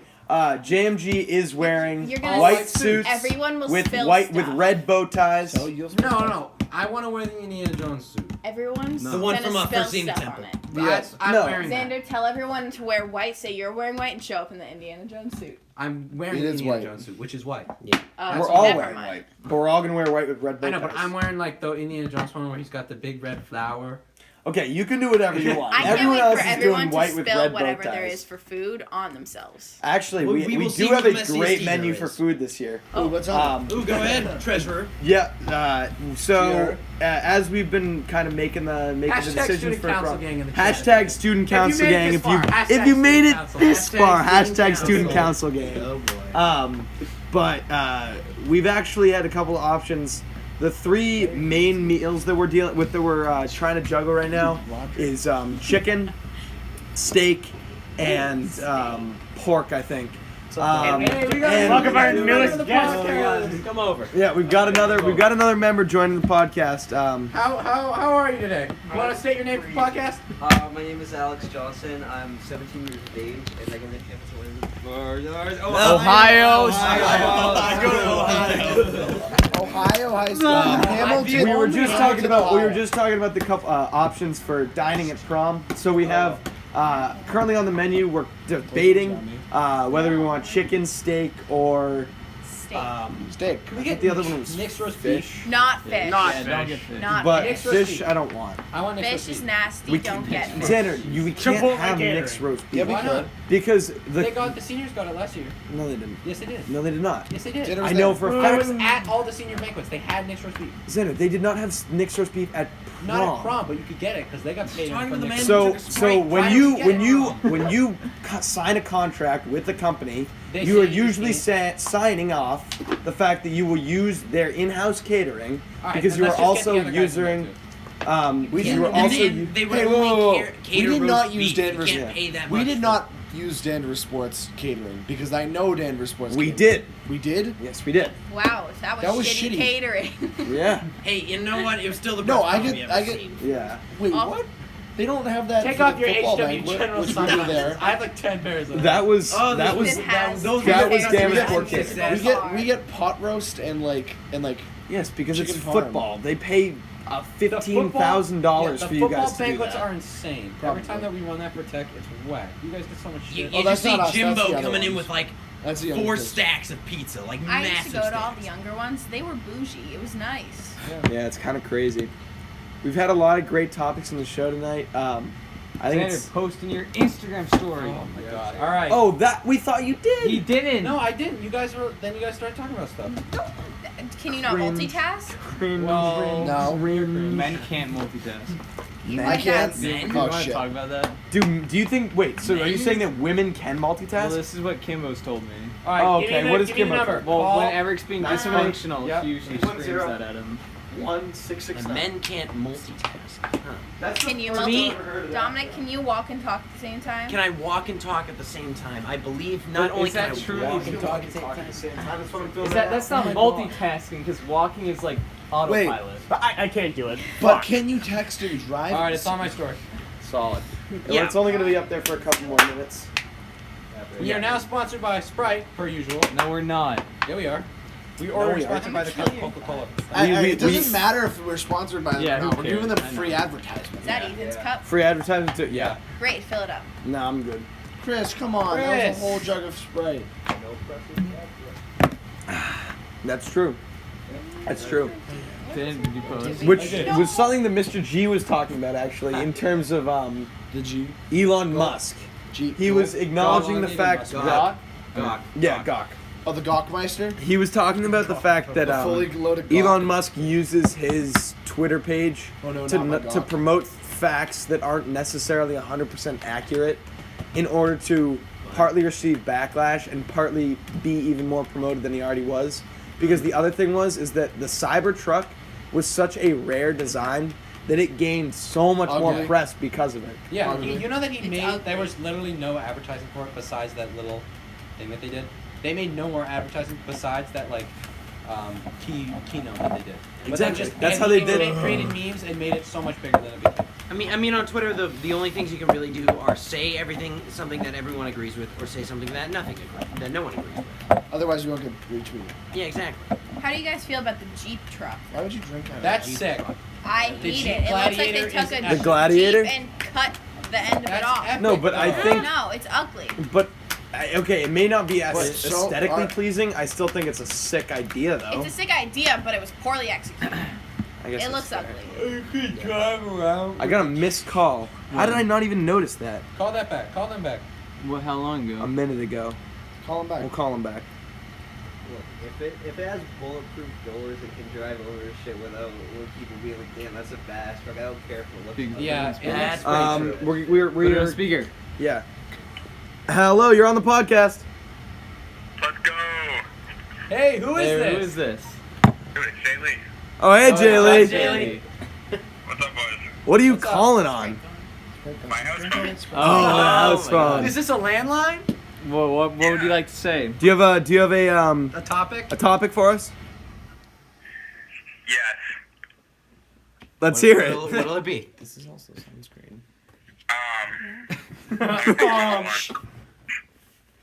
[SPEAKER 1] JMG is wearing
[SPEAKER 13] You're gonna
[SPEAKER 1] white
[SPEAKER 3] s-
[SPEAKER 1] suits
[SPEAKER 13] Everyone will
[SPEAKER 1] with
[SPEAKER 13] spill
[SPEAKER 1] white
[SPEAKER 13] stuff.
[SPEAKER 1] with red bow ties.
[SPEAKER 15] So you'll
[SPEAKER 3] No. I want to wear the Indiana Jones suit.
[SPEAKER 13] Everyone's
[SPEAKER 4] The one
[SPEAKER 13] gonna
[SPEAKER 4] from
[SPEAKER 13] spill
[SPEAKER 4] First Scene
[SPEAKER 13] stuff
[SPEAKER 4] Temple.
[SPEAKER 13] on it.
[SPEAKER 3] Yes, I'm
[SPEAKER 1] No.
[SPEAKER 3] wearing that.
[SPEAKER 13] Xander, tell everyone to wear white. Say you're wearing white and show up in the Indiana Jones suit.
[SPEAKER 3] I'm wearing
[SPEAKER 15] It
[SPEAKER 3] the
[SPEAKER 15] is
[SPEAKER 3] Indiana
[SPEAKER 15] white.
[SPEAKER 3] Jones suit, which is white.
[SPEAKER 13] Oh,
[SPEAKER 1] We're all
[SPEAKER 13] never
[SPEAKER 1] wearing
[SPEAKER 13] mind.
[SPEAKER 1] white, but we're all gonna wear white with red bow
[SPEAKER 3] I
[SPEAKER 1] ties.
[SPEAKER 3] know, but I'm wearing like the Indiana Jones one where he's got the big red flower.
[SPEAKER 1] Okay, you can do whatever you want.
[SPEAKER 13] I can't
[SPEAKER 1] Everyone
[SPEAKER 13] wait
[SPEAKER 1] else
[SPEAKER 13] for
[SPEAKER 1] is
[SPEAKER 13] everyone
[SPEAKER 1] doing
[SPEAKER 13] to
[SPEAKER 1] white with
[SPEAKER 13] spill
[SPEAKER 1] red bow
[SPEAKER 13] whatever
[SPEAKER 1] ties.
[SPEAKER 13] there is for food on themselves.
[SPEAKER 1] Actually,
[SPEAKER 4] Well,
[SPEAKER 1] we
[SPEAKER 4] we will
[SPEAKER 1] do
[SPEAKER 4] see
[SPEAKER 1] have
[SPEAKER 4] who
[SPEAKER 1] a
[SPEAKER 4] the messiest
[SPEAKER 1] great
[SPEAKER 4] eater
[SPEAKER 1] menu
[SPEAKER 4] is.
[SPEAKER 1] for food this year.
[SPEAKER 15] Oh, what's up?
[SPEAKER 4] Ooh, go ahead, treasurer.
[SPEAKER 1] Yeah. So as we've been kind of making the
[SPEAKER 3] Hashtag
[SPEAKER 1] decisions
[SPEAKER 3] student
[SPEAKER 1] for
[SPEAKER 3] council gang in the chat.
[SPEAKER 1] hashtag student council gang.
[SPEAKER 3] If
[SPEAKER 1] If you made it
[SPEAKER 3] council.
[SPEAKER 1] this far, hashtag
[SPEAKER 3] Hashtag
[SPEAKER 1] student
[SPEAKER 3] student
[SPEAKER 1] council gang.
[SPEAKER 4] Oh boy.
[SPEAKER 1] But we've actually had a couple of options. The three main meals that we're dealing with, that we're trying to juggle right now, is chicken, steak, and pork. I think.
[SPEAKER 9] Welcome our newest guest.
[SPEAKER 4] Come over.
[SPEAKER 1] Yeah, we've got another member joining the podcast.
[SPEAKER 3] How are you today? You want to state your name for the podcast?
[SPEAKER 16] My name is Alex Johnson. I'm 17 years of age, and I go to campus
[SPEAKER 1] Ohio.
[SPEAKER 16] I
[SPEAKER 1] go to Ohio.
[SPEAKER 15] Ohio High School. Hamilton.
[SPEAKER 1] We were just talking about the couple options for dining at prom. So we have currently on the menu. We're debating whether we want chicken, steak, or
[SPEAKER 15] steak.
[SPEAKER 3] Can we
[SPEAKER 1] I
[SPEAKER 3] get
[SPEAKER 1] think the other one was
[SPEAKER 3] mixed roast
[SPEAKER 1] fish.
[SPEAKER 3] beef?
[SPEAKER 13] Not fish.
[SPEAKER 9] Not
[SPEAKER 3] Don't
[SPEAKER 9] fish.
[SPEAKER 3] get fish.
[SPEAKER 13] Not
[SPEAKER 1] But
[SPEAKER 13] fish.
[SPEAKER 1] fish, I don't want.
[SPEAKER 3] I want mixed
[SPEAKER 13] Fish
[SPEAKER 3] roast
[SPEAKER 13] is
[SPEAKER 3] beef.
[SPEAKER 13] nasty. Don't get fish.
[SPEAKER 1] Xander, we can't
[SPEAKER 9] Chipotle
[SPEAKER 1] have
[SPEAKER 9] catering.
[SPEAKER 1] mixed roast
[SPEAKER 15] Yeah,
[SPEAKER 1] beef
[SPEAKER 15] we
[SPEAKER 3] Why
[SPEAKER 15] could.
[SPEAKER 3] not?
[SPEAKER 1] because
[SPEAKER 3] The seniors got it last year.
[SPEAKER 1] no, they didn't.
[SPEAKER 3] Yes, they did.
[SPEAKER 1] No, they did not.
[SPEAKER 3] Yes, they did.
[SPEAKER 15] Dinner
[SPEAKER 1] I
[SPEAKER 15] was
[SPEAKER 1] know
[SPEAKER 15] there.
[SPEAKER 1] for a
[SPEAKER 3] I was
[SPEAKER 1] fact.
[SPEAKER 3] at all the senior banquets. They had mixed roast beef.
[SPEAKER 1] Xander, they did not have mixed roast beef at prom.
[SPEAKER 3] Not at prom, but you could get it because they got paid
[SPEAKER 4] Talking
[SPEAKER 3] for
[SPEAKER 4] to the
[SPEAKER 3] mixed
[SPEAKER 4] man who
[SPEAKER 1] So,
[SPEAKER 4] took a
[SPEAKER 1] so
[SPEAKER 4] Sprite.
[SPEAKER 1] when
[SPEAKER 3] Why
[SPEAKER 1] you
[SPEAKER 3] don't you
[SPEAKER 1] when
[SPEAKER 3] get
[SPEAKER 1] you
[SPEAKER 3] it?
[SPEAKER 1] when you sign a contract with the company,
[SPEAKER 3] They
[SPEAKER 1] you are
[SPEAKER 3] say you
[SPEAKER 1] usually
[SPEAKER 3] can't.
[SPEAKER 1] signing off the fact that you will use their in-house catering
[SPEAKER 3] All right,
[SPEAKER 1] because
[SPEAKER 3] then
[SPEAKER 1] you are
[SPEAKER 3] let's just get
[SPEAKER 1] also
[SPEAKER 3] the other guys in
[SPEAKER 1] using.
[SPEAKER 15] We
[SPEAKER 1] You were
[SPEAKER 15] didn't-
[SPEAKER 1] also
[SPEAKER 4] They would
[SPEAKER 15] Hey,
[SPEAKER 4] only
[SPEAKER 15] whoa.
[SPEAKER 4] cater
[SPEAKER 15] We did
[SPEAKER 4] roast
[SPEAKER 15] not use
[SPEAKER 4] beef. You
[SPEAKER 15] Denver's.
[SPEAKER 4] can't pay that
[SPEAKER 15] We
[SPEAKER 4] much
[SPEAKER 15] did
[SPEAKER 4] for
[SPEAKER 15] not use Denver Sports Catering because I know Denver Sports.
[SPEAKER 1] We
[SPEAKER 15] Catering.
[SPEAKER 1] did.
[SPEAKER 15] We did.
[SPEAKER 1] Yes, we did.
[SPEAKER 13] Wow, that was
[SPEAKER 15] shitty.
[SPEAKER 13] catering.
[SPEAKER 1] Yeah.
[SPEAKER 4] Hey, you know what? It was still the best
[SPEAKER 15] No, I
[SPEAKER 4] prom
[SPEAKER 15] get-
[SPEAKER 4] you ever
[SPEAKER 15] I get-
[SPEAKER 4] seen.
[SPEAKER 1] Yeah.
[SPEAKER 15] Wait,
[SPEAKER 13] Oh.
[SPEAKER 15] what? They don't have that.
[SPEAKER 9] Take
[SPEAKER 15] for
[SPEAKER 9] off
[SPEAKER 15] the
[SPEAKER 9] your
[SPEAKER 15] football
[SPEAKER 9] HW
[SPEAKER 15] banquet,
[SPEAKER 9] General
[SPEAKER 15] which we do
[SPEAKER 9] sunglasses.
[SPEAKER 15] there.
[SPEAKER 8] I have like 10 pairs of them.
[SPEAKER 1] That was
[SPEAKER 13] It has
[SPEAKER 1] that was
[SPEAKER 13] pairs
[SPEAKER 1] damage
[SPEAKER 13] of
[SPEAKER 1] pork.
[SPEAKER 13] pairs.
[SPEAKER 15] We get pot roast and like
[SPEAKER 1] Yes, because it's
[SPEAKER 15] chicken parm.
[SPEAKER 1] football. They pay $15,000 for you guys to do
[SPEAKER 3] banquets
[SPEAKER 1] that.
[SPEAKER 3] are insane.
[SPEAKER 15] Probably.
[SPEAKER 3] Every time that we run that for tech, it's whack. You guys get so much
[SPEAKER 4] You,
[SPEAKER 3] shit.
[SPEAKER 4] you
[SPEAKER 15] that's
[SPEAKER 4] just see
[SPEAKER 15] not us, that's the
[SPEAKER 4] Jimbo
[SPEAKER 15] other
[SPEAKER 4] coming in
[SPEAKER 15] ones.
[SPEAKER 4] with like
[SPEAKER 15] That's the
[SPEAKER 4] 4
[SPEAKER 15] other place.
[SPEAKER 4] stacks of pizza, like
[SPEAKER 13] I used
[SPEAKER 4] massive
[SPEAKER 13] to go to all
[SPEAKER 4] stacks.
[SPEAKER 13] the younger ones. They were bougie. It was nice.
[SPEAKER 1] Yeah, it's kind of crazy. We've had a lot of great topics on the show tonight. I think it's.
[SPEAKER 2] posting your Instagram story.
[SPEAKER 3] Oh my god. All right.
[SPEAKER 1] Oh, that we thought you did.
[SPEAKER 2] He didn't.
[SPEAKER 3] No, I didn't. You guys started talking about stuff.
[SPEAKER 13] Can you not
[SPEAKER 1] Cringe.
[SPEAKER 13] multitask?
[SPEAKER 3] Well,
[SPEAKER 15] No.
[SPEAKER 2] Men can't multitask.
[SPEAKER 13] You
[SPEAKER 15] Men
[SPEAKER 13] like
[SPEAKER 15] can't.
[SPEAKER 13] that?
[SPEAKER 2] Do
[SPEAKER 13] Men?
[SPEAKER 2] you
[SPEAKER 15] Oh,
[SPEAKER 2] want to
[SPEAKER 15] shit.
[SPEAKER 2] talk about that?
[SPEAKER 1] Do you think? Wait. So are you saying that women can multitask?
[SPEAKER 2] Well, this is what Kimbo's told me.
[SPEAKER 3] All right.
[SPEAKER 1] Oh,
[SPEAKER 3] give
[SPEAKER 1] okay.
[SPEAKER 3] me
[SPEAKER 1] What
[SPEAKER 3] the-
[SPEAKER 1] is
[SPEAKER 3] give me the
[SPEAKER 1] Kimbo?
[SPEAKER 3] number?
[SPEAKER 2] Well,
[SPEAKER 3] Call-
[SPEAKER 2] when Eric's being
[SPEAKER 1] Nice one.
[SPEAKER 2] dysfunctional,
[SPEAKER 3] Yep.
[SPEAKER 2] he usually
[SPEAKER 1] 1-0.
[SPEAKER 2] screams that at him.
[SPEAKER 1] 1669.
[SPEAKER 4] Men can't multitask. Huh.
[SPEAKER 13] Can you
[SPEAKER 4] For me-
[SPEAKER 13] Dominic, can you walk and talk at the same time?
[SPEAKER 4] Can I walk and talk at the same time? I believe not
[SPEAKER 2] But
[SPEAKER 4] only
[SPEAKER 2] is
[SPEAKER 4] can
[SPEAKER 2] that
[SPEAKER 4] I
[SPEAKER 2] true?
[SPEAKER 4] walk
[SPEAKER 2] Is
[SPEAKER 4] and
[SPEAKER 2] it
[SPEAKER 4] talk at the same time.
[SPEAKER 1] That's what I'm feeling.
[SPEAKER 2] Is that's not multitasking because walking is like autopilot.
[SPEAKER 9] But I can't do it.
[SPEAKER 15] But can you text and drive?
[SPEAKER 3] All right, it's on my story.
[SPEAKER 1] Solid.
[SPEAKER 4] Yeah.
[SPEAKER 1] It's only gonna be up there for a couple more minutes.
[SPEAKER 3] We are now sponsored by Sprite, per usual.
[SPEAKER 2] No, we're not.
[SPEAKER 3] Yeah, we are. We
[SPEAKER 15] No,
[SPEAKER 3] ordered
[SPEAKER 15] we
[SPEAKER 3] sponsored by the Coca-Cola.
[SPEAKER 15] It doesn't matter if we're sponsored by them
[SPEAKER 2] Yeah,
[SPEAKER 15] or
[SPEAKER 2] who
[SPEAKER 15] not. We're
[SPEAKER 2] cares?
[SPEAKER 15] giving them
[SPEAKER 2] I know.
[SPEAKER 15] free advertisement.
[SPEAKER 13] Is that Ethan's cup?
[SPEAKER 1] Free advertising too. Yeah.
[SPEAKER 13] Great, fill it up.
[SPEAKER 1] No, I'm good.
[SPEAKER 15] Chris, come on. That was
[SPEAKER 3] Chris.
[SPEAKER 15] a whole jug of Sprite.
[SPEAKER 1] That's true. That's true.
[SPEAKER 2] Did you post?
[SPEAKER 1] Which was something that Mr. G was talking about actually in terms of
[SPEAKER 15] The G.
[SPEAKER 1] Elon Musk. He was acknowledging the fact that Gawk.
[SPEAKER 15] Oh, the Gawkmeister?
[SPEAKER 1] He was talking about the fact that
[SPEAKER 15] The fully loaded Gawk.
[SPEAKER 1] Elon Musk uses his Twitter page
[SPEAKER 15] Oh, no, not my
[SPEAKER 1] to
[SPEAKER 15] Gawk.
[SPEAKER 1] promote facts that aren't necessarily 100% accurate in order to partly receive backlash and partly be even more promoted than he already was. Because the other thing is that the Cybertruck was such a rare design that it gained so much more
[SPEAKER 15] Ugly.
[SPEAKER 1] press because of it.
[SPEAKER 3] Yeah,
[SPEAKER 15] Ugly.
[SPEAKER 3] you know that he
[SPEAKER 13] It's
[SPEAKER 3] made.
[SPEAKER 13] ugly.
[SPEAKER 3] There was literally no advertising for it besides that little thing that they did. They made no more advertising besides that keynote that they did. But
[SPEAKER 1] Exactly. That's how they did it.
[SPEAKER 3] Created memes and made it so much bigger than it became.
[SPEAKER 4] I mean, on Twitter, the only things you can really do are say something that everyone agrees with, or say something that that no one agrees with.
[SPEAKER 15] Otherwise, you won't get retweeted.
[SPEAKER 4] Yeah, exactly.
[SPEAKER 13] How do you guys feel about the Jeep truck?
[SPEAKER 15] Why would you drink out of
[SPEAKER 3] That's
[SPEAKER 15] that?
[SPEAKER 3] sick.
[SPEAKER 13] I
[SPEAKER 3] The
[SPEAKER 13] hate
[SPEAKER 3] Jeep
[SPEAKER 13] it. It looks like they
[SPEAKER 3] Gladiator
[SPEAKER 13] took
[SPEAKER 3] is
[SPEAKER 13] a
[SPEAKER 3] epic.
[SPEAKER 1] The Gladiator?
[SPEAKER 13] Jeep and cut the end of it
[SPEAKER 3] That's
[SPEAKER 13] off.
[SPEAKER 3] epic.
[SPEAKER 1] No, but I
[SPEAKER 13] I
[SPEAKER 1] think-
[SPEAKER 13] don't know. It's ugly.
[SPEAKER 1] But okay, it may not be
[SPEAKER 15] But so-
[SPEAKER 1] aesthetically pleasing. I still think it's a sick idea, though.
[SPEAKER 13] It's a sick idea, but it was poorly executed.
[SPEAKER 1] I guess
[SPEAKER 13] It
[SPEAKER 1] that's
[SPEAKER 13] looks
[SPEAKER 1] fair.
[SPEAKER 13] ugly.
[SPEAKER 3] You could drive around.
[SPEAKER 1] I got a missed call. How did I not even notice that?
[SPEAKER 3] Call that back. Call them back.
[SPEAKER 2] What? How long ago?
[SPEAKER 1] A minute ago.
[SPEAKER 15] Call him back.
[SPEAKER 1] We'll call him back.
[SPEAKER 16] Look, if it has bulletproof doors, it can drive over shit without people being like, damn, that's a badass truck. I don't care if it looks ugly.
[SPEAKER 3] Yeah,
[SPEAKER 16] It's
[SPEAKER 3] that's
[SPEAKER 16] badass.
[SPEAKER 1] We're
[SPEAKER 2] Put it on speaker.
[SPEAKER 1] Yeah. Hello, you're on the podcast.
[SPEAKER 5] Let's go.
[SPEAKER 3] Hey, who is
[SPEAKER 2] Hey,
[SPEAKER 3] this?
[SPEAKER 2] who is this?
[SPEAKER 5] Dude, it's Jay Lee.
[SPEAKER 1] Oh, hey, Jay Lee.
[SPEAKER 3] Jay Lee.
[SPEAKER 5] What's up, boys?
[SPEAKER 1] What are you calling on?
[SPEAKER 5] My house phone.
[SPEAKER 1] Oh, the house phone.
[SPEAKER 3] Is this a landline?
[SPEAKER 2] What would you like to say?
[SPEAKER 1] Do you have a
[SPEAKER 3] A topic?
[SPEAKER 1] a topic for us?
[SPEAKER 5] Yes.
[SPEAKER 1] Let's hear it.
[SPEAKER 4] What'll it be?
[SPEAKER 1] This is also sunscreen.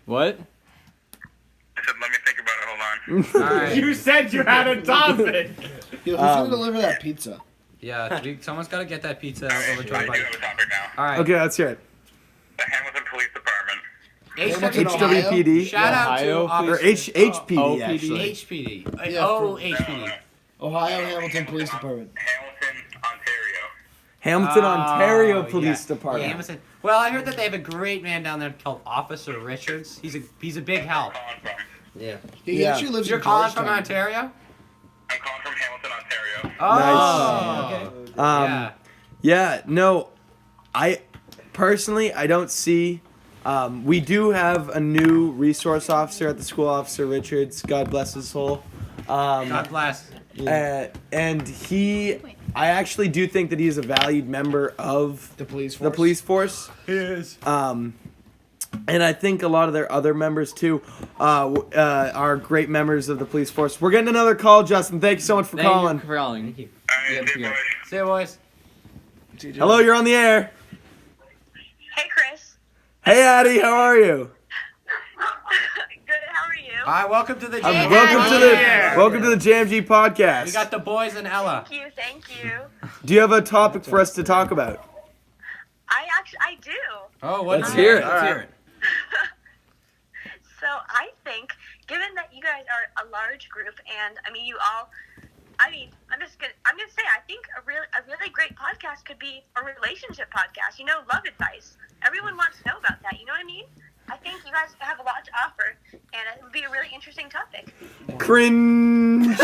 [SPEAKER 2] What?
[SPEAKER 5] I said, let me think about it. Hold on.
[SPEAKER 2] Alright.
[SPEAKER 9] You said you had a topic.
[SPEAKER 15] Yo, who's gonna deliver that pizza?
[SPEAKER 3] Yeah, someone's got to get that pizza
[SPEAKER 5] Okay,
[SPEAKER 3] over to
[SPEAKER 5] I
[SPEAKER 3] our
[SPEAKER 5] do
[SPEAKER 3] buddy.
[SPEAKER 5] have a topic now.
[SPEAKER 3] All right.
[SPEAKER 1] Okay, let's hear it.
[SPEAKER 5] The Hamilton Police Department.
[SPEAKER 1] HWPD.
[SPEAKER 3] Shout out to
[SPEAKER 2] Ohio,
[SPEAKER 1] Or
[SPEAKER 3] Officer
[SPEAKER 1] HPD,
[SPEAKER 2] OPD.
[SPEAKER 1] actually.
[SPEAKER 3] HPD.
[SPEAKER 15] Yeah,
[SPEAKER 3] Oh,
[SPEAKER 15] for-
[SPEAKER 3] HPD.
[SPEAKER 15] Ohio Hamilton Police Department.
[SPEAKER 5] Hamilton, Ontario.
[SPEAKER 1] Hamilton, Ontario
[SPEAKER 3] Oh,
[SPEAKER 1] Police
[SPEAKER 3] yeah.
[SPEAKER 1] Department.
[SPEAKER 3] Yeah, Hamilton. Well, I heard that they have a great man down there called Officer Richards. He's a big help.
[SPEAKER 5] Calling from.
[SPEAKER 4] Yeah.
[SPEAKER 15] He
[SPEAKER 1] Yeah.
[SPEAKER 15] actually lives
[SPEAKER 3] You're
[SPEAKER 15] in
[SPEAKER 3] calling from
[SPEAKER 15] Georgetown.
[SPEAKER 3] Ontario?
[SPEAKER 5] I'm calling from Hamilton, Ontario.
[SPEAKER 3] Oh.
[SPEAKER 1] Nice.
[SPEAKER 3] Yeah.
[SPEAKER 1] Yeah, no, I personally, I don't see. We do have a new resource officer at the school, Officer Richards. God bless his soul.
[SPEAKER 3] God bless.
[SPEAKER 1] And I actually do think that he's a valued member of
[SPEAKER 15] The police
[SPEAKER 1] the
[SPEAKER 15] force.
[SPEAKER 1] police force.
[SPEAKER 3] He is.
[SPEAKER 1] And I think a lot of their other members too are great members of the police force. We're getting another call, Justin. Thank you so much for calling.
[SPEAKER 2] Thank you for calling.
[SPEAKER 5] Alright,
[SPEAKER 2] Yeah,
[SPEAKER 5] see you,
[SPEAKER 2] yeah.
[SPEAKER 5] boys.
[SPEAKER 3] See you, boys.
[SPEAKER 1] Hello, you're on the air. Hey, Addie, how are you?
[SPEAKER 14] Good, how are you?
[SPEAKER 12] Hi, welcome to the
[SPEAKER 1] Welcome to the Jmg Podcast.
[SPEAKER 12] We got the boys and Ella.
[SPEAKER 14] Thank you.
[SPEAKER 1] Do you have a topic for us to talk about?
[SPEAKER 14] I do.
[SPEAKER 12] Oh,
[SPEAKER 1] Let's hear it.
[SPEAKER 12] Let's hear it.
[SPEAKER 14] So I think, given that you guys are a large group, and I mean, I'm gonna say, I think a really great podcast could be a relationship podcast. You know, love advice. Everyone wants to know about that. You know what I mean? I think you guys have a lot to offer, and it would be a really interesting topic.
[SPEAKER 1] Cringe.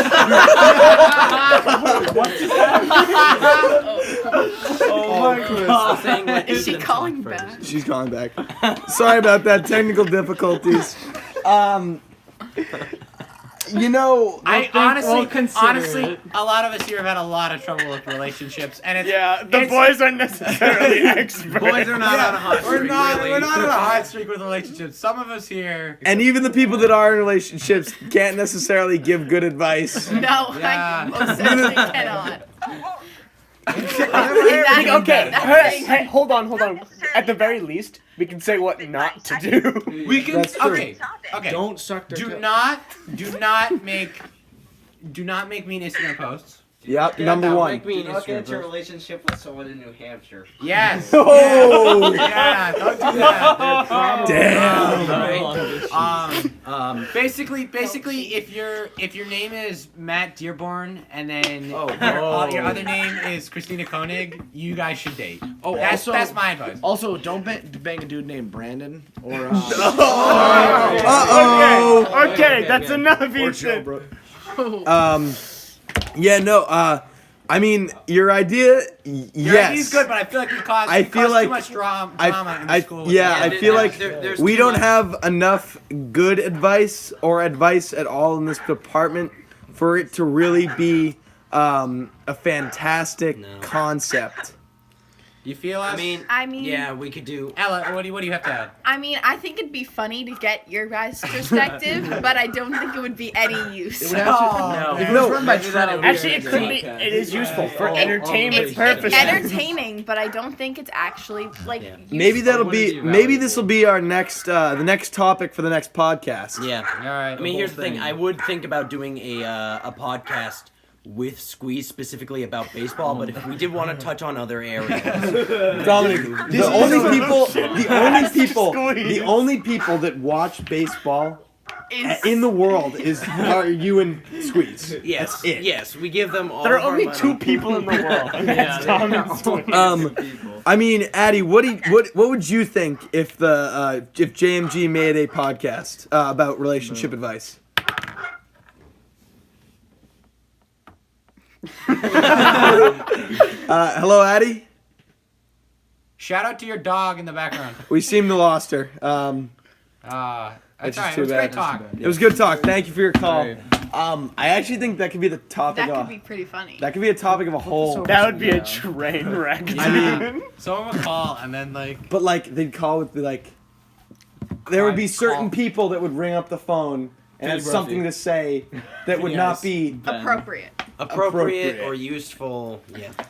[SPEAKER 13] Oh my God. Is she calling back?
[SPEAKER 1] She's calling back. Sorry about that. Technical difficulties. You know,
[SPEAKER 12] honestly, a lot of us here have had a lot of trouble with relationships, and
[SPEAKER 9] the boys aren't necessarily experts.
[SPEAKER 12] Boys are not on a hot streak.
[SPEAKER 3] We're not on a hot streak with relationships.
[SPEAKER 12] Some of us here,
[SPEAKER 1] and even the people that are in relationships can't necessarily give good advice.
[SPEAKER 13] No, I most certainly cannot.
[SPEAKER 9] Hey, hold on. At the very least, we can say what not to do.
[SPEAKER 12] we can.
[SPEAKER 1] That's true.
[SPEAKER 12] Okay.
[SPEAKER 6] Don't suck their
[SPEAKER 12] Do
[SPEAKER 6] toe.
[SPEAKER 12] not make mean Instagram posts.
[SPEAKER 1] Yep, number one.
[SPEAKER 16] Do not get into a relationship with someone in New Hampshire.
[SPEAKER 12] Yes.
[SPEAKER 1] Oh.
[SPEAKER 12] Yeah. Don't do that.
[SPEAKER 1] Damn.
[SPEAKER 12] Basically, if your name is Matt Dearborn and then your other name is Christina Koenig, you guys should date.
[SPEAKER 6] Oh,
[SPEAKER 12] that's my advice.
[SPEAKER 6] Also, don't bang a dude named Brandon or.
[SPEAKER 9] Okay, that's enough, Ethan.
[SPEAKER 1] Yeah, no, I mean, your idea,
[SPEAKER 12] Your
[SPEAKER 1] yes.
[SPEAKER 12] idea's good, but I feel like we caused too much drama in the school.
[SPEAKER 1] I feel like we don't have enough good advice or advice at all in this department for it to really be a fantastic concept.
[SPEAKER 12] You feel us?
[SPEAKER 13] I mean,
[SPEAKER 4] yeah, we could do.
[SPEAKER 12] Ella, what do you have to add?
[SPEAKER 13] I mean, I think it'd be funny to get your guys' perspective, but I don't think it would be any use.
[SPEAKER 6] If it was run by Trent,
[SPEAKER 9] Actually, it is useful for entertainment purposes.
[SPEAKER 13] It's entertaining, but I don't think it's actually like.
[SPEAKER 1] Maybe this will be our next the next topic for the next podcast.
[SPEAKER 4] Yeah.
[SPEAKER 12] All right.
[SPEAKER 4] I mean, here's the thing. I would think about doing a podcast with Squeeze specifically about baseball, but if we did want to touch on other areas,
[SPEAKER 1] Dominic, the only people that watch baseball in the world are you and Squeeze.
[SPEAKER 4] yes,
[SPEAKER 1] That's it.
[SPEAKER 4] yes, we give them all.
[SPEAKER 9] There are
[SPEAKER 4] of our
[SPEAKER 9] only
[SPEAKER 4] money.
[SPEAKER 9] 2 people in the world. And that's Tom and Squeeze.
[SPEAKER 1] I mean, Addie, what would you think if if JMG made a podcast about relationship advice? Hello, Addie.
[SPEAKER 12] Shout out to your dog in the background.
[SPEAKER 1] We seem to lost her.
[SPEAKER 12] That's all right. It was great talk.
[SPEAKER 1] It was good talk. Thank you for your call. I actually think that could be the topic.
[SPEAKER 13] That could be pretty funny.
[SPEAKER 1] That could be a topic of a whole.
[SPEAKER 9] That would be a train wreck.
[SPEAKER 1] I mean,
[SPEAKER 2] someone would call and then
[SPEAKER 1] But they'd call with there would be certain people that would ring up the phone and have something to say that would not be
[SPEAKER 13] appropriate
[SPEAKER 4] or useful.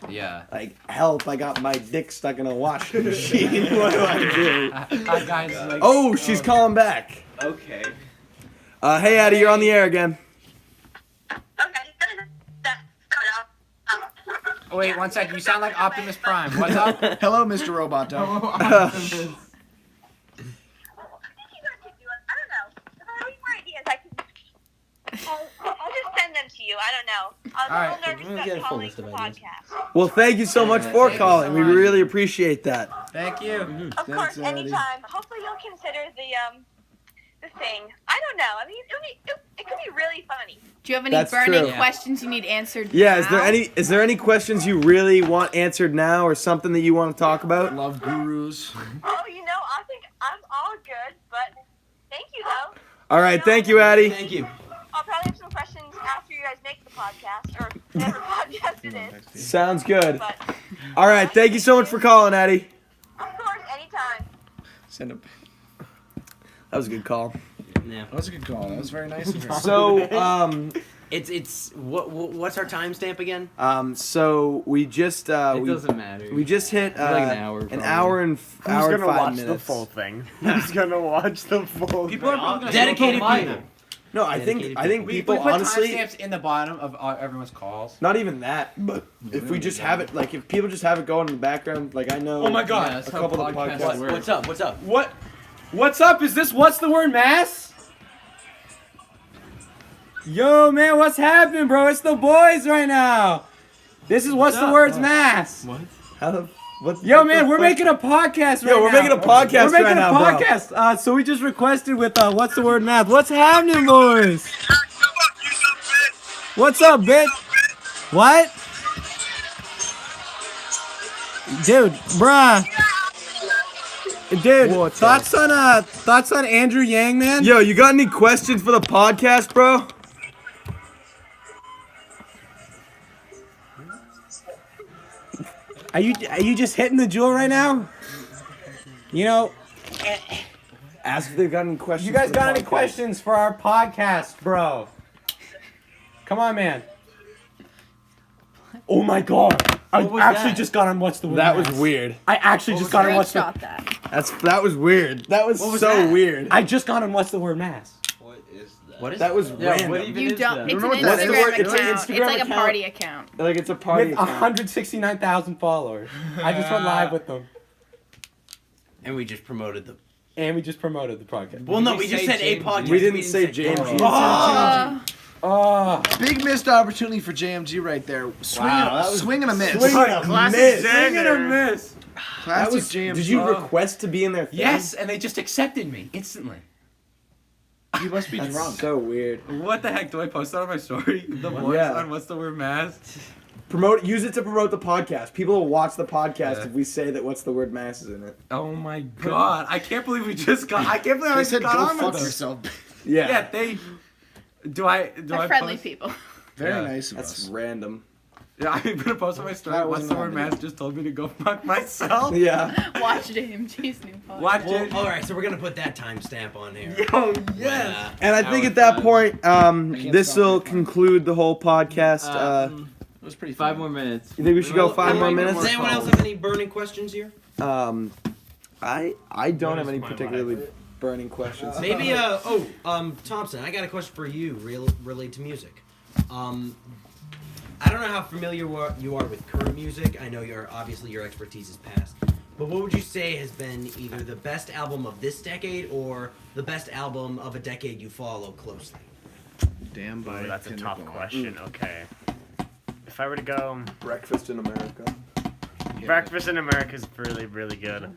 [SPEAKER 2] Yeah.
[SPEAKER 1] Like, help! I got my dick stuck in a washing machine. What do I do? Oh, she's calling back.
[SPEAKER 16] Okay.
[SPEAKER 1] Hey, Addie, you're on the air again.
[SPEAKER 12] Oh, wait, one second. You sound like Optimus Prime. What's up?
[SPEAKER 6] Hello, Mr. Roboto.
[SPEAKER 14] I'll just send them to you. I don't know. I'm a little nervous about calling the podcast.
[SPEAKER 1] Well, thank you so much for calling. We really appreciate that.
[SPEAKER 12] Thank you.
[SPEAKER 14] Of course, anytime. Hopefully you'll consider the thing. I don't know. I mean, it could be really funny.
[SPEAKER 13] Do you have any
[SPEAKER 1] That's
[SPEAKER 13] burning
[SPEAKER 1] true.
[SPEAKER 13] questions you need answered?
[SPEAKER 1] Yeah,
[SPEAKER 13] now?
[SPEAKER 1] is there any questions you really want answered now, or something that you want to talk about?
[SPEAKER 6] Love gurus.
[SPEAKER 14] Oh, I think I'm all good, but thank you though.
[SPEAKER 1] All right, thank you, Addie.
[SPEAKER 4] Thank you.
[SPEAKER 14] I'll probably have some questions after you guys make the podcast, or whatever podcast it is.
[SPEAKER 1] Sounds good. All right, thank you so much for calling, Addie.
[SPEAKER 14] Of course, anytime.
[SPEAKER 6] Send him.
[SPEAKER 1] That was a good call.
[SPEAKER 4] Yeah,
[SPEAKER 6] that was a good call. That was very nice of her.
[SPEAKER 1] So,
[SPEAKER 4] It's what's our timestamp again?
[SPEAKER 1] So we just
[SPEAKER 2] It doesn't matter.
[SPEAKER 1] We just hit
[SPEAKER 2] It's like an hour.
[SPEAKER 1] an hour and
[SPEAKER 9] Who's
[SPEAKER 1] hour and
[SPEAKER 9] gonna
[SPEAKER 1] 5
[SPEAKER 9] watch
[SPEAKER 1] minutes.
[SPEAKER 9] the full thing? Who's gonna watch the full?
[SPEAKER 12] People are probably gonna
[SPEAKER 4] dedicated people.
[SPEAKER 1] No, I think people
[SPEAKER 12] we put
[SPEAKER 1] honestly
[SPEAKER 12] timestamps in the bottom of everyone's calls.
[SPEAKER 1] not even that, but if we just have it like if people just have it going in the background, like I know.
[SPEAKER 12] Oh my God.
[SPEAKER 2] Yeah, that's
[SPEAKER 1] a
[SPEAKER 2] how
[SPEAKER 1] couple of the
[SPEAKER 2] podcasts
[SPEAKER 1] podcasts.
[SPEAKER 2] work.
[SPEAKER 4] What's up?
[SPEAKER 12] What's up? Is this what's the word mass? Yo, man, what's happening, bro? It's the boys right now. This is what's the word's mass.
[SPEAKER 1] What? How the? What?
[SPEAKER 12] Yo,
[SPEAKER 1] what
[SPEAKER 12] man,
[SPEAKER 1] the
[SPEAKER 12] we're
[SPEAKER 1] fuck?
[SPEAKER 12] making a podcast right now.
[SPEAKER 1] Yo, we're making a podcast
[SPEAKER 12] We're making
[SPEAKER 1] right
[SPEAKER 12] a
[SPEAKER 1] now, bro.
[SPEAKER 12] podcast. So we just requested with what's the word math. What's happening, boys? What's up, bitch? What? Dude, bruh. Dude, thoughts on Andrew Yang, man?
[SPEAKER 1] Yo, you got any questions for the podcast, bro?
[SPEAKER 12] Are you just hitting the jewel right now? You know,
[SPEAKER 1] Ask if they've got any questions.
[SPEAKER 12] you guys
[SPEAKER 1] for the
[SPEAKER 12] got any
[SPEAKER 1] podcast.
[SPEAKER 12] questions for our podcast, bro? Come on, man. Oh my God! I
[SPEAKER 4] was
[SPEAKER 12] actually
[SPEAKER 4] that?
[SPEAKER 12] just got on what's the word.
[SPEAKER 1] That was
[SPEAKER 12] math.
[SPEAKER 1] weird.
[SPEAKER 12] I actually just got on what's the.
[SPEAKER 13] Screenshot that.
[SPEAKER 1] That was weird. That was so weird.
[SPEAKER 12] I just got on what's the word mass.
[SPEAKER 16] What is that?
[SPEAKER 4] What is
[SPEAKER 1] That was
[SPEAKER 2] Yeah,
[SPEAKER 1] random.
[SPEAKER 2] what even
[SPEAKER 13] You
[SPEAKER 2] is
[SPEAKER 13] don't.
[SPEAKER 2] that?
[SPEAKER 13] It's an
[SPEAKER 1] Remember what that is?
[SPEAKER 13] Instagram
[SPEAKER 1] It's an
[SPEAKER 13] account.
[SPEAKER 1] Instagram
[SPEAKER 13] It's like a
[SPEAKER 1] account.
[SPEAKER 13] party account.
[SPEAKER 1] Like it's a party.
[SPEAKER 12] With
[SPEAKER 1] account.
[SPEAKER 12] 169,000 followers. I just went live with them,
[SPEAKER 4] And we just promoted them.
[SPEAKER 12] and we just promoted the podcast.
[SPEAKER 4] Well, no, we just said a podcast.
[SPEAKER 1] We didn't say Jmg.
[SPEAKER 12] Oh,
[SPEAKER 15] Big missed opportunity for JMG right there. Swing and a miss.
[SPEAKER 1] Swing and a miss.
[SPEAKER 12] swing and a miss.
[SPEAKER 15] Classic
[SPEAKER 1] Was,
[SPEAKER 15] JMG.
[SPEAKER 1] did you request to be in their thing?
[SPEAKER 12] Yes, and they just accepted me instantly.
[SPEAKER 15] You must be
[SPEAKER 1] That's
[SPEAKER 15] drunk.
[SPEAKER 1] so weird.
[SPEAKER 2] What the heck? Do I post that on my story? The voice
[SPEAKER 1] Yeah.
[SPEAKER 2] on what's the word mass?
[SPEAKER 1] Use it to promote the podcast. People will watch the podcast if we say that what's the word mass is in it.
[SPEAKER 2] Oh my God! I can't believe we just got. I can't believe I
[SPEAKER 15] They
[SPEAKER 2] just
[SPEAKER 15] said
[SPEAKER 2] got
[SPEAKER 15] go
[SPEAKER 2] on
[SPEAKER 15] fuck
[SPEAKER 2] with them.
[SPEAKER 15] yourself.
[SPEAKER 1] Yeah.
[SPEAKER 2] Yeah, they. Do I
[SPEAKER 13] They're friendly
[SPEAKER 2] post?
[SPEAKER 13] people.
[SPEAKER 15] Very
[SPEAKER 2] Yeah.
[SPEAKER 15] nice of
[SPEAKER 1] That's
[SPEAKER 15] us.
[SPEAKER 1] random.
[SPEAKER 2] Yeah, I'm gonna post on my story.
[SPEAKER 15] That
[SPEAKER 2] What's
[SPEAKER 15] wasn't
[SPEAKER 2] the word
[SPEAKER 15] on
[SPEAKER 2] mass?
[SPEAKER 15] video.
[SPEAKER 2] Just told me to go fuck myself.
[SPEAKER 1] Yeah.
[SPEAKER 13] Watch JMG's new podcast.
[SPEAKER 2] Watch
[SPEAKER 4] Well,
[SPEAKER 2] it.
[SPEAKER 4] all right, so we're gonna put that timestamp on here.
[SPEAKER 2] Yo, yes.
[SPEAKER 1] And I think at that point, this will conclude the whole podcast.
[SPEAKER 15] It was pretty
[SPEAKER 2] 5
[SPEAKER 15] fun.
[SPEAKER 2] more minutes.
[SPEAKER 1] You think we should go 5 more minutes?
[SPEAKER 4] Does anyone else have any burning questions here?
[SPEAKER 1] I don't have any particularly burning questions.
[SPEAKER 4] Maybe Thompson, I got a question for you related to music. I don't know how familiar you are with current music. I know obviously your expertise is past. But what would you say has been either the best album of this decade or the best album of a decade you follow closely?
[SPEAKER 6] Damn,
[SPEAKER 9] Ooh, that's a tough question. Okay. If I were to go,
[SPEAKER 1] Breakfast in America.
[SPEAKER 9] Breakfast in America is really, really good.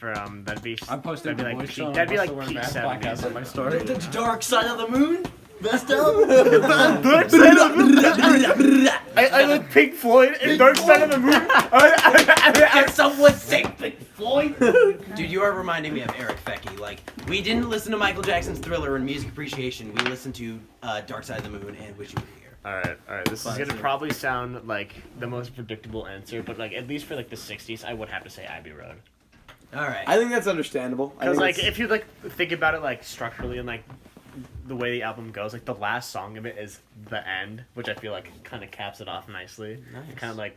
[SPEAKER 9] That'd be.
[SPEAKER 2] I posted
[SPEAKER 9] that'd be
[SPEAKER 2] the
[SPEAKER 9] like
[SPEAKER 2] voice
[SPEAKER 9] peak,
[SPEAKER 2] on
[SPEAKER 9] that'd be
[SPEAKER 2] What's
[SPEAKER 9] like
[SPEAKER 2] the Word
[SPEAKER 9] peak
[SPEAKER 2] Math
[SPEAKER 9] 70s.
[SPEAKER 2] podcast on my story.
[SPEAKER 4] The Dark Side of the Moon? Best album?
[SPEAKER 9] Dark Side of the Moon. I like Pink Floyd and Dark Side of the Moon.
[SPEAKER 4] Can someone say Pink Floyd? Dude, you are reminding me of Eric Fecky. Like, we didn't listen to Michael Jackson's Thriller and Music Appreciation. We listened to Dark Side of the Moon and Wish You Were Here.
[SPEAKER 9] Alright. This is gonna probably sound like the most predictable answer, but like at least for like the 60s, I would have to say Abbey Road.
[SPEAKER 4] Alright.
[SPEAKER 1] I think that's understandable.
[SPEAKER 9] Because like if you like think about it like structurally and like the way the album goes, like the last song of it is The End, which I feel like kind of caps it off nicely.
[SPEAKER 4] Nice.
[SPEAKER 9] It kind of like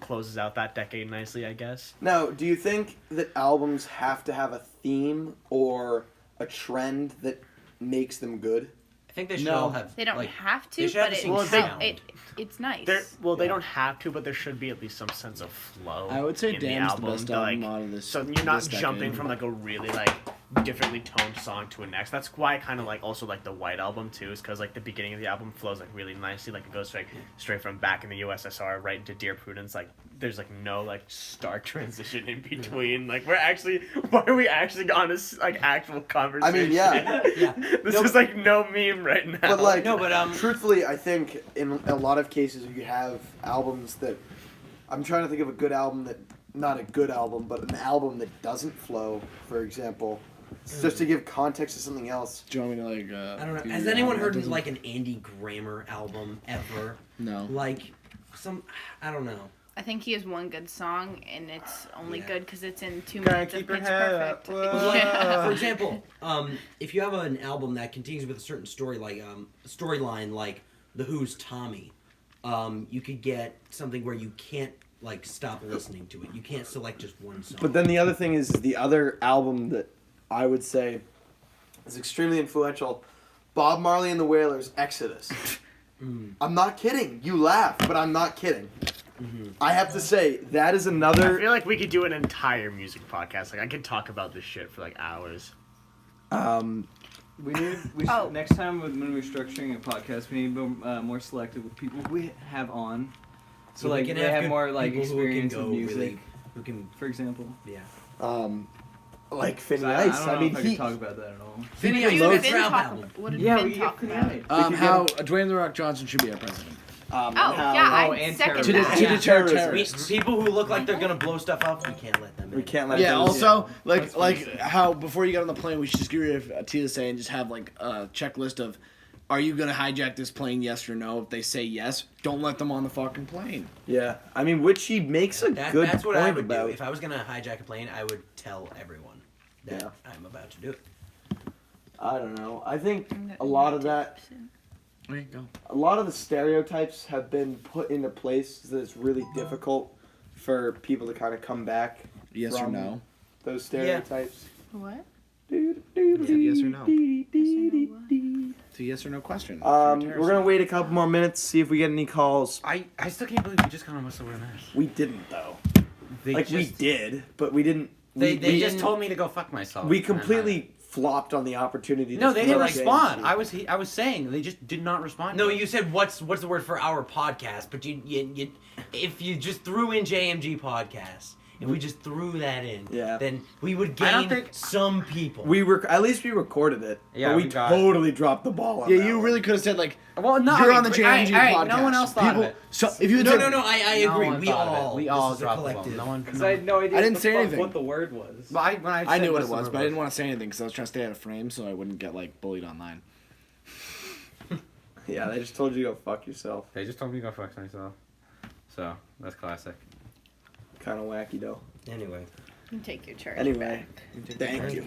[SPEAKER 9] closes out that decade nicely, I guess.
[SPEAKER 1] Now, do you think that albums have to have a theme or a trend that makes them good?
[SPEAKER 4] I think they should all have.
[SPEAKER 13] They don't
[SPEAKER 4] like,
[SPEAKER 13] have
[SPEAKER 4] they
[SPEAKER 13] to,
[SPEAKER 4] should have
[SPEAKER 13] but
[SPEAKER 4] the same sound.
[SPEAKER 13] it's nice.
[SPEAKER 9] They don't have to, but there should be at least some sense of flow.
[SPEAKER 6] I would say
[SPEAKER 9] in the
[SPEAKER 6] Damn's
[SPEAKER 9] album,
[SPEAKER 6] the best
[SPEAKER 9] to,
[SPEAKER 6] album
[SPEAKER 9] like,
[SPEAKER 6] out of this.
[SPEAKER 9] So you're not
[SPEAKER 6] this
[SPEAKER 9] jumping
[SPEAKER 6] decade.
[SPEAKER 9] from like a really like differently toned song to a next. That's why I kind of like also like the White Album too, is because like the beginning of the album flows like really nicely. Like it goes like straight from Back in the USSR right into Dear Prudence. Like there's like no like stark transition in between. Like why are we actually on this like actual conversation?
[SPEAKER 1] I mean, yeah.
[SPEAKER 9] This is like no meme right now.
[SPEAKER 1] But like, truthfully, I think in a lot of cases you have albums that I'm trying to think of a good album that not a good album, but an album that doesn't flow. For example, just to give context to something else.
[SPEAKER 6] Do you want me to like?
[SPEAKER 4] I don't know. Has anyone heard like an Andy Grammer album ever?
[SPEAKER 6] No.
[SPEAKER 4] Like I don't know.
[SPEAKER 13] I think he has one good song, and it's only good because it's in 2
[SPEAKER 1] Gotta
[SPEAKER 13] minutes of
[SPEAKER 1] keep your
[SPEAKER 13] Pitch
[SPEAKER 1] head up.
[SPEAKER 13] Perfect.
[SPEAKER 1] Whoa.
[SPEAKER 13] Yeah.
[SPEAKER 4] For example, if you have an album that continues with a certain story, like storyline, like The Who's Tommy, you could get something where you can't like stop listening to it. You can't select just one song.
[SPEAKER 1] But then the other thing is the other album that I would say is extremely influential, Bob Marley and the Wailers' Exodus. I'm not kidding. You laugh, but I'm not kidding. I have to say, that is another...
[SPEAKER 9] I feel like we could do an entire music podcast. Like, I could talk about this shit for, like, hours.
[SPEAKER 2] We should, next time when we're structuring a podcast, we need to be more selective with people we have on. So,
[SPEAKER 4] Yeah,
[SPEAKER 2] like,
[SPEAKER 4] we can
[SPEAKER 2] they have
[SPEAKER 4] good
[SPEAKER 2] more, like,
[SPEAKER 4] people who
[SPEAKER 2] experience
[SPEAKER 4] can
[SPEAKER 2] with
[SPEAKER 4] go
[SPEAKER 2] music.
[SPEAKER 4] really- who can,
[SPEAKER 2] for example.
[SPEAKER 4] Yeah.
[SPEAKER 1] Like Finny
[SPEAKER 2] I
[SPEAKER 1] Ice.
[SPEAKER 2] don't know
[SPEAKER 1] I mean,
[SPEAKER 2] if I
[SPEAKER 1] he...
[SPEAKER 2] could talk about that at all.
[SPEAKER 6] Finny
[SPEAKER 1] Ice.
[SPEAKER 6] Ice.
[SPEAKER 13] What did
[SPEAKER 6] Yeah,
[SPEAKER 13] Finn
[SPEAKER 6] we can
[SPEAKER 13] talk
[SPEAKER 6] get
[SPEAKER 13] about?
[SPEAKER 6] Finny Ice. How Dwayne The Rock Johnson should be our president.
[SPEAKER 13] I'd second
[SPEAKER 6] to
[SPEAKER 13] that.
[SPEAKER 6] deter
[SPEAKER 4] We,
[SPEAKER 6] terrorists.
[SPEAKER 4] people who look like they're gonna blow stuff up, we can't let them in.
[SPEAKER 1] We can't let
[SPEAKER 6] Yeah.
[SPEAKER 1] them...
[SPEAKER 6] Also, like how before you got on the plane, we should just get rid of TSA and just have like a checklist of, are you gonna hijack this plane? Yes or no. If they say yes, don't let them on the fucking plane.
[SPEAKER 1] Yeah. I mean, which he makes a good
[SPEAKER 4] That's what
[SPEAKER 1] point
[SPEAKER 4] I would
[SPEAKER 1] about.
[SPEAKER 4] do. If I was gonna hijack a plane, I would tell everyone that I'm about to do it.
[SPEAKER 1] I don't know. I think a lot of that...
[SPEAKER 6] There you go.
[SPEAKER 1] A lot of the stereotypes have been put into place so that it's really difficult for people to kind of come back.
[SPEAKER 6] Yes or
[SPEAKER 1] from
[SPEAKER 6] no?
[SPEAKER 1] Those stereotypes.
[SPEAKER 13] What?
[SPEAKER 6] Yes or no? It's a yes or no question.
[SPEAKER 1] We're gonna wait a couple more minutes, see if we get any calls.
[SPEAKER 12] I still can't believe you just got on Whistle with this.
[SPEAKER 1] We didn't though.
[SPEAKER 12] They
[SPEAKER 1] we
[SPEAKER 12] just-
[SPEAKER 1] did, but we didn't.
[SPEAKER 12] They
[SPEAKER 1] we
[SPEAKER 12] just told me to go fuck myself.
[SPEAKER 1] We completely flopped on the opportunity.
[SPEAKER 12] No,
[SPEAKER 1] to
[SPEAKER 12] they didn't
[SPEAKER 1] throw
[SPEAKER 12] respond.
[SPEAKER 1] James.
[SPEAKER 12] I was saying they just did not respond.
[SPEAKER 4] No, you said what's the word for our podcast? But you if you just threw in JMG Podcast, if we just threw that in, then we would
[SPEAKER 12] I don't
[SPEAKER 4] gain
[SPEAKER 12] think-
[SPEAKER 4] some people.
[SPEAKER 1] At least we recorded it.
[SPEAKER 12] Yeah,
[SPEAKER 1] but we
[SPEAKER 12] we got
[SPEAKER 1] totally dropped the ball on
[SPEAKER 6] Yeah,
[SPEAKER 1] that
[SPEAKER 6] you
[SPEAKER 1] one.
[SPEAKER 6] really could have said like,
[SPEAKER 12] well, no,
[SPEAKER 6] you're
[SPEAKER 12] I
[SPEAKER 6] on
[SPEAKER 12] mean,
[SPEAKER 6] the JMG
[SPEAKER 12] alright,
[SPEAKER 6] podcast.
[SPEAKER 12] no one else thought of it.
[SPEAKER 6] So if you had
[SPEAKER 4] No,
[SPEAKER 6] said,
[SPEAKER 4] no, no, I
[SPEAKER 12] No
[SPEAKER 4] agree.
[SPEAKER 12] one
[SPEAKER 4] We
[SPEAKER 12] thought of it.
[SPEAKER 4] all
[SPEAKER 12] We
[SPEAKER 4] this
[SPEAKER 12] all
[SPEAKER 4] is a
[SPEAKER 12] dropped the ball.
[SPEAKER 4] collective.
[SPEAKER 12] No one.
[SPEAKER 2] Because I had no idea
[SPEAKER 6] I didn't say anything.
[SPEAKER 2] what the word was.
[SPEAKER 12] When I
[SPEAKER 6] I
[SPEAKER 12] said
[SPEAKER 6] knew what it
[SPEAKER 12] what's
[SPEAKER 6] was,
[SPEAKER 12] the
[SPEAKER 6] but I
[SPEAKER 12] word
[SPEAKER 6] didn't want to say anything because I was trying to stay out of frame so I wouldn't get like bullied online.
[SPEAKER 1] Yeah, they just told you to go fuck yourself.
[SPEAKER 12] They just told me to go fuck myself. So that's classic.
[SPEAKER 1] Kind of wacky though.
[SPEAKER 4] Anyway.
[SPEAKER 13] You can take your charge
[SPEAKER 1] Anyway,
[SPEAKER 13] back.
[SPEAKER 1] thank you.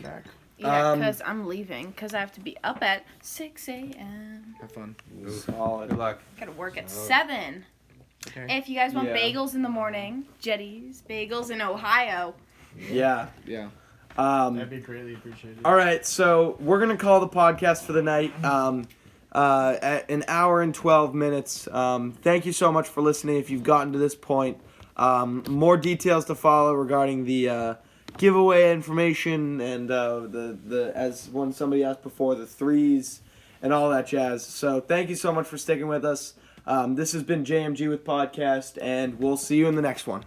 [SPEAKER 13] Yeah, because I'm leaving. Because I have to be up at 6 a.m.
[SPEAKER 6] Have fun.
[SPEAKER 1] Solid.
[SPEAKER 12] Good luck.
[SPEAKER 13] Gotta work at 7.
[SPEAKER 6] Okay.
[SPEAKER 13] If you guys want
[SPEAKER 1] Yeah.
[SPEAKER 13] bagels in the morning, Jetty's Bagels in Ohio.
[SPEAKER 1] Yeah.
[SPEAKER 6] Yeah.
[SPEAKER 9] That'd be greatly appreciated.
[SPEAKER 1] All right, so we're gonna call the podcast for the night. At an hour and 12 minutes. Thank you so much for listening. If you've gotten to this point, more details to follow regarding the giveaway information and the as one somebody asked before, the threes and all that jazz. So thank you so much for sticking with us. This has been JMG with Podcast, and we'll see you in the next one.